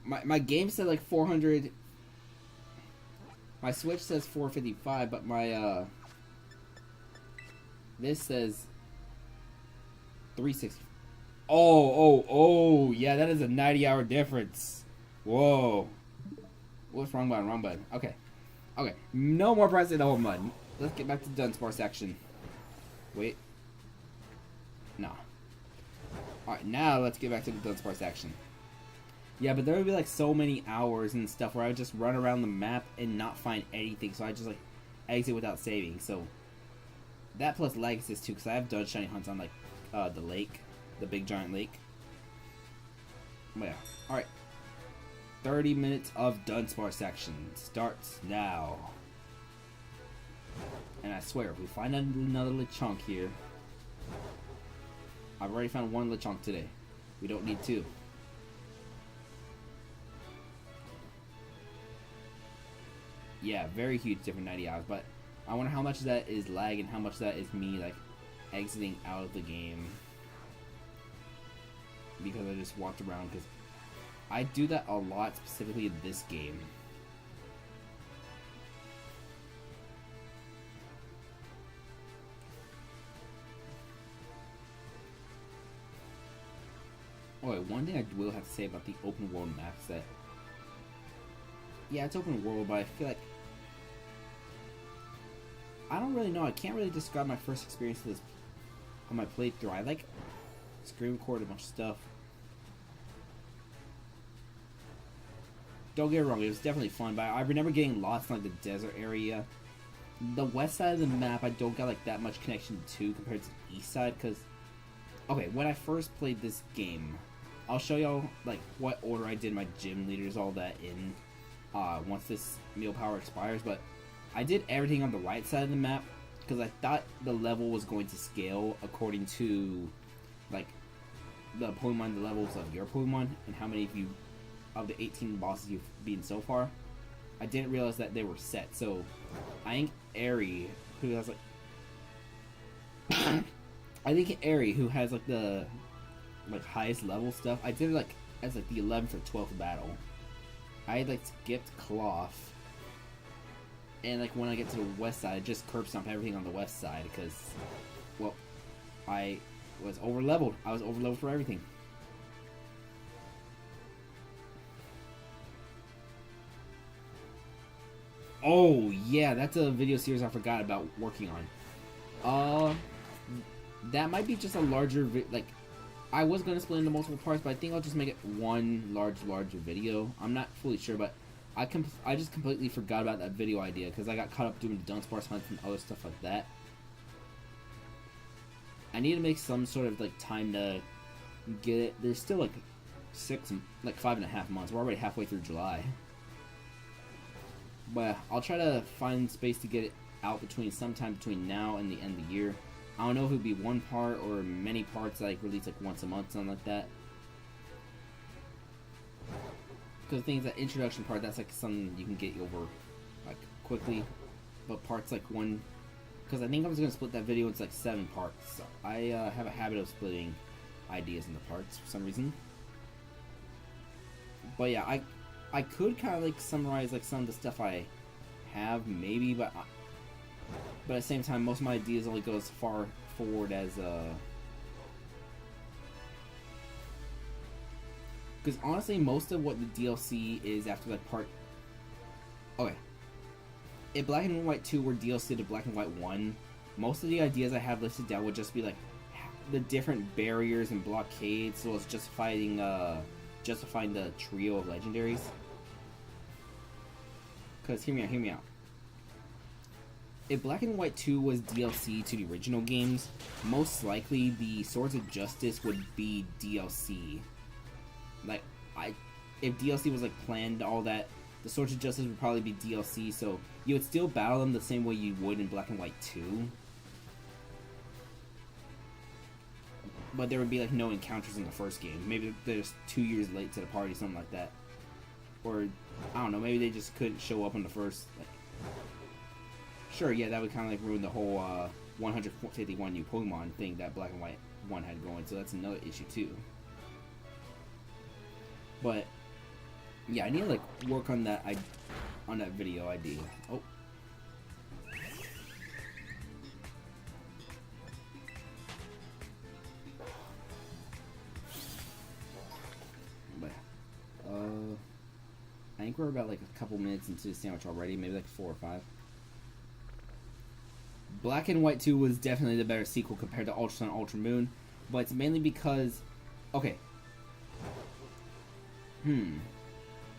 My game said like 400. My Switch says 455, but my this says 360. Oh, yeah, that is a 90-hour difference. Whoa. What's wrong button? Okay. No more pressing the whole mud. Let's get back to Dudunsparce action. Wait. No. Alright, now let's get back to the Dudunsparce action. Yeah, but there would be like so many hours and stuff where I would just run around the map and not find anything, so I just like exit without saving. So that plus lag assist too, because I have done shiny hunts on like the lake, the big giant lake. But yeah, all right. 30 minutes of Dudunsparce action starts now. And I swear, if we find another Lechonk here, I've already found one Lechonk today. We don't need 2. Yeah, very huge different 90 hours, but I wonder how much of that is lag and how much of that is me like exiting out of the game because I just walked around, because I do that a lot, specifically in this game. Oh wait, one thing I will have to say about the open world maps that, yeah, it's open world, but I feel like I don't really know. I can't really describe my first experience with this on my playthrough. I like screen record a bunch of stuff. Don't get it wrong, it was definitely fun, but I remember getting lost in like the desert area. The west side of the map I don't got like that much connection to compared to the east side, because okay, when I first played this game, I'll show y'all like what order I did my gym leaders, all that in once this meal power expires, but I did everything on the right side of the map because I thought the level was going to scale according to like the levels of your Pokemon and how many of the 18 bosses you've beaten so far. I didn't realize that they were set. So I think Airy, who has like I think Airy, who has like the like highest level stuff, I did it like as like the 11th or 12th battle. I had like skipped Cloth, and like when I get to the west side, I just curb stomp everything on the west side because, well, I was over leveled. I was over leveled for everything. Oh yeah, that's a video series I forgot about working on. That might be just a larger like. I was gonna split into multiple parts, but I think I'll just make it one larger video. I'm not fully sure, but I just completely forgot about that video idea because I got caught up doing the Dunsparce hunts and other stuff like that. I need to make some sort of like time to get it. There's still like 5.5 months. We're already halfway through July. But I'll try to find space to get it out sometime between now and the end of the year. I don't know if it would be one part or many parts like release like once a month, something like that. Because the thing is, that introduction part, that's like something you can get over like quickly. But parts like one, because I think I was going to split that video into like 7 parts. So I have a habit of splitting ideas into parts for some reason. But yeah, I could kind of like summarize like some of the stuff I have maybe, but at the same time, most of my ideas only go as far forward as because honestly, most of what the DLC is after like part. Okay, if Black and White 2 were DLC to Black and White 1, most of the ideas I have listed down would just be like the different barriers and blockades, so it's justifying the trio of legendaries. Because hear me out. If Black and White 2 was DLC to the original games, most likely the Swords of Justice would be DLC. Like, if DLC was like planned, all that, the Swords of Justice would probably be DLC, so you would still battle them the same way you would in Black and White 2. But there would be like no encounters in the first game. Maybe they're just 2 years late to the party, something like that. Or, I don't know, maybe they just couldn't show up on the first, like, sure, yeah, that would kind of like ruin the whole 151 new Pokemon thing that Black and White 1 had going, so that's another issue too. But yeah, I need to like work on that video idea. Oh. But I think we're about like a couple minutes into the sandwich already, maybe like 4 or 5. Black and White 2 was definitely the better sequel compared to Ultra Sun, Ultra Moon, but it's mainly because, okay,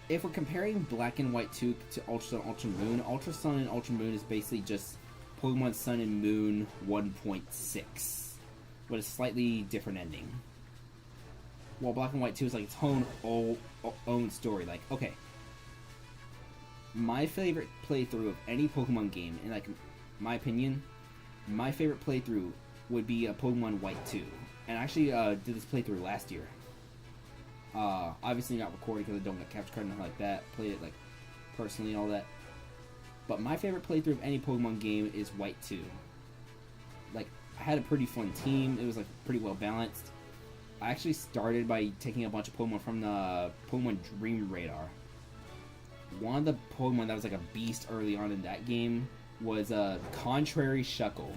if we're comparing Black and White 2 to Ultra Sun, Ultra Sun and Ultra Moon is basically just Pokemon Sun and Moon 1.6, but a slightly different ending. While Black and White 2 is like its own story. Like, okay, my favorite playthrough of any Pokemon game, in like my opinion, my favorite playthrough would be Pokemon White 2. And I actually did this playthrough last year. Obviously not recorded because I don't get capture card and nothing like that. Played it like personally and all that. But my favorite playthrough of any Pokemon game is White 2. Like, I had a pretty fun team. It was like pretty well balanced. I actually started by taking a bunch of Pokemon from the Pokemon Dream Radar. One of the Pokemon that was like a beast early on in that game was Contrary Shuckle.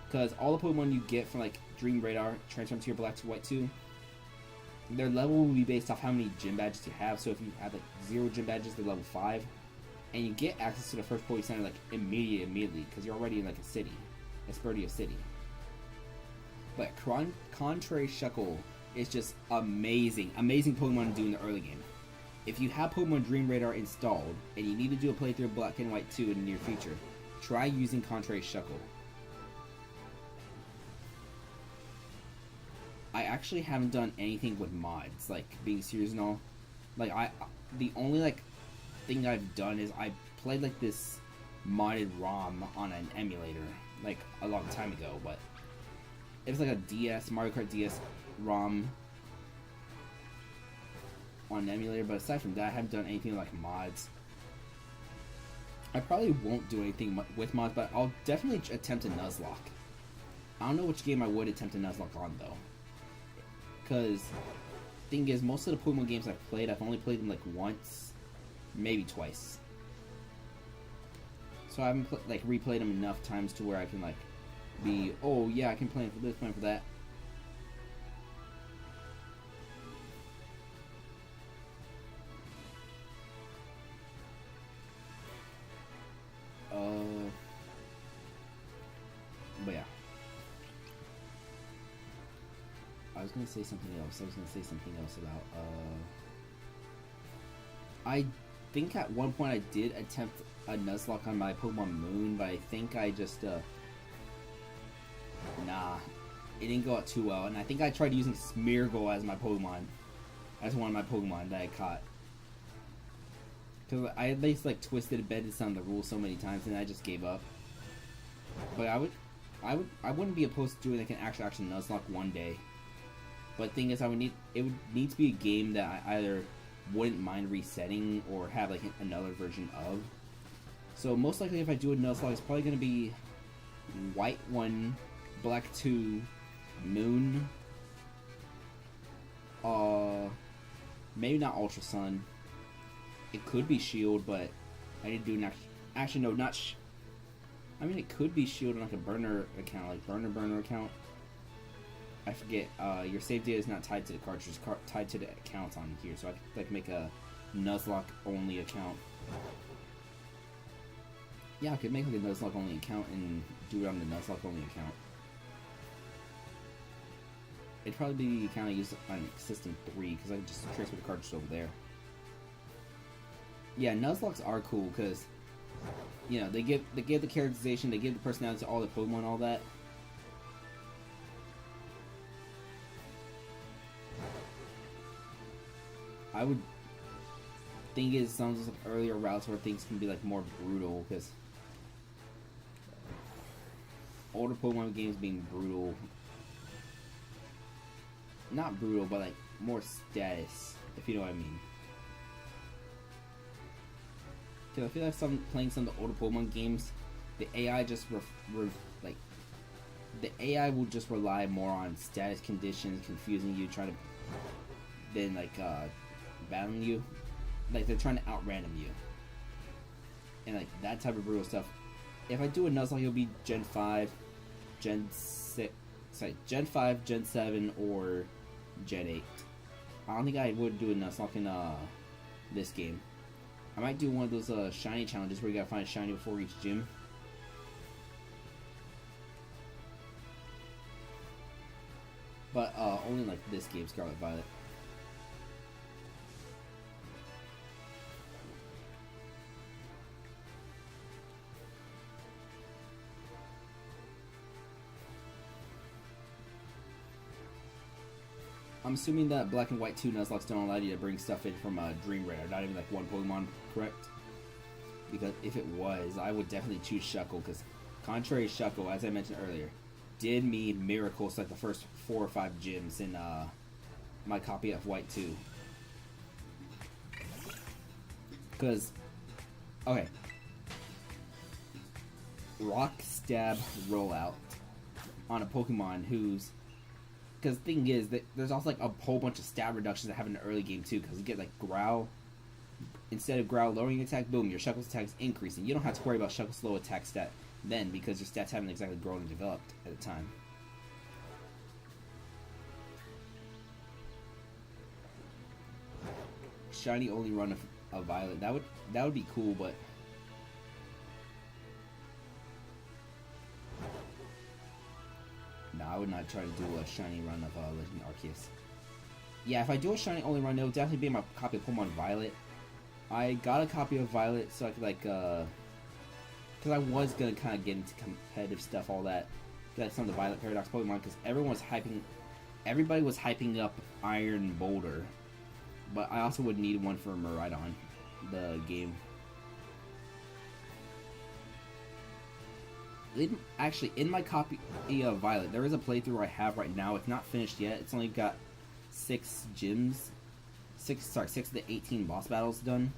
Because all the Pokemon you get from like Dream Radar transform to your Black to White 2, their level will be based off how many gym badges you have. So if you have like 0 gym badges, they're level 5. And you get access to the first Poke Center like immediately because you're already in like a city, Esperdia City. But Contrary Shuckle is just amazing Pokemon to do in the early game. If you have Pokemon Dream Radar installed and you need to do a playthrough of Black and White 2 in the near future, try using Contrary Shuckle. I actually haven't done anything with mods, like being serious and all. Like the only like thing I've done is I played like this modded ROM on an emulator like a long time ago, but it was like a DS, Mario Kart DS ROM on an emulator. But aside from that, I haven't done anything like mods. I probably won't do anything with mods, but I'll definitely attempt a Nuzlocke. I don't know which game I would attempt a Nuzlocke on though, because thing is, most of the Pokemon games I've played, I've only played them like once, maybe twice. So I haven't like replayed them enough times to where I can like be, oh yeah, I can plan for this, plan for that. But yeah. I was gonna say something else. About I think at one point I did attempt a Nuzlocke on my Pokemon Moon, but I think I just nah, it didn't go out too well. And I think I tried using Smeargle as my Pokemon, as one of my Pokemon that I caught, because I at least like twisted and bended some of the rules so many times, and I just gave up. But I wouldn't be opposed to doing like an actual Nuzlocke one day. But the thing is, it would need to be a game that I either wouldn't mind resetting or have like another version of. So most likely, if I do a Nuzlocke, it's probably going to be White 1, Black 2, Moon. Maybe not Ultra Sun. It could be Shield, but I didn't do an actually no, not. I mean, it could be Shield on like a burner account, like burner account. I forget. Your save data is not tied to the cartridge; it's tied to the accounts on here. So I could like make a Nuzlocke only account. Yeah, I could make like a Nuzlocke only account and do it on the Nuzlocke only account. It'd probably be the account I use on System 3 because I could just transfer the cartridge over there. Yeah, Nuzlocks are cool because, you know, they give the characterization, they give the personality to all the Pokemon, all that. I would think is some of the earlier routes where things can be like more brutal, because older Pokemon games being brutal, not brutal, but like more status, if you know what I mean. Because I feel like playing some of the older Pokemon games, the AI just like the AI will just rely more on status conditions, confusing you, trying to then like battling you, like they're trying to out-random you, and like that type of brutal stuff. If I do a Nuzlocke, it'll be Gen 5, Gen 6, Gen 5, Gen 7, or Gen 8. I don't think I would do a Nuzlocke in this game. I might do one of those shiny challenges where you gotta find a shiny before each gym. But only like this game, Scarlet Violet. I'm assuming that Black and White 2 Nuzlocks don't allow you to bring stuff in from Dream Rare, not even like one Pokemon, correct? Because if it was, I would definitely choose Shuckle, because contrary to Shuckle, as I mentioned earlier, did me miracles like the first 4 or 5 gyms in my copy of White 2. Because, okay, Rock Stab Rollout on a Pokemon who's, because the thing is that there's also like a whole bunch of stat reductions that happen in the early game too, because you get like Growl, instead of Growl lowering your attack, boom, your Shuckle's attack is increasing. You don't have to worry about Shuckle's low attack stat then, because your stats haven't exactly grown and developed at the time. Shiny only run a Violet, that would be cool, but no, I would not try to do a shiny run of Legend Arceus. Yeah, if I do a shiny only run, it would definitely be my copy of Pokemon Violet. I got a copy of Violet so I could like, because I was gonna kind of get into competitive stuff, all that. Like some of the Violet Paradox Pokemon, because everybody was hyping up Iron Boulder, but I also would need one for Miraidon, the game. Actually, in my copy of Violet, there is a playthrough I have right now. It's not finished yet. It's only got 6 gyms, 6 of the 18 boss battles done.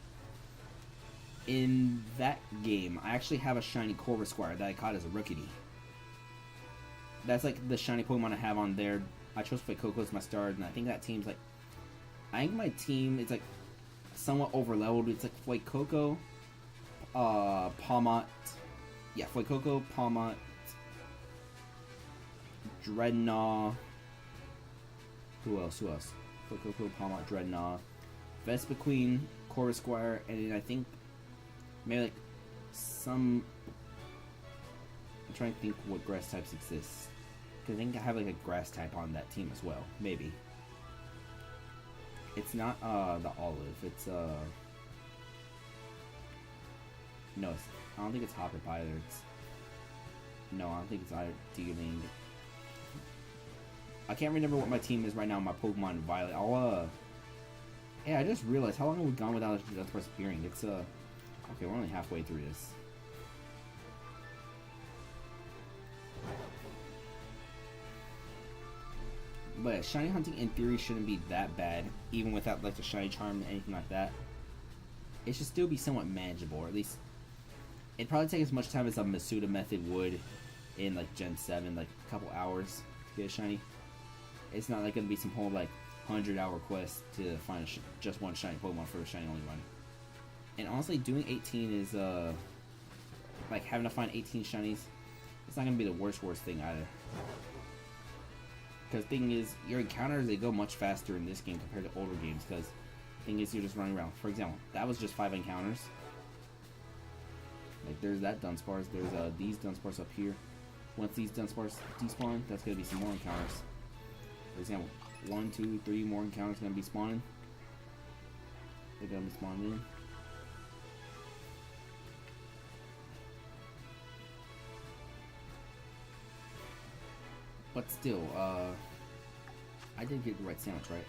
In that game, I actually have a shiny Corvisquire that I caught as a rookie. That's like the shiny Pokemon I have on there. I chose Fuecoco as my start, and I think that team's like... I think my team is like somewhat over-leveled. It's like Fuecoco, Palmot... Yeah, Fuecoco, Palmot, Dreadnought... Who else? Fuecoco, Palmot, Dreadnought, Vespiquen, Corvisquire, and then I think maybe like some... I'm trying to think what grass types exist. Because I think I have like a grass type on that team as well. Maybe. It's not the olive. It's no, I don't think it's Hoppip either. No, I don't think it's either Dealing. I can't remember what my team is right now. My Pokemon Violet. Yeah, I just realized how long have we gone without a Dunsparce appearing? It's okay, we're only halfway through this. But yeah, shiny hunting in theory shouldn't be that bad, even without like the shiny charm or anything like that. It should still be somewhat manageable, or at least it'd probably take as much time as a Masuda method would in like Gen 7, like a couple hours to get a shiny. It's not like gonna be some whole like 100-hour quest to find just one shiny Pokemon for a shiny only run. And honestly, doing 18 is like having to find 18 shinies. It's not gonna be the worst thing either. Because the thing is, your encounters, they go much faster in this game compared to older games. Because the thing is, you're just running around. For example, that was just 5 encounters. Like, there's that Dunsparce. There's these Dunsparce up here. Once these Dunsparce despawn, that's going to be some more encounters. For example, 1, 2, 3 more encounters going to be spawning. They're going to be spawning in. But still, I did get the right sandwich, right?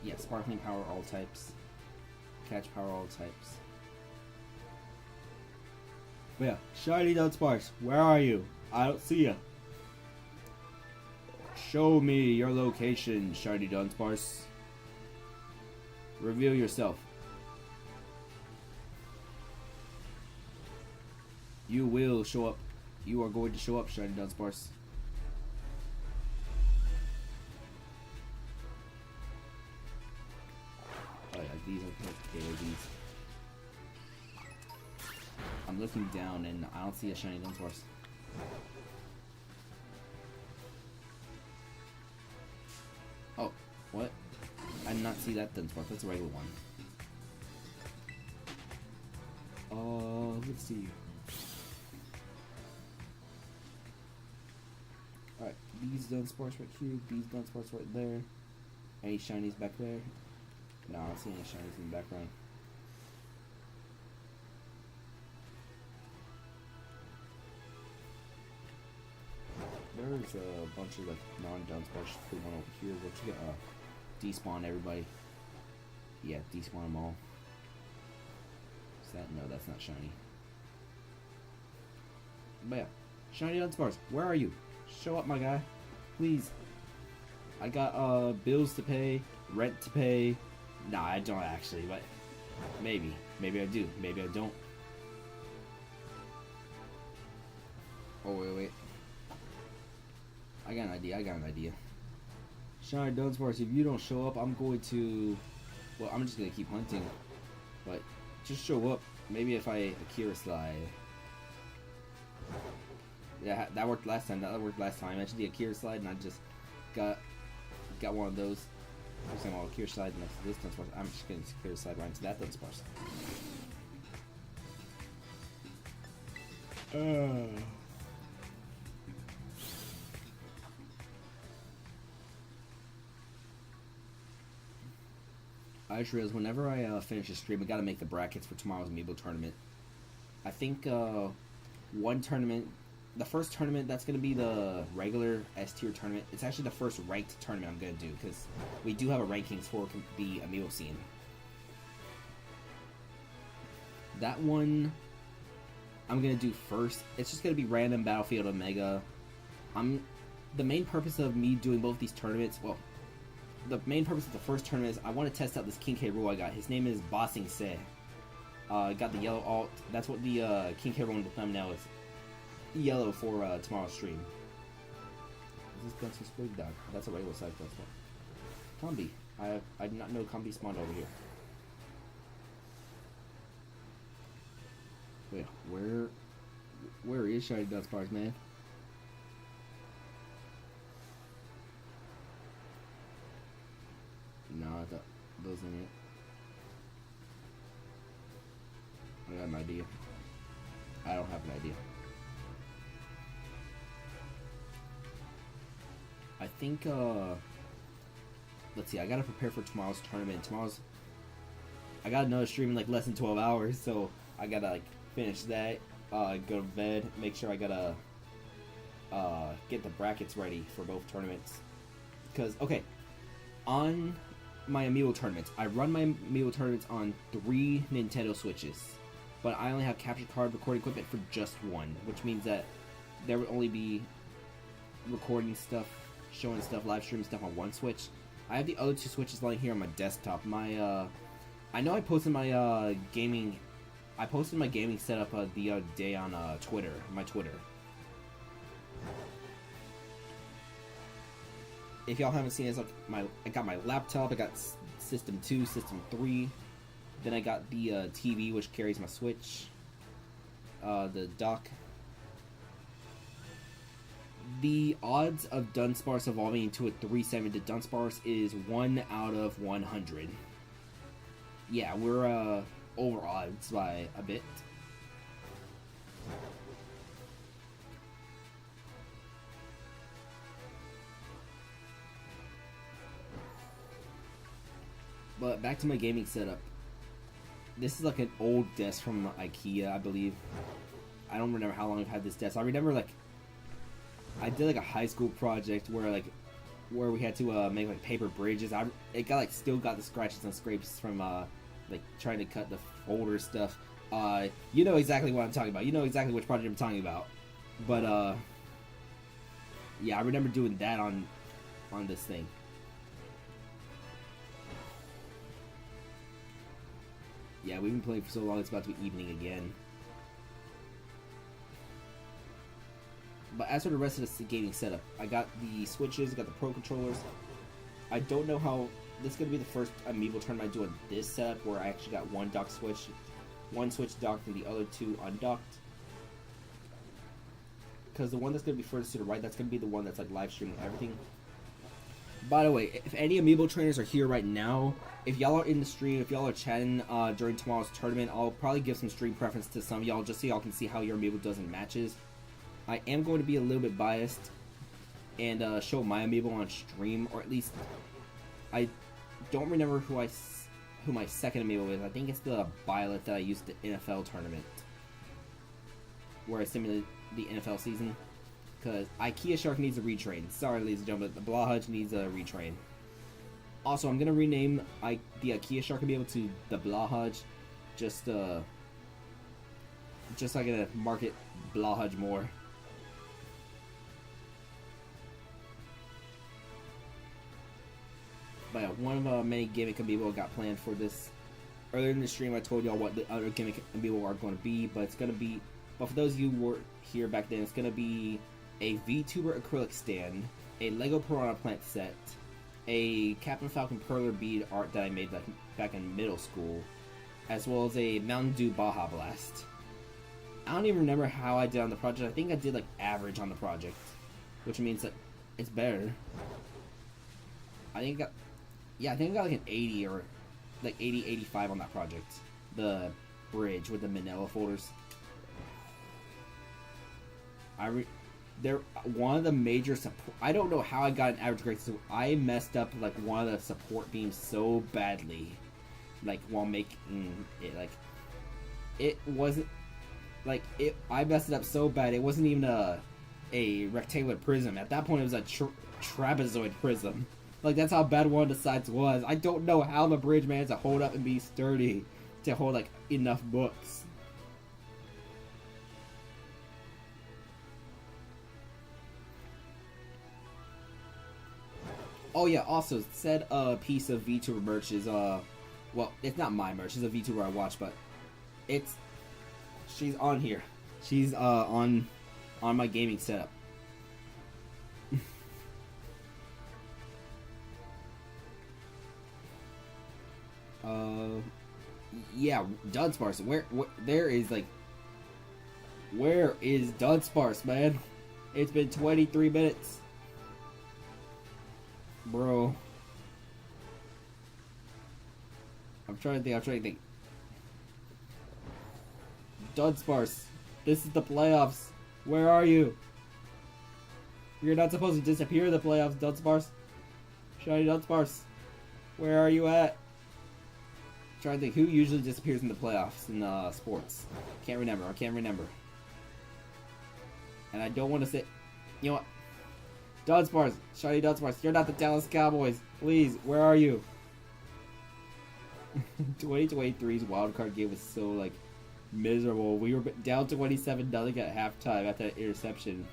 Yeah, Sparkling Power all types. Catch Power all types. But yeah, Shiny Dunsparce, where are you? I don't see you. Show me your location, Shiny Dunsparce. Reveal yourself. You will show up. You are going to show up, Shiny Dunsparce. These are okay, these. I'm looking down and I don't see a shiny Dunsparce. Oh, what? I did not see that Dunsparce. That's a regular one. Let's see. Alright, these Dunsparce right here, these Dunsparce right there. Any shinies back there? No, I don't see any shinies in the background. There's a bunch of like non-Dunsparce Pokemon over here. What you got? Despawn everybody. Yeah, despawn them all. Is that? No, that's not shiny. But yeah, shiny Dunsparce, where are you? Show up, my guy, please. I got bills to pay, rent to pay. Nah, I don't actually, but maybe. Maybe I do. Maybe I don't. Oh, wait. I got an idea. Shiny Dunsparce, if you don't show up, I'm going to... Well, I'm just going to keep hunting. But just show up. Maybe if I Akira Slide. Yeah, that worked last time. I mentioned the Akira Slide, and I just got one of those. For example, Akira Slide next to this Dunsparce. I'm just going to Akira Slide right into that Dunsparce. I just realized whenever I finish the stream, I gotta make the brackets for tomorrow's Amiibo tournament. I think one tournament, the first tournament, that's gonna be the regular S tier tournament. It's actually the first ranked tournament I'm gonna do because we do have a rankings for the Amiibo scene. That one I'm gonna do first. It's just gonna be random Battlefield Omega. The main purpose of me doing both these tournaments, well, the main purpose of the first tournament is I want to test out this King K. Rool I got. His name is Bossing Se. Got the yellow alt. That's what the King K. Roll thumbnail is. Yellow for tomorrow's stream. Is this Dunsparce Big Dog? That's a regular size Dunsparce. Combi. I did not know Combi spawned over here. Wait, where is Shiny Dunsparce, man? No, I thought those in it. I got an idea. I don't have an idea. I think, let's see, I gotta prepare for tomorrow's tournament. I got another stream in like less than 12 hours, so I gotta like finish that, go to bed, make sure I gotta, get the brackets ready for both tournaments. Because, okay, on my Amiibo tournaments, I run my Amiibo tournaments on 3 Nintendo Switches, but I only have capture card recording equipment for just one, which means that there would only be recording stuff, showing stuff, live streaming stuff on one Switch. I have the other 2 Switches lying here on my desktop. My, I know I posted my, gaming setup the other day on, Twitter, my Twitter. If y'all haven't seen it, it's like I got my laptop, I got System 2, System 3, then I got the, TV, which carries my Switch, the dock. The odds of Dunsparce evolving into a 3-segmented Dunsparce is 1 out of 100. Yeah, we're over odds by a bit. But back to my gaming setup. This is like an old desk from IKEA, I believe. I don't remember how long I've had this desk. I remember like I did like a high school project where we had to make like paper bridges. It got like still got the scratches and scrapes from like trying to cut the folder stuff. You know exactly what I'm talking about. You know exactly which project I'm talking about. But yeah, I remember doing that on this thing. Yeah, we've been playing for so long, it's about to be evening again. But as for the rest of the gaming setup, I got the Switches, I got the Pro Controllers. I don't know how... This is going to be the first Amiibo tournament I do on this setup, where I actually got one Switch docked and the other 2 undocked. Because the one that's going to be furthest to the right, that's going to be the one that's like live streaming everything. By the way, if any Amiibo trainers are here right now, if y'all are in the stream, if y'all are chatting during tomorrow's tournament, I'll probably give some stream preference to some of y'all just so y'all can see how your Amiibo does in matches. I am going to be a little bit biased and show my Amiibo on stream, or at least I don't remember who my second Amiibo is. I think it's the Violet that I used at the NFL tournament, where I simulated the NFL season. Because IKEA Shark needs a retrain. Sorry, ladies and gentlemen, the Blahudge needs a retrain. Also, I'm gonna rename the IKEA Shark Amiibo to the Blahudge, just so I can market Blahudge more. But yeah, one of many gimmick Amiibo I got planned for this. Earlier in the stream, I told y'all what the other gimmick Amiibo are going to be, but it's gonna be. But for those of you who were here back then, it's gonna be a VTuber acrylic stand, a Lego Piranha Plant set, a Captain Falcon Perler bead art that I made back in middle school, as well as a Mountain Dew Baja Blast. I don't even remember how I did on the project. I think I did like average on the project, which means that it's better. I think I got like an 80 or like 80, 85 on that project. The bridge with the manila folders. One of the major support. I don't know how I got an average grade. So I messed up like one of the support beams so badly, like while making it. Like it wasn't like it. I messed it up so bad. It wasn't even a rectangular prism. At that point, it was a trapezoid prism. Like that's how bad one of the sides was. I don't know how the bridge managed to hold up and be sturdy to hold like enough books. Oh yeah, also, said piece of VTuber merch is, well, it's not my merch, it's a VTuber I watch, but It's she's on here. She's on my gaming setup. Yeah, Dudunsparce. Where there is like, where is Dudunsparce, man? It's been 23 minutes, bro. I'm trying to think. Dudunsparce, this is the playoffs. Where are you? You're not supposed to disappear in the playoffs, Dudunsparce. Shiny Dudunsparce, where are you at? I'm trying to think who usually disappears in the playoffs in sports. I can't remember. And I don't want to say, you know what? Dudunsparce, Shiny Dudunsparce, you're not the Dallas Cowboys. Please, where are you? 2023's wildcard game was so like miserable. We were down 27-0 at halftime after that interception.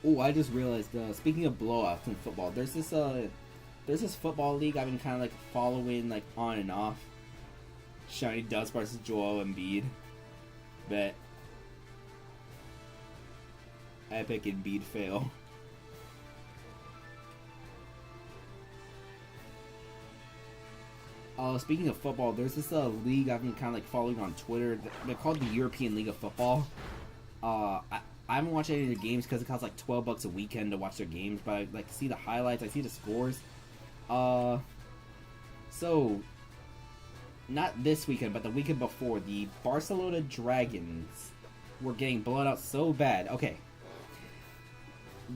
Oh, I just realized. Speaking of blowouts in football, there's this football league I've been kind of like following like on and off. Shiny Dudunsparce, Joel Embiid, bet. Epic Embiid fail. Speaking of football, there's this league I've been kind of like following on Twitter. They're called the European League of Football. I haven't watched any of their games because it costs like $12 a weekend to watch their games, but I like see the highlights, I see the scores. So not this weekend, but the weekend before, the Barcelona Dragons were getting blown out so bad. Okay.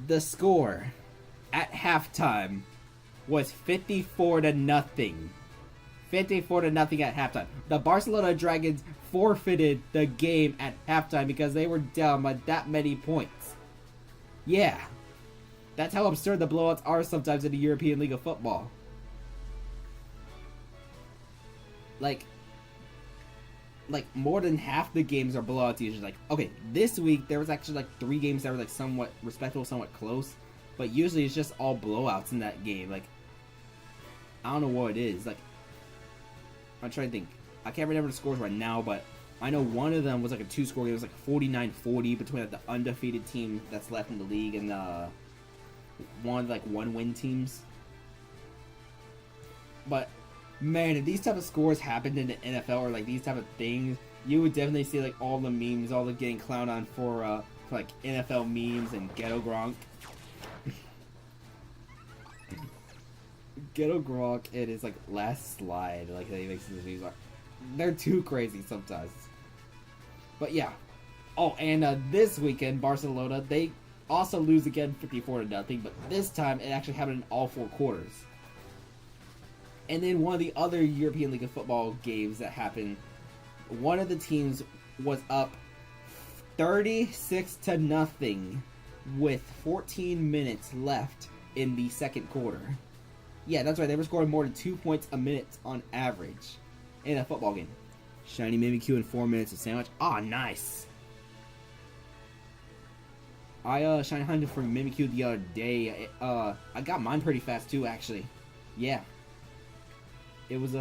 The score at halftime was 54-0. 54-0 at halftime. The Barcelona Dragons forfeited the game at halftime because they were down by that many points. Yeah. That's how absurd the blowouts are sometimes in the European League of Football. Like more than half the games are blowouts usually. Like, okay, this week there was actually like 3 games that were like somewhat respectable, somewhat close, but usually it's just all blowouts in that game. Like, I don't know what it is. Like, I'm trying to think. I can't remember the scores right now, but I know one of them was like a 2-score game. It was like 49-40 between like, the undefeated team that's left in the league and one like 1-win teams. But man, if these type of scores happened in the NFL or like these type of things, you would definitely see like all the memes, all the getting clowned on for like NFL memes and Ghetto Gronk. Ghetto Gronk and his like last slide, like that he makes his memes, they're too crazy sometimes. But yeah. Oh, and this weekend Barcelona, they also lose again 54-0, but this time it actually happened in all 4 quarters. And then one of the other European League of Football games that happened, one of the teams was up 36-0 with 14 minutes left in the second quarter. Yeah, that's right. They were scoring more than 2 points a minute on average in a football game. Shiny Mimikyu in 4 minutes of sandwich. Ah, nice. I shiny hunted for Mimikyu the other day. I got mine pretty fast too, actually. Yeah. It was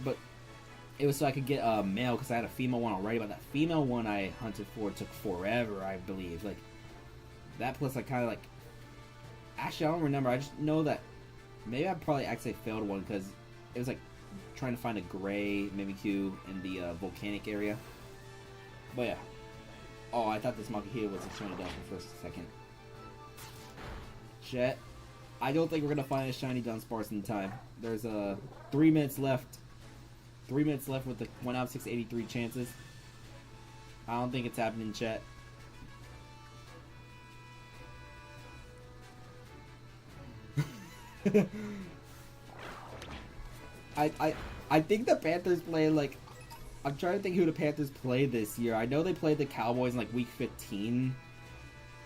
but it was so I could get a male because I had a female one already. But that female one I hunted for took forever, I believe. Like that plus I kind of like. Actually, I don't remember. I just know that maybe I probably actually failed one because it was like trying to find a gray Mimikyu in the volcanic area. But yeah. Oh, I thought this monkey here was a shiny Dunsparce for a second. Shit. I don't think we're gonna find a shiny Dunsparce in time. There's 3 minutes left. 3 minutes left with the 1 out of 683 chances. I don't think it's happening, chat. I think the Panthers play like. I'm trying to think who the Panthers play this year. I know they played the Cowboys in like week 15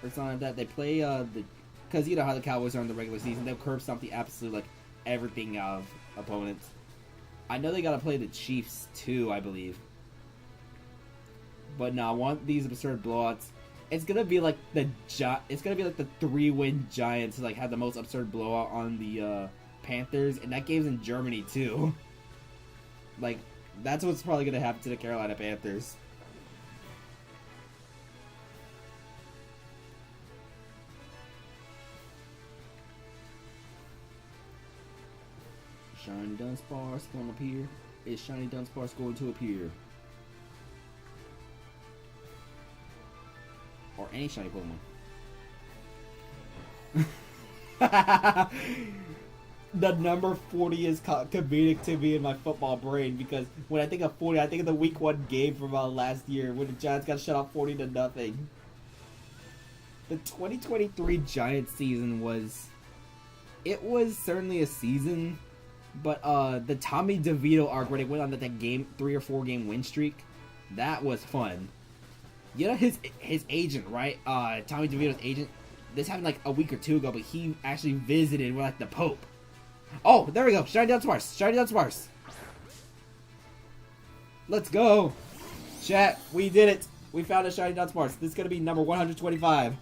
or something like that. They play because you know how the Cowboys are in the regular season. They'll curb stomp the absolute like everything out of opponents. I know they gotta play the Chiefs too, I believe. But no, I want these absurd blowouts. It's gonna be like the 3-win Giants like have the most absurd blowout on the Panthers, and that game's in Germany too. Like, that's what's probably gonna happen to the Carolina Panthers. Shiny Dunsparce going to appear. Is Shiny Dunsparce going to appear? Or any shiny Pokemon. The number 40 is comedic to me in my football brain, because when I think of 40, I think of the week 1 game from last year when the Giants got shut out 40-0. The 2023 Giants season was certainly a season, but the Tommy DeVito arc where they went on that game 3 or 4 game win streak, that was fun. You know his agent, right? Tommy DeVito's agent. This happened like a week or 2 ago, but he actually visited with like the Pope. Oh, there we go. Shiny Dunsparce. Shiny Dunsparce. Let's go. Chat, we did it. We found a Shiny Dunsparce. This is going to be number 125.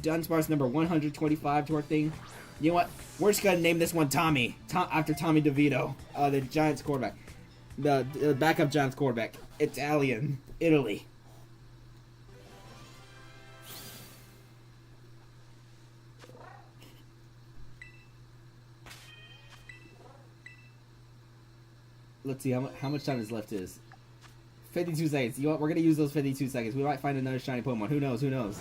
Dunsparce number 125 to our thing. You know what? We're just going to name this one Tommy. After Tommy DeVito. The Giants quarterback. The backup Giants quarterback. Italian. Italy. Let's see how much time is left. Is 52 seconds. You know what? We're gonna use those 52 seconds. We might find another shiny Pokemon. Who knows? Who knows?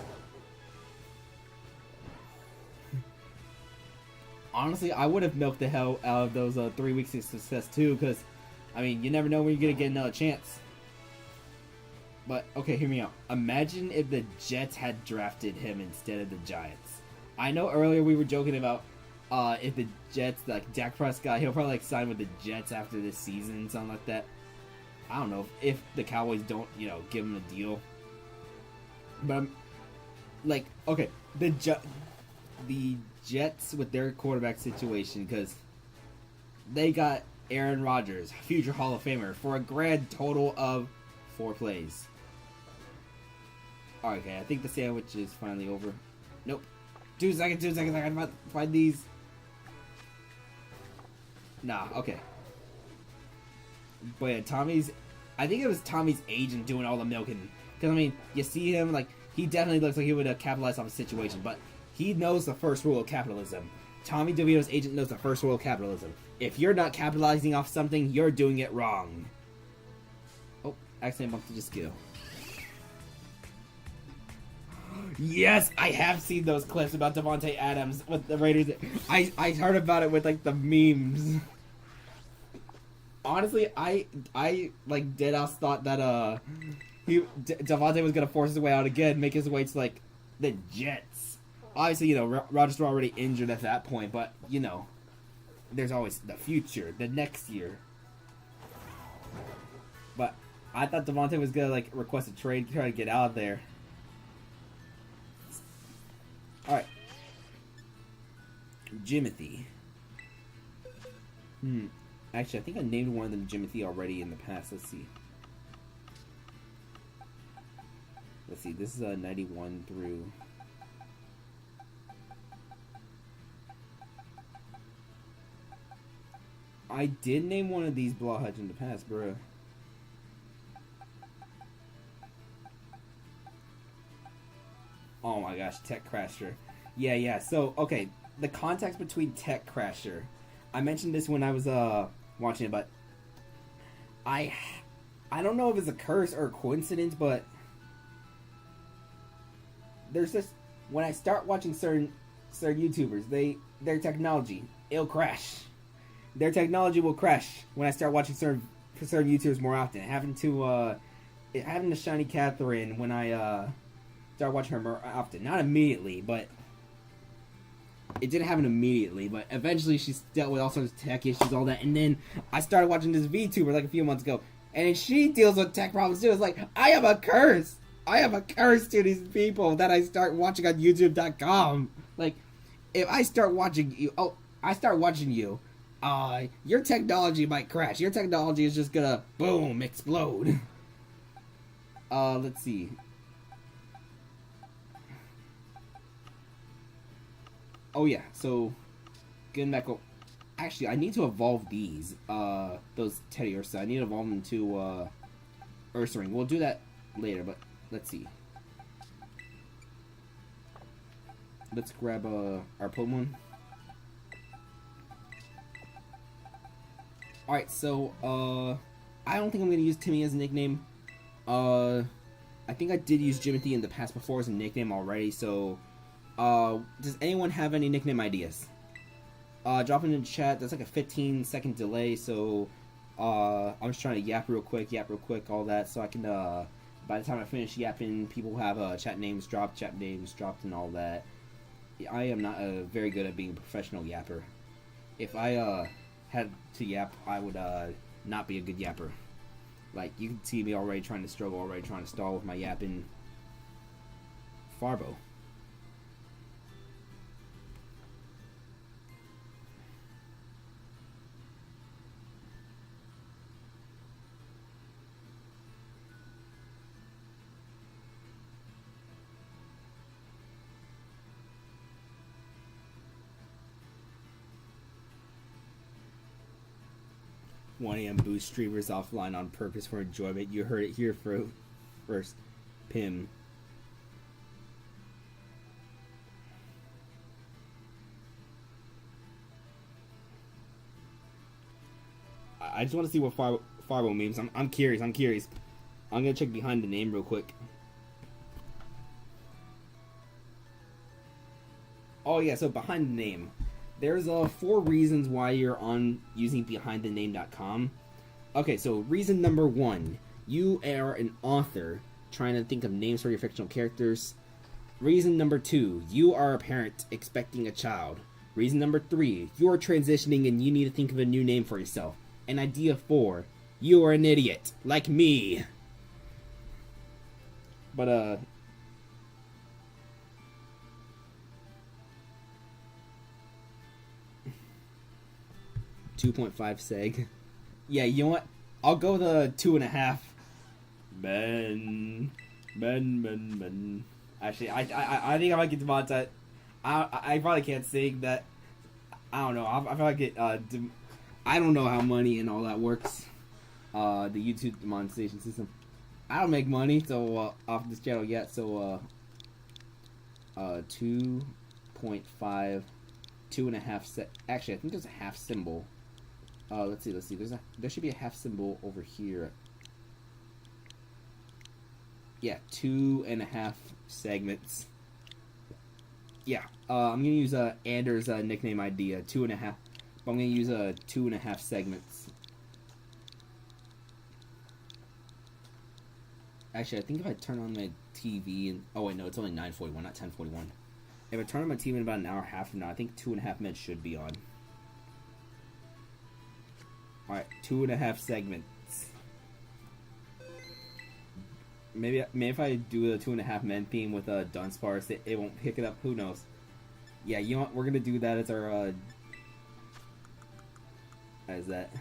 Honestly, I would have milked the hell out of those 3 weeks of success too, because I mean, you never know when you're gonna get another chance. But okay, hear me out. Imagine if the Jets had drafted him instead of the Giants. I know earlier we were joking about if the Jets, like Dak Prescott, he'll probably like sign with the Jets after this season, something like that. I don't know if the Cowboys don't, give him a deal. But I'm like, okay, the Jets with their quarterback situation, because they got Aaron Rodgers, future Hall of Famer, for a grand total of 4 plays. Alright, okay, I think the sandwich is finally over. Nope. 2 seconds, I gotta find these. Nah, okay. But yeah, I think it was Tommy's agent doing all the milking. Because, I mean, you see him, like, he definitely looks like he would capitalize on the situation. But he knows the first rule of capitalism. Tommy DeVito's agent knows the first rule of capitalism. If you're not capitalizing off something, you're doing it wrong. Oh, accidentally bumped the skill. Yes, I have seen those clips about Devontae Adams with the Raiders. I heard about it with like the memes. Honestly, I like deadass thought that Devontae was gonna force his way out again, make his way to like the Jets. Obviously, Rodgers was already injured at that point, but there's always the future, the next year. But I thought Devontae was gonna like request a trade, try to get out of there. Alright. Jimothy. Actually, I think I named one of them Jimothy already in the past. Let's see. This is 91 through... I did name one of these Blowhudge in the past, bruh. Oh my gosh, Tech Crasher. Yeah. So, okay, the context between Tech Crasher. I mentioned this when I was watching it, but I don't know if it's a curse or a coincidence, but there's this, when I start watching certain YouTubers, their technology, it'll crash. Their technology will crash when I start watching certain YouTubers more often. Having to Shiny Catherine when I start watching her more often. Not immediately, but it didn't happen immediately, but eventually she's dealt with all sorts of tech issues, all that, and then I started watching this VTuber like a few months ago, and she deals with tech problems too. It's like, I am a curse to these people that I start watching on YouTube.com. Like, if I start watching you, your technology might crash. Your technology is just gonna, boom, explode. Let's see. Oh yeah, so getting back. Actually, I need to evolve these. Those Teddy Ursa. I need to evolve them to Ursaring. We'll do that later, but let's see. Let's grab our Pokemon. Alright, so I don't think I'm gonna use Timmy as a nickname. I think I did use Jimothy in the past before as a nickname already, so does anyone have any nickname ideas? Drop it in the chat. That's like a 15-second delay, so I'm just trying to yap real quick, all that, so I can by the time I finish yapping, people have chat names dropped, and all that. I am not very good at being a professional yapper. If I had to yap, I would not be a good yapper. Like, you can see me already trying to struggle, already trying to stall with my yapping. Farbo. One AM boost streamers offline on purpose for enjoyment. You heard it here first. Pim. I just want to see what Farbo means. I'm curious. I'm gonna check behind the name real quick. Oh yeah, so behind the name. There's 4 reasons why you're on using behindthename.com. Okay, so reason number 1, you are an author trying to think of names for your fictional characters. Reason number 2, you are a parent expecting a child. Reason number 3, you are transitioning and you need to think of a new name for yourself. And idea 4, you are an idiot, like me. But 2.5 seg. Yeah, you know what? I'll go the 2.5. Ben. Actually, I think I might get demonetized. I probably can't sing that. I don't know. I probably get I don't know how money and all that works. The YouTube monetization system. I don't make money so off this channel yet. So 2.5, 2.5 sec. Actually, I think there's a half symbol. Let's see. There should be a half symbol over here. Yeah, 2.5 segments. Yeah, I'm gonna use Anders' nickname idea, 2.5. But I'm gonna use 2.5 segments. Actually, I think if I turn on my TV and oh wait, no, it's only 9:41, not 10:41. If I turn on my TV in about an hour and a half from now, I think 2.5 minutes should be on. Alright, 2.5 segments. Maybe if I do the 2.5 men theme with a Dudunsparce, it won't pick it up. Who knows? Yeah, you know what? We're gonna do that as our as that.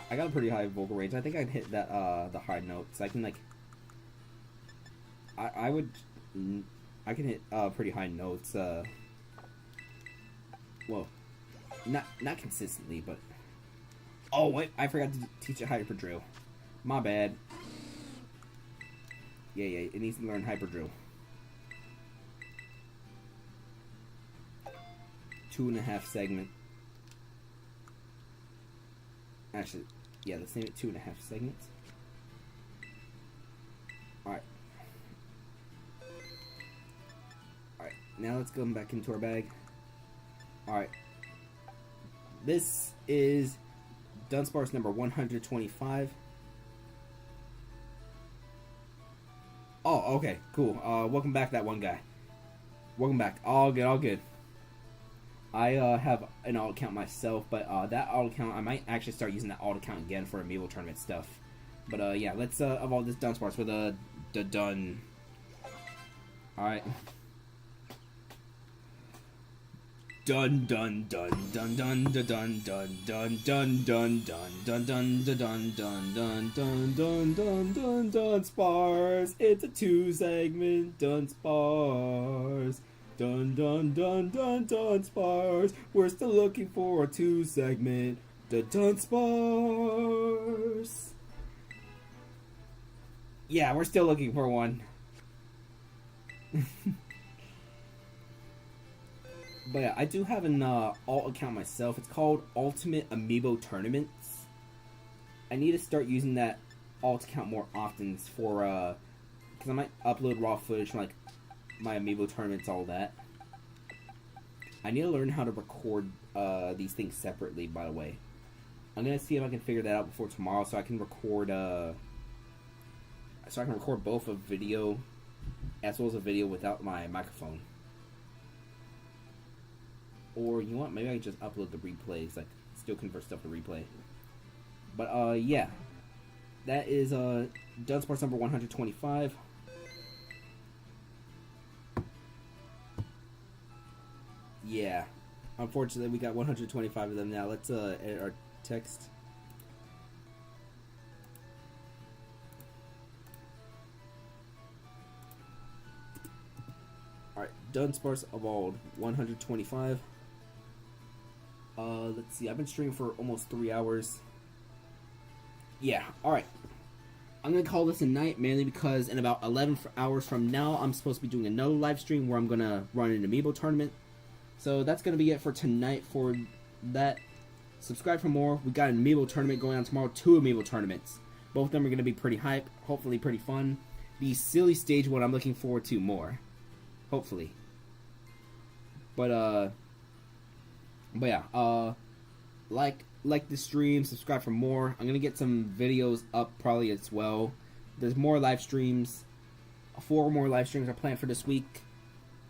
I got a pretty high vocal range. I think I'd hit that the high notes. I can like. I can hit pretty high notes. Well, not consistently, but. Oh wait, I forgot to teach it Hyper Drill. My bad. Yeah, it needs to learn Hyper Drill. 2.5 segment. Actually, yeah, let's name it 2.5 segments. Alright. Alright, now let's go back into our bag. Alright. This is Dudunsparce number 125. Oh, okay, cool. Welcome back, that one guy. Welcome back. All good. I have an alt account myself, but that alt account, I might actually start using that alt account again for amiibo tournament stuff. But yeah, let's evolve this Dudunsparce with a Dun. Alright. Dun dun dun dun dun dun dun dun dun dun dun dun dun dun dun dun dun dun dun dun Dunsparce. It's a 2-segment Dunsparce. Dun dun dun dun Dunsparce. We're still looking for a 2-segment Dunsparce. Yeah, we're still looking for one. But yeah, I do have an alt account myself. It's called Ultimate Amiibo Tournaments. I need to start using that alt account more often for because I might upload raw footage from like my Amiibo tournaments, all that. I need to learn how to record these things separately. By the way, I'm gonna see if I can figure that out before tomorrow, so I can record both a video as well as a video without my microphone. Or, you know what, maybe I can just upload the replays, like, still convert stuff to replay. But, yeah. That is, Dunsparce number 125. Yeah. Unfortunately, we got 125 of them now. Let's, edit our text. Alright, Dunsparce Evolved 125. Let's see, I've been streaming for almost 3 hours. Yeah, alright. I'm gonna call this a night, mainly because in about 11 hours from now, I'm supposed to be doing another live stream where I'm gonna run an Amiibo tournament. So that's gonna be it for tonight for that. Subscribe for more. We got an Amiibo tournament going on tomorrow, 2 Amiibo tournaments. Both of them are gonna be pretty hype, hopefully pretty fun. The silly stage one I'm looking forward to more. Hopefully. But yeah, like the stream, subscribe for more. I'm gonna get some videos up probably as well. There's more live streams. 4 more live streams are planned for this week.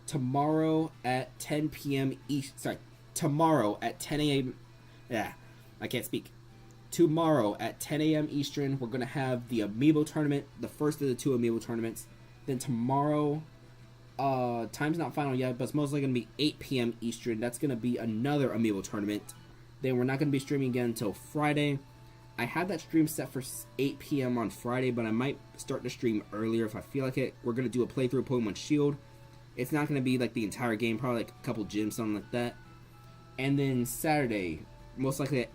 Tomorrow at 10 p.m. Tomorrow at 10 a.m. Yeah, I can't speak. Tomorrow at 10 a.m. Eastern, we're gonna have the Amiibo tournament, the first of the 2 Amiibo tournaments. Then tomorrow, time's not final yet, but it's mostly going to be 8 p.m. Eastern. That's going to be another Amiibo tournament. Then we're not going to be streaming again until Friday. I had that stream set for 8 p.m. on Friday, but I might start the stream earlier if I feel like it. We're going to do a playthrough of Pokemon Shield. It's not going to be like the entire game, probably like a couple gyms, something like that. And then Saturday, most likely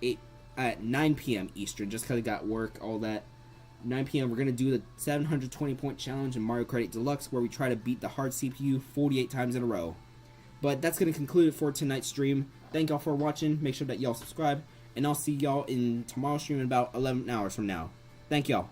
at 9 p.m. Eastern, just because I got work, all that. 9 p.m. we're going to do the 720 point challenge in Mario Kart 8 Deluxe, where we try to beat the hard CPU 48 times in a row. But that's going to conclude it for tonight's stream. Thank y'all for watching. Make sure that y'all subscribe, and I'll see y'all in tomorrow's stream in about 11 hours from now. Thank y'all.